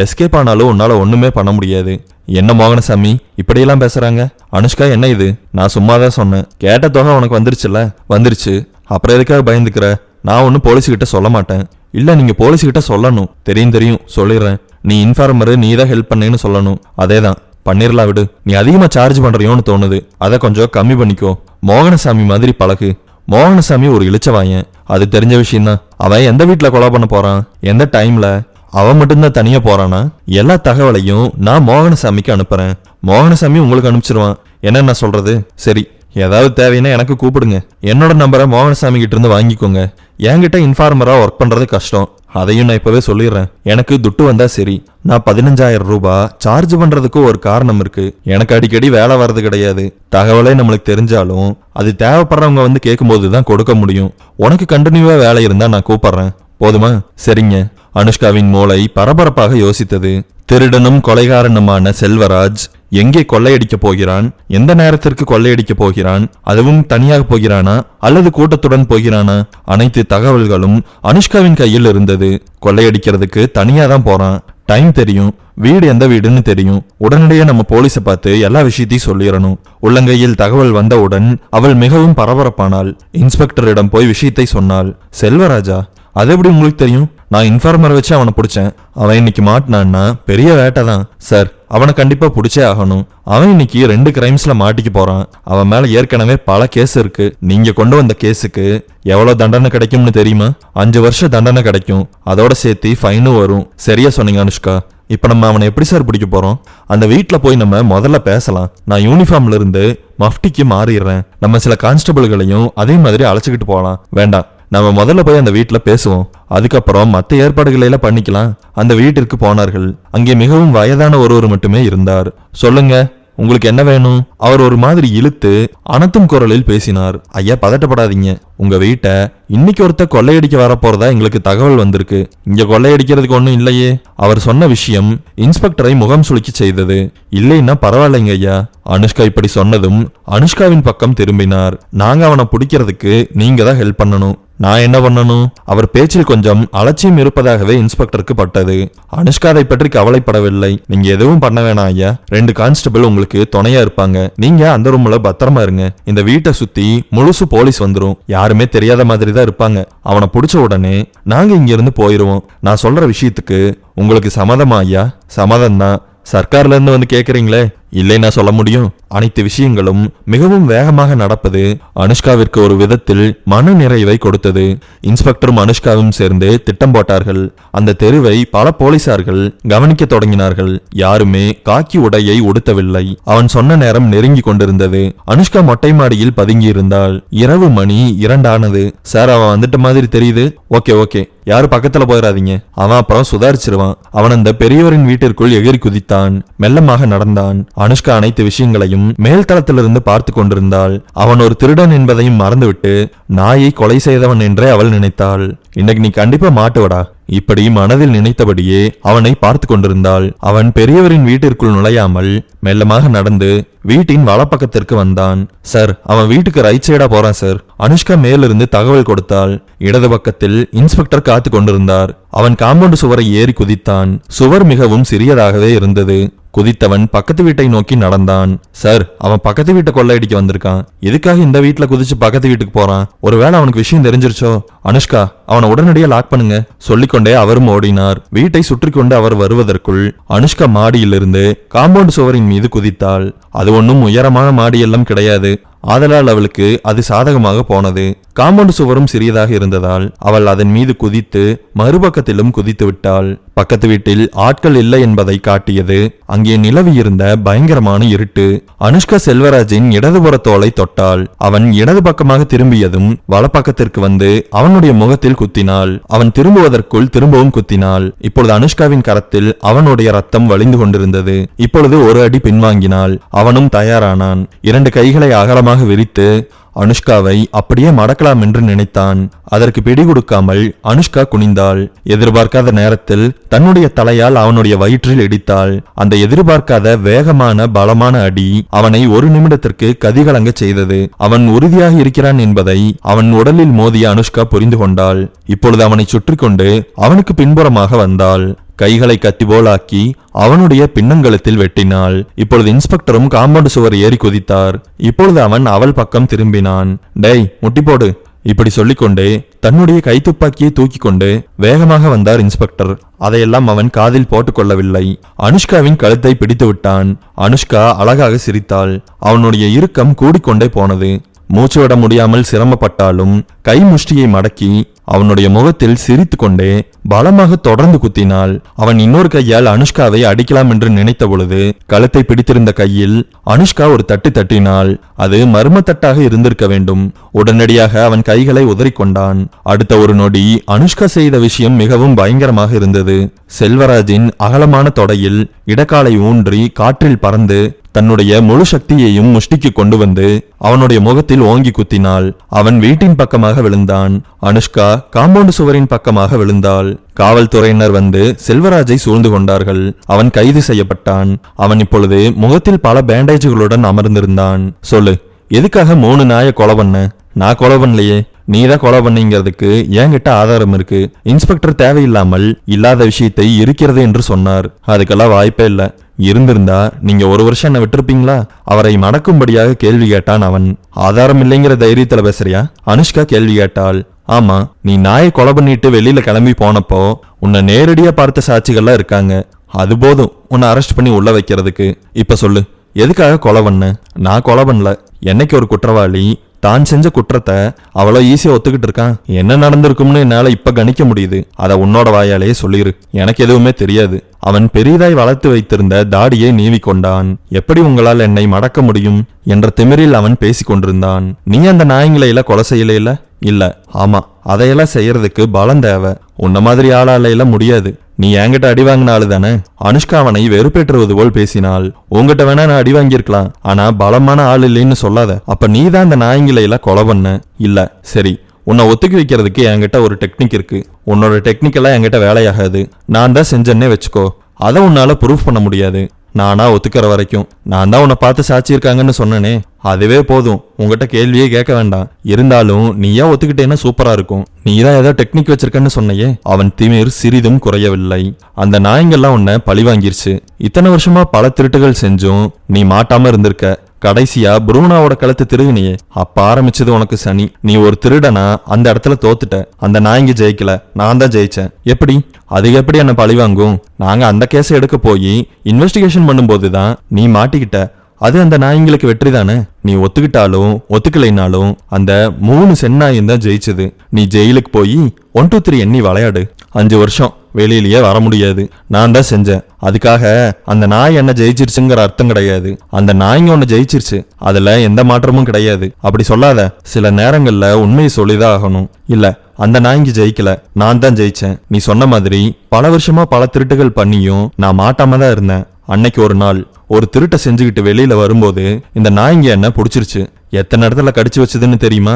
எஸ்கேப் ஆனாலும் உன்னால ஒண்ணுமே பண்ண முடியாது. என்ன மோகனசாமி இப்படியெல்லாம் பேசுறாங்க? அனுஷ்கா, என்ன இது? நான் சும்மாதான் சொன்னேன். கேட்ட தொகை உனக்கு வந்துருச்சுல? வந்துருச்சு. அப்புறம் எதுக்காக பயந்துக்கிற? நான் ஒன்னும் போலீஸ்கிட்ட சொல்ல மாட்டேன். இல்ல, நீங்க போலீஸ்கிட்ட சொல்லணும். தெரியும் சொல்லிடுறேன். நீ இன்ஃபார்மரு நீ தான் ஹெல்ப் பண்ணேன்னு சொல்லணும். அதேதான், பண்ணிரலாம் விடு. நீ அதிகமா சார்ஜ் பண்றியோன்னு தோணுது. அதை கொஞ்சம் கம்மி பண்ணிக்கோ. மோகனசாமி மாதிரி பழகு. மோகனசாமி ஒரு இளிச்சவாயன், அது தெரிஞ்ச விஷயம் தான். அவன் எந்த வீட்டுல கொலை பண்ண போறான், எந்த டைம்ல, அவன் மட்டும்தான் தனியா போறானா? எல்லா தகவலையும் நான் மோகனசாமிக்கு அனுப்புறேன். மோகனசாமி உங்களுக்கு அனுப்பிச்சிருவான். என்ன சொல்றது? சரி, ஏதாவது தேவைன்னா எனக்கு கூப்பிடுங்க. என்னோட நம்பரை மோகனசாமி கிட்ட இருந்து வாங்கிக்கோங்க. என்கிட்ட இன்ஃபார்மரா ஒர்க் பண்றது கஷ்டம், அதையும் நான் இப்பவே சொல்லிடுறேன். எனக்கு துட்டு வந்தா சரி. நான் 15,000 ரூபாய் சார்ஜ் பண்றதுக்கு ஒரு காரணம் இருக்கு. எனக்கு அடிக்கடி வேலை வர்றது கிடையாது. தகவலே நம்மளுக்கு தெரிஞ்சாலும் அது தேவைப்படுறவங்க வந்து கேட்கும்போது தான் கொடுக்க முடியும். உனக்கு கண்டினியூவா வேலை இருந்தா நான் கூப்பிடுறேன். போதுமா? சரிங்க. அனுஷ்காவின் மூளை பரபரப்பாக யோசித்தது. திருடனும் கொலைகாரனுமான செல்வராஜ் எங்கே கொள்ளையடிக்க போகிறான், எந்த நேரத்திற்கு கொள்ளையடிக்க போகிறான், அதுவும் தனியாக போகிறானா அல்லது கூட்டத்துடன் போகிறானா? அனைத்து தகவல்களும் அனுஷ்காவின் கையில் இருந்தது. கொள்ளையடிக்கிறதுக்கு தனியா தான் போறான். டைம் தெரியும், வீடு எந்த வீடுன்னு தெரியும். உடனடியே நம்ம போலீஸை பார்த்து எல்லா விஷயத்தையும் சொல்லிடணும். உள்ளங்கையில் தகவல் வந்தவுடன் அவள் மிகவும் பரபரப்பானாள். இன்ஸ்பெக்டரிடம் போய் விஷயத்தை சொன்னாள். செல்வராஜா? அது எப்படி உங்களுக்கு தெரியும்? நான் இன்ஃபார்மரை வச்சு அவனை பிடிச்சேன். அவன் இன்னைக்கு மாட்டினான்னா பெரிய வேட்டை தான் சார். அவனை கண்டிப்பா பிடிச்சே ஆகணும். அவன் இன்னைக்கு 2 கிரைம்ஸ்ல மாட்டிக்க போறான். அவன் மேல ஏற்கனவே பல கேஸ் இருக்கு. நீங்க கொண்டு வந்த கேஸுக்கு எவ்வளவு தண்டனை கிடைக்கும்னு தெரியுமா? 5 வருஷம் தண்டனை கிடைக்கும். அதோட சேர்த்து ஃபைனும் வரும். சரியா சொன்னீங்க அனுஷ்கா. இப்ப நம்ம அவனை எப்படி சார் பிடிக்க போறோம்? அந்த வீட்டுல போய் நம்ம முதல்ல பேசலாம். நான் யூனிஃபார்ம்ல இருந்து மஃப்டிக்கு மாறிடுறேன். நம்ம சில கான்ஸ்டபிள்களையும் அதே மாதிரி அழைச்சிக்கிட்டு போகலாம். வேண்டாம், நம்ம முதல்ல போய் அந்த வீட்டுல பேசுவோம். அதுக்கப்புறம் மற்ற ஏற்பாடுகளை எல்லாம் பண்ணிக்கலாம். அந்த வீட்டிற்கு போனார்கள். அங்கே மிகவும் வயதான ஒருவர் மட்டுமே இருந்தார். சொல்லுங்க, உங்களுக்கு என்ன வேணும்? அவர் ஒரு மாதிரி இழுத்து அனத்தும் குரலில் பேசினார். ஐயா, பதட்டப்படாதீங்க. உங்க வீட்டை இன்னைக்கு ஒருத்த கொள்ளையடிக்க வரப்போறதா எங்களுக்கு தகவல் வந்திருக்கு. இங்க கொள்ளையடிக்கிறதுக்கு ஒண்ணும் இல்லையே. அவர் சொன்ன விஷயம் இன்ஸ்பெக்டரை முகம் சுளிக்க செய்தது. இல்லைன்னா பரவாயில்லைங்க ஐயா. அனுஷ்கா இப்படி சொன்னதும் அனுஷ்காவின் பக்கம் திரும்பினார். நாங்க அவனை பிடிக்கிறதுக்கு நீங்க தான் ஹெல்ப் பண்ணணும். நான் என்ன பண்ணணும்? அவர் பேச்சில் கொஞ்சம் அலட்சியம் இருப்பதாகவே இன்ஸ்பெக்டருக்கு பட்டது. அனுஷ்கா அதை பற்றி கவலைப்படவில்லை. நீங்க எதுவும் பண்ண வேணாம் ஐயா. 2 கான்ஸ்டபிள் உங்களுக்கு துணையா இருப்பாங்க. நீங்க அந்த ரூம்ல பத்திரமா இருங்க. இந்த வீட்டை சுத்தி முழுசு போலீஸ் வந்துரும். யாருமே தெரியாத மாதிரி தான் இருப்பாங்க. அவனை பிடிச்ச உடனே நாங்க இங்க இருந்து போயிருவோம். நான் சொல்ற விஷயத்துக்கு உங்களுக்கு சம்மதமா ஐயா? சம்மதம் தான். சர்க்கார்ல இருந்து வந்து கேக்குறீங்களே, இல்லைன்னா சொல்ல முடியும். அனைத்து விஷயங்களும் மிகவும் வேகமாக நடப்பது அனுஷ்காவிற்கு ஒரு விதத்தில் மன நிறைவை கொடுத்தது. இன்ஸ்பெக்டரும் அனுஷ்காவும் சேர்ந்து திட்டம் போட்டார்கள். அந்த தெருவை பல போலீசார்கள் கவனிக்க தொடங்கினார்கள். யாருமே காக்கி உடையை உடுத்தவில்லை. அவன் சொன்ன நேரம் நெருங்கி கொண்டிருந்தது. அனுஷ்கா மொட்டை மாடியில் பதுங்கி இருந்தாள். இரவு மணி 2 ஆனது. சார், அவன் வந்துட்ட மாதிரி தெரியுது. ஓகே, யாரும் பக்கத்துல போயிடாதீங்க. அவன் அப்புறம் சுதாரிச்சிருவான். அவன் அந்த பெரியவரின் வீட்டிற்குள் எகிரி குதித்தான். மெல்லமாக நடந்தான். அனுஷ்கா அனைத்து விஷயங்களையும் மேல்தளத்திலிருந்து பார்த்து கொண்டிருந்தாள். அவன் ஒரு திருடன் என்பதையும் மறந்துவிட்டு நாயை கொலை செய்தவன் என்றே அவள் நினைத்தாள். இன்னைக்கு நீ கண்டிப்பா மாட்டுவடா. இப்படி மனதில் நினைத்தபடியே அவனை பார்த்து கொண்டிருந்தாள். அவன் பெரியவரின் வீட்டிற்குள் நுழையாமல் மெல்லமாக நடந்து வீட்டின் வலப்பக்கத்திற்கு வந்தான். சார், அவன் வீட்டுக்கு ரைட் சைடா போறான் சார். அனுஷ்கா மேலிருந்து தகவல் கொடுத்தாள். இடது பக்கத்தில் இன்ஸ்பெக்டர் காத்து கொண்டிருந்தார். அவன் காம்பவுண்ட் சுவரை ஏறி குதித்தான். சுவர் மிகவும் சிறியதாகவே இருந்தது. குதித்தவன் பக்கத்து வீட்டை நோக்கி நடந்தான். சார், அவன் பக்கத்து வீட்டை கொள்ளையடிக்க வந்திருக்கான். எதுக்காக இந்த வீட்டுல குதிச்சு பக்கத்து வீட்டுக்கு போறான்? ஒருவேளை அவனுக்கு விஷயம் தெரிஞ்சிருச்சோ? அனுஷ்கா, அவனை உடனடியா லாக் பண்ணுங்க. சொல்லிக்கொண்டே அவரும் ஓடினார். வீட்டை சுற்றி கொண்டு அவர் வருவதற்குள் அனுஷ்கா மாடியிலிருந்து காம்பவுண்ட் சுவரின் மீது குதித்தாள். அது ஒன்னும் உயரமான மாடியெல்லாம் கிடையாது. ஆதலால் அவளுக்கு அது சாதகமாக போனது. காம்பவுண்ட் சுவரும் சிறியதாக இருந்ததால் அவள் அதன் மீது குதித்து மறுபக்கத்திலும் குதித்து விட்டாள். பக்கத்து வீட்டில் ஆட்கள் இல்லை என்பதை காட்டியது. அங்கே நிலவியிருந்த பயங்கரமான இருட்டு. அனுஷ்கா செல்வராஜின் இடதுபுற தோளை தொட்டாள். அவன் இடது பக்கமாக திரும்பியதும் வலப்பக்கத்திற்கு வந்து அவனுடைய முகத்தில் குத்தினாள். அவன் திரும்புவதற்குள் திரும்பவும் குத்தினாள். இப்பொழுது அனுஷ்காவின் கரத்தில் அவனுடைய ரத்தம் வழிந்து கொண்டிருந்தது. இப்பொழுது ஒரு அடி பின்வாங்கினாள். அவனும் தயாரானான். 2 கைகளை அகலமாக விரித்து அனுஷ்காவை அப்படியே மடக்கலாம் என்று நினைத்தான். அதற்கு பிடி கொடுக்காமல் அனுஷ்கா குனிந்தாள். எதிர்பார்க்காத நேரத்தில் தன்னுடைய தலையால் அவனுடைய வயிற்றில் இடித்தாள். அந்த எதிர்பார்க்காத வேகமான பலமான அடி அவனை ஒரு நிமிடத்திற்கு கதிகலங்க செய்தது. அவன் உறுதியாக இருக்கிறான் என்பதை அவன் உடலில் மோதிய அனுஷ்கா புரிந்து கொண்டாள். இப்பொழுது அவனை சுற்றி கொண்டு அவனுக்கு பின்புறமாக வந்தாள். கைகளை கத்தி போலாக்கி அவனுடைய பின்னங்கலத்தில் வெட்டினாள். இப்பொழுது இன்ஸ்பெக்டரும் காம்பவுண்ட் சுவர் ஏறி குதித்தார். இப்பொழுது அவன் அவள் பக்கம் திரும்பினான். டேய் முட்டி போடு, இப்படி சொல்லிக்கொண்டே தன்னுடைய கைத்துப்பாக்கியை தூக்கி கொண்டு வேகமாக வந்தார் இன்ஸ்பெக்டர். அதையெல்லாம் அவன் காதில் போட்டுக்கொள்ளவில்லை. அனுஷ்காவின் கழுத்தை பிடித்து விட்டான். அனுஷ்கா அழகாக சிரித்தாள். அவனுடைய இறுக்கம் கூடிக்கொண்டே போனது. மூச்சு விட முடியாமல் சிரமப்பட்டாலும் கை முஷ்டியை மடக்கி அவனுடைய முகத்தில் சிரித்து கொண்டே பலமாக தொடர்ந்து குத்தினாள். அவன் இன்னொரு கையால் அனுஷ்காவை அடிக்கலாம் என்று நினைத்த பொழுது கழுத்தை பிடித்திருந்த கையில் அனுஷ்கா ஒரு தட்டு தட்டினாள். அது மர்ம தட்டாக இருந்திருக்க வேண்டும். உடனடியாக அவன் கைகளை உதறிக்கொண்டான். அடுத்த ஒரு நொடி அனுஷ்கா செய்த விஷயம் மிகவும் பயங்கரமாக இருந்தது. செல்வராஜின் அகலமான தொடையில் இடக்காலை ஊன்றி காற்றில் பறந்து தன்னுடைய முழு சக்தியையும் முஷ்டிக்கு கொண்டு வந்து அவனுடைய முகத்தில் ஓங்கி குத்தினாள். அவன் வீட்டின் பக்கமாக விழுந்தான். அனுஷ்கா காம்பவுண்ட் சுவரின் பக்கமாக விழுந்தாள். காவல்துறையினர் வந்து செல்வராஜை சூழ்ந்து கொண்டார்கள். அவன் கைது செய்யப்பட்டான். அவன் இப்பொழுது முகத்தில் பல பேண்டேஜுகளுடன் அமர்ந்திருந்தான். சொல்லு, எதுக்காக 3 நாயை கொலை பண்ண? நான் கொலை பண்ணலையே, நீதான் கொலை பண்ணீங்கிறதுக்கு என்கிட்ட ஆதாரம் இருக்கு. இன்ஸ்பெக்டர் தேவையில்லாமல் இல்லாத விஷயத்தை இருக்கிறது என்று சொன்னார். அதுக்கெல்லாம் வாய்ப்பே இல்ல. இருந்திருந்தா நீங்க 1 வருஷம் என்ன விட்டுருப்பீங்களா? அவரை மடக்கும்படியாக கேள்வி கேட்டான் அவன். ஆதாரம் இல்லைங்கிற தைரியத்துல பேசுறியா? அனுஷ்கா கேள்வி கேட்டாள். ஆமா, நீ நாயை கொலை பண்ணிட்டு வெளியில கிளம்பி போனப்போ உன்னை நேரடியா பார்த்த சாட்சிகள்லாம் இருக்காங்க. அது போதும் உன்னை அரெஸ்ட் பண்ணி உள்ள வைக்கிறதுக்கு. இப்ப சொல்லு, எதுக்காக கொலை பண்ண? நான் கொலை பண்ணல. என்னைக்கு ஒரு குற்றவாளி தான் செஞ்ச குற்றத்தை அவ்வளோ ஈஸியா ஒத்துக்கிட்டு இருக்கான்? என்ன நடந்திருக்கும்னு என்னால இப்ப கணிக்க முடியுது. அத உன்னோட வாயாலேயே சொல்லிரு. எனக்கு எதுவுமே தெரியாது. அவன் பெரிதாய் வளர்த்து வைத்திருந்த தாடியை நீவி கொண்டான். எப்படி உங்களால் என்னை மடக்க முடியும் என்ற திமிரில் அவன் பேசிக் கொண்டிருந்தான். நீ அந்த நாய்ங்களையில கொலை செய்யல? இல்ல. ஆமா, அதையெல்லாம் செய்யறதுக்கு பலம் தேவை. உன்ன மாதிரி ஆளாலையில முடியாது. நீ என்கிட்ட அடி வாங்கின ஆளு தானே? அனுஷ்கா அவனை வெறுப்பேற்றுவது போல் பேசினாள். உங்ககிட்ட வேணா நான் அடி வாங்கியிருக்கலாம், ஆனா பலமான ஆள் இல்லைன்னு சொல்லாத. அப்ப நீ தான் அந்த நாய்ங்களையில கொலை பண்ண? இல்ல. சரி, உன்னை ஒத்துக்கி வைக்கிறதுக்கு என்கிட்ட ஒரு டெக்னிக் இருக்கு. உன்னோட டெக்னிக்கெல்லாம் என்கிட்ட வேலையாகாது. நான் தான் செஞ்சேன்னே வச்சுக்கோ. அதை உன்னால ப்ரூஃப் பண்ண முடியாது. நானா ஒத்துக்கிற வரைக்கும் நான் தான் உன்னை பார்த்து சாட்சி இருக்காங்கன்னு சொன்னனே, அதுவே போதும். உங்ககிட்ட கேள்வியே கேட்க வேண்டாம். இருந்தாலும் நீயா ஒத்துக்கிட்டேன்னா சூப்பரா இருக்கும். நீதான் ஏதோ டெக்னிக் வச்சிருக்கன்னு சொன்னையே. அவன் திமிர் சிறிதும் குறையவில்லை. அந்த நாய்ங்கெல்லாம் உன்னை பழி வாங்கிருச்சு. இத்தனை வருஷமா பல திருட்டுகள் செஞ்சும் நீ மாட்டாம இருந்திருக்க. கடைசியா புரூனாவோட கழுத்து திருகுனியே, அப்ப ஆரம்பிச்சது உனக்கு சனி. நீ ஒரு திருடனா அந்த இடத்துல தோத்துட்ட. அந்த நாய்ங்க ஜெயிக்கல, நான் தான் ஜெயிச்சேன். எப்படி? அது எப்படி என்ன பழி வாங்கும்? நாங்க அந்த கேஸை எடுக்க போய் இன்வெஸ்டிகேஷன் பண்ணும்போதுதான் நீ மாட்டிக்கிட்ட. அது அந்த நாய்ங்களுக்கு வெற்றி தானே. நீ ஒத்துக்கிட்டாலும் ஒத்துக்கலைனாலும் அந்த 3 செந்நாயும் தான் ஜெயிச்சது. நீ ஜெயிலுக்கு போய் 1 2 3 எண்ணி விளையாடு. 5 வருஷம் வெளியிலேயே வர முடியாது. நான் தான் செஞ்சேன். அதுக்காக அந்த நாய் என்ன ஜெயிச்சிருச்சுங்கிற அர்த்தம் கிடையாது. அந்த நாய்ங்க ஒன்னு ஜெயிச்சிருச்சு, அதுல எந்த மாற்றமும் கிடையாது. அப்படி சொல்லாத. சில நேரங்கள்ல உண்மையை சொல்லிதான் ஆகணும். இல்ல, அந்த நாய்க்கு ஜெயிக்கல, நான் தான் ஜெயிச்சேன். நீ சொன்ன மாதிரி பல வருஷமா பல திருட்டுகள் பண்ணியும் நான் மாட்டாம தான் இருந்தேன். அன்னைக்கு ஒரு நாள் ஒரு திருட்டை செஞ்சுக்கிட்டு வெளியில வரும்போது இந்த நாய்ங்க என்ன பிடிச்சிருச்சு. எத்தனை இடத்துல கடிச்சு வச்சதுன்னு தெரியுமா?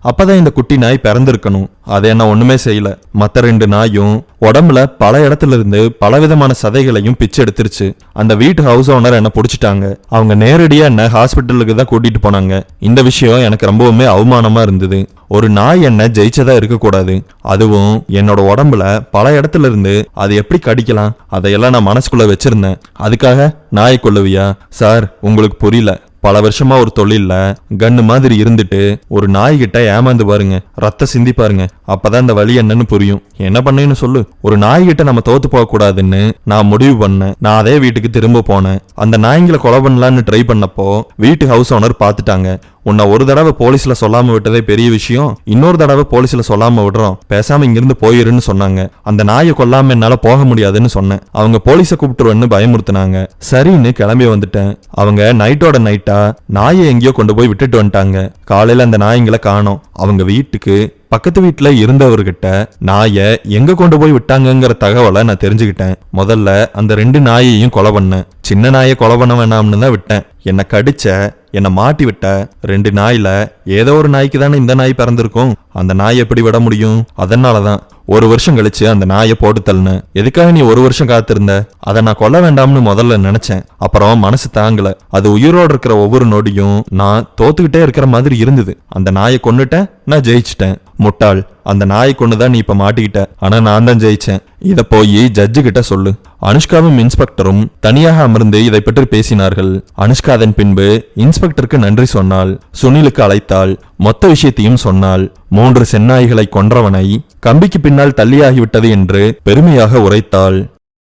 அப்பதான் இந்த குட்டி நாய் பிறந்திருக்கணும். அதை என்ன ஒண்ணுமே செய்யல. மத்த 2 நாயும் உடம்புல பல இடத்துல இருந்து பலவிதமான சதைகளையும் பிச்சு எடுத்துருச்சு. அந்த வீட்டு ஹவுஸ் ஓனர் என்ன பிடிச்சிட்டாங்க. அவங்க நேரடியா என்ன ஹாஸ்பிட்டலுக்கு தான் கூட்டிட்டு போனாங்க. இந்த விஷயம் எனக்கு ரொம்பவுமே அவமானமா இருந்தது. ஒரு நாய் என்ன ஜெயிச்சதா இருக்க கூடாது. அதுவும் என்னோட உடம்புல பல இடத்துல இருந்து அது எப்படி கடிக்கலாம், அதையெல்லாம் நான் மனசுக்குள்ள வச்சிருந்தேன். அதுக்காக நாயை கொல்லுவியா? சார், உங்களுக்கு புரியல. பல வருஷமா ஒரு தொழில்ல கன்னு மாதிரி இருந்துட்டு ஒரு நாய்கிட்ட ஏமாந்து பாருங்க, ரத்த சிந்தி பாருங்க. அப்பதான் இந்த வழி என்னன்னு புரியும். என்ன பண்ணேன்னு சொல்லு. ஒரு நாய்கிட்ட நம்ம தோத்து போக கூடாதுன்னு நான் முடிவு பண்ணேன். நான் அதே வீட்டுக்கு திரும்ப போனேன். அந்த நாய்ங்களை கொலை பண்ணலான்னு ட்ரை பண்ணப்போ வீட்டு ஹவுஸ் ஓனர் பாத்துட்டாங்க. உன்னை ஒரு தடவை போலீஸ்ல சொல்லாம விட்டதே பெரிய விஷயம், இன்னொரு தடவை போலீஸ்ல சொல்லாம விடுறோம், பேசாம இங்கிருந்து போயிருன்னு சொன்னாங்க. அந்த நாயை கொல்லாம என்னால போக முடியாதுன்னு சொன்னேன். அவங்க போலீஸை கூப்பிட்டுருவேன்னு பயமுறுத்தினாங்க. சரின்னு கிளம்பி வந்துட்டேன். அவங்க நைட்டோட நைட்டா நாயை எங்கேயோ கொண்டு போய் விட்டுட்டு வந்துட்டாங்க. காலையில அந்த நாய்ங்களை காணோம். அவங்க வீட்டுக்கு பக்கத்து வீட்டுல இருந்தவர்கிட்ட நாயை எங்க கொண்டு போய் விட்டாங்கங்கிற தகவலை நான் தெரிஞ்சுக்கிட்டேன். முதல்ல அந்த 2 நாயையும் கொலை பண்ணேன். சின்ன நாயை கொலை பண்ண வேணாம்னு தான் விட்டேன். என்னை கடிச்ச, என்னை மாட்டி விட்ட 2 நாயில ஏதோ ஒரு நாய்க்கு தானே இந்த நாய் பிறந்திருக்கும். அந்த நாயை எப்படி விட முடியும்? அதனாலதான் 1 வருஷம் கழிச்சு அந்த நாயை போட்டு தள்ளினேன். எதுக்காக நீ 1 வருஷம் காத்திருந்த? அதை நான் கொல்ல வேண்டாம்னு முதல்ல நினைச்சேன். அப்புறம் மனசு தாங்கல. அது உயிரோடு இருக்கிற ஒவ்வொரு நொடியும் நான் தோத்துக்கிட்டே இருக்கிற மாதிரி இருந்தது. அந்த நாயை கொன்னுட்டேன், நான் ஜெயிச்சிட்டேன். முட்டாள், அந்த நாயை கொண்டுதான் நீ இப்ப மாட்டிக்கிட்ட. ஆனா நான் தான் ஜெயிச்சேன். இத போய் ஜட்ஜு கிட்ட சொல்லு. அனுஷ்காவும் இன்ஸ்பெக்டரும் தனியாக அமர்ந்து இதை பற்றி பேசினார்கள். அனுஷ்கா அதன் பின்பு இன்ஸ்பெக்டருக்கு நன்றி சொன்னாள். சுனிலுக்கு அழைத்தாள். மொத்த விஷயத்தையும் சொன்னாள். 3 செந்நாய்களை கொன்றவனை கம்பிக்கு பின்னால் தள்ளியாகிவிட்டது என்று பெருமையாக உரைத்தாள்.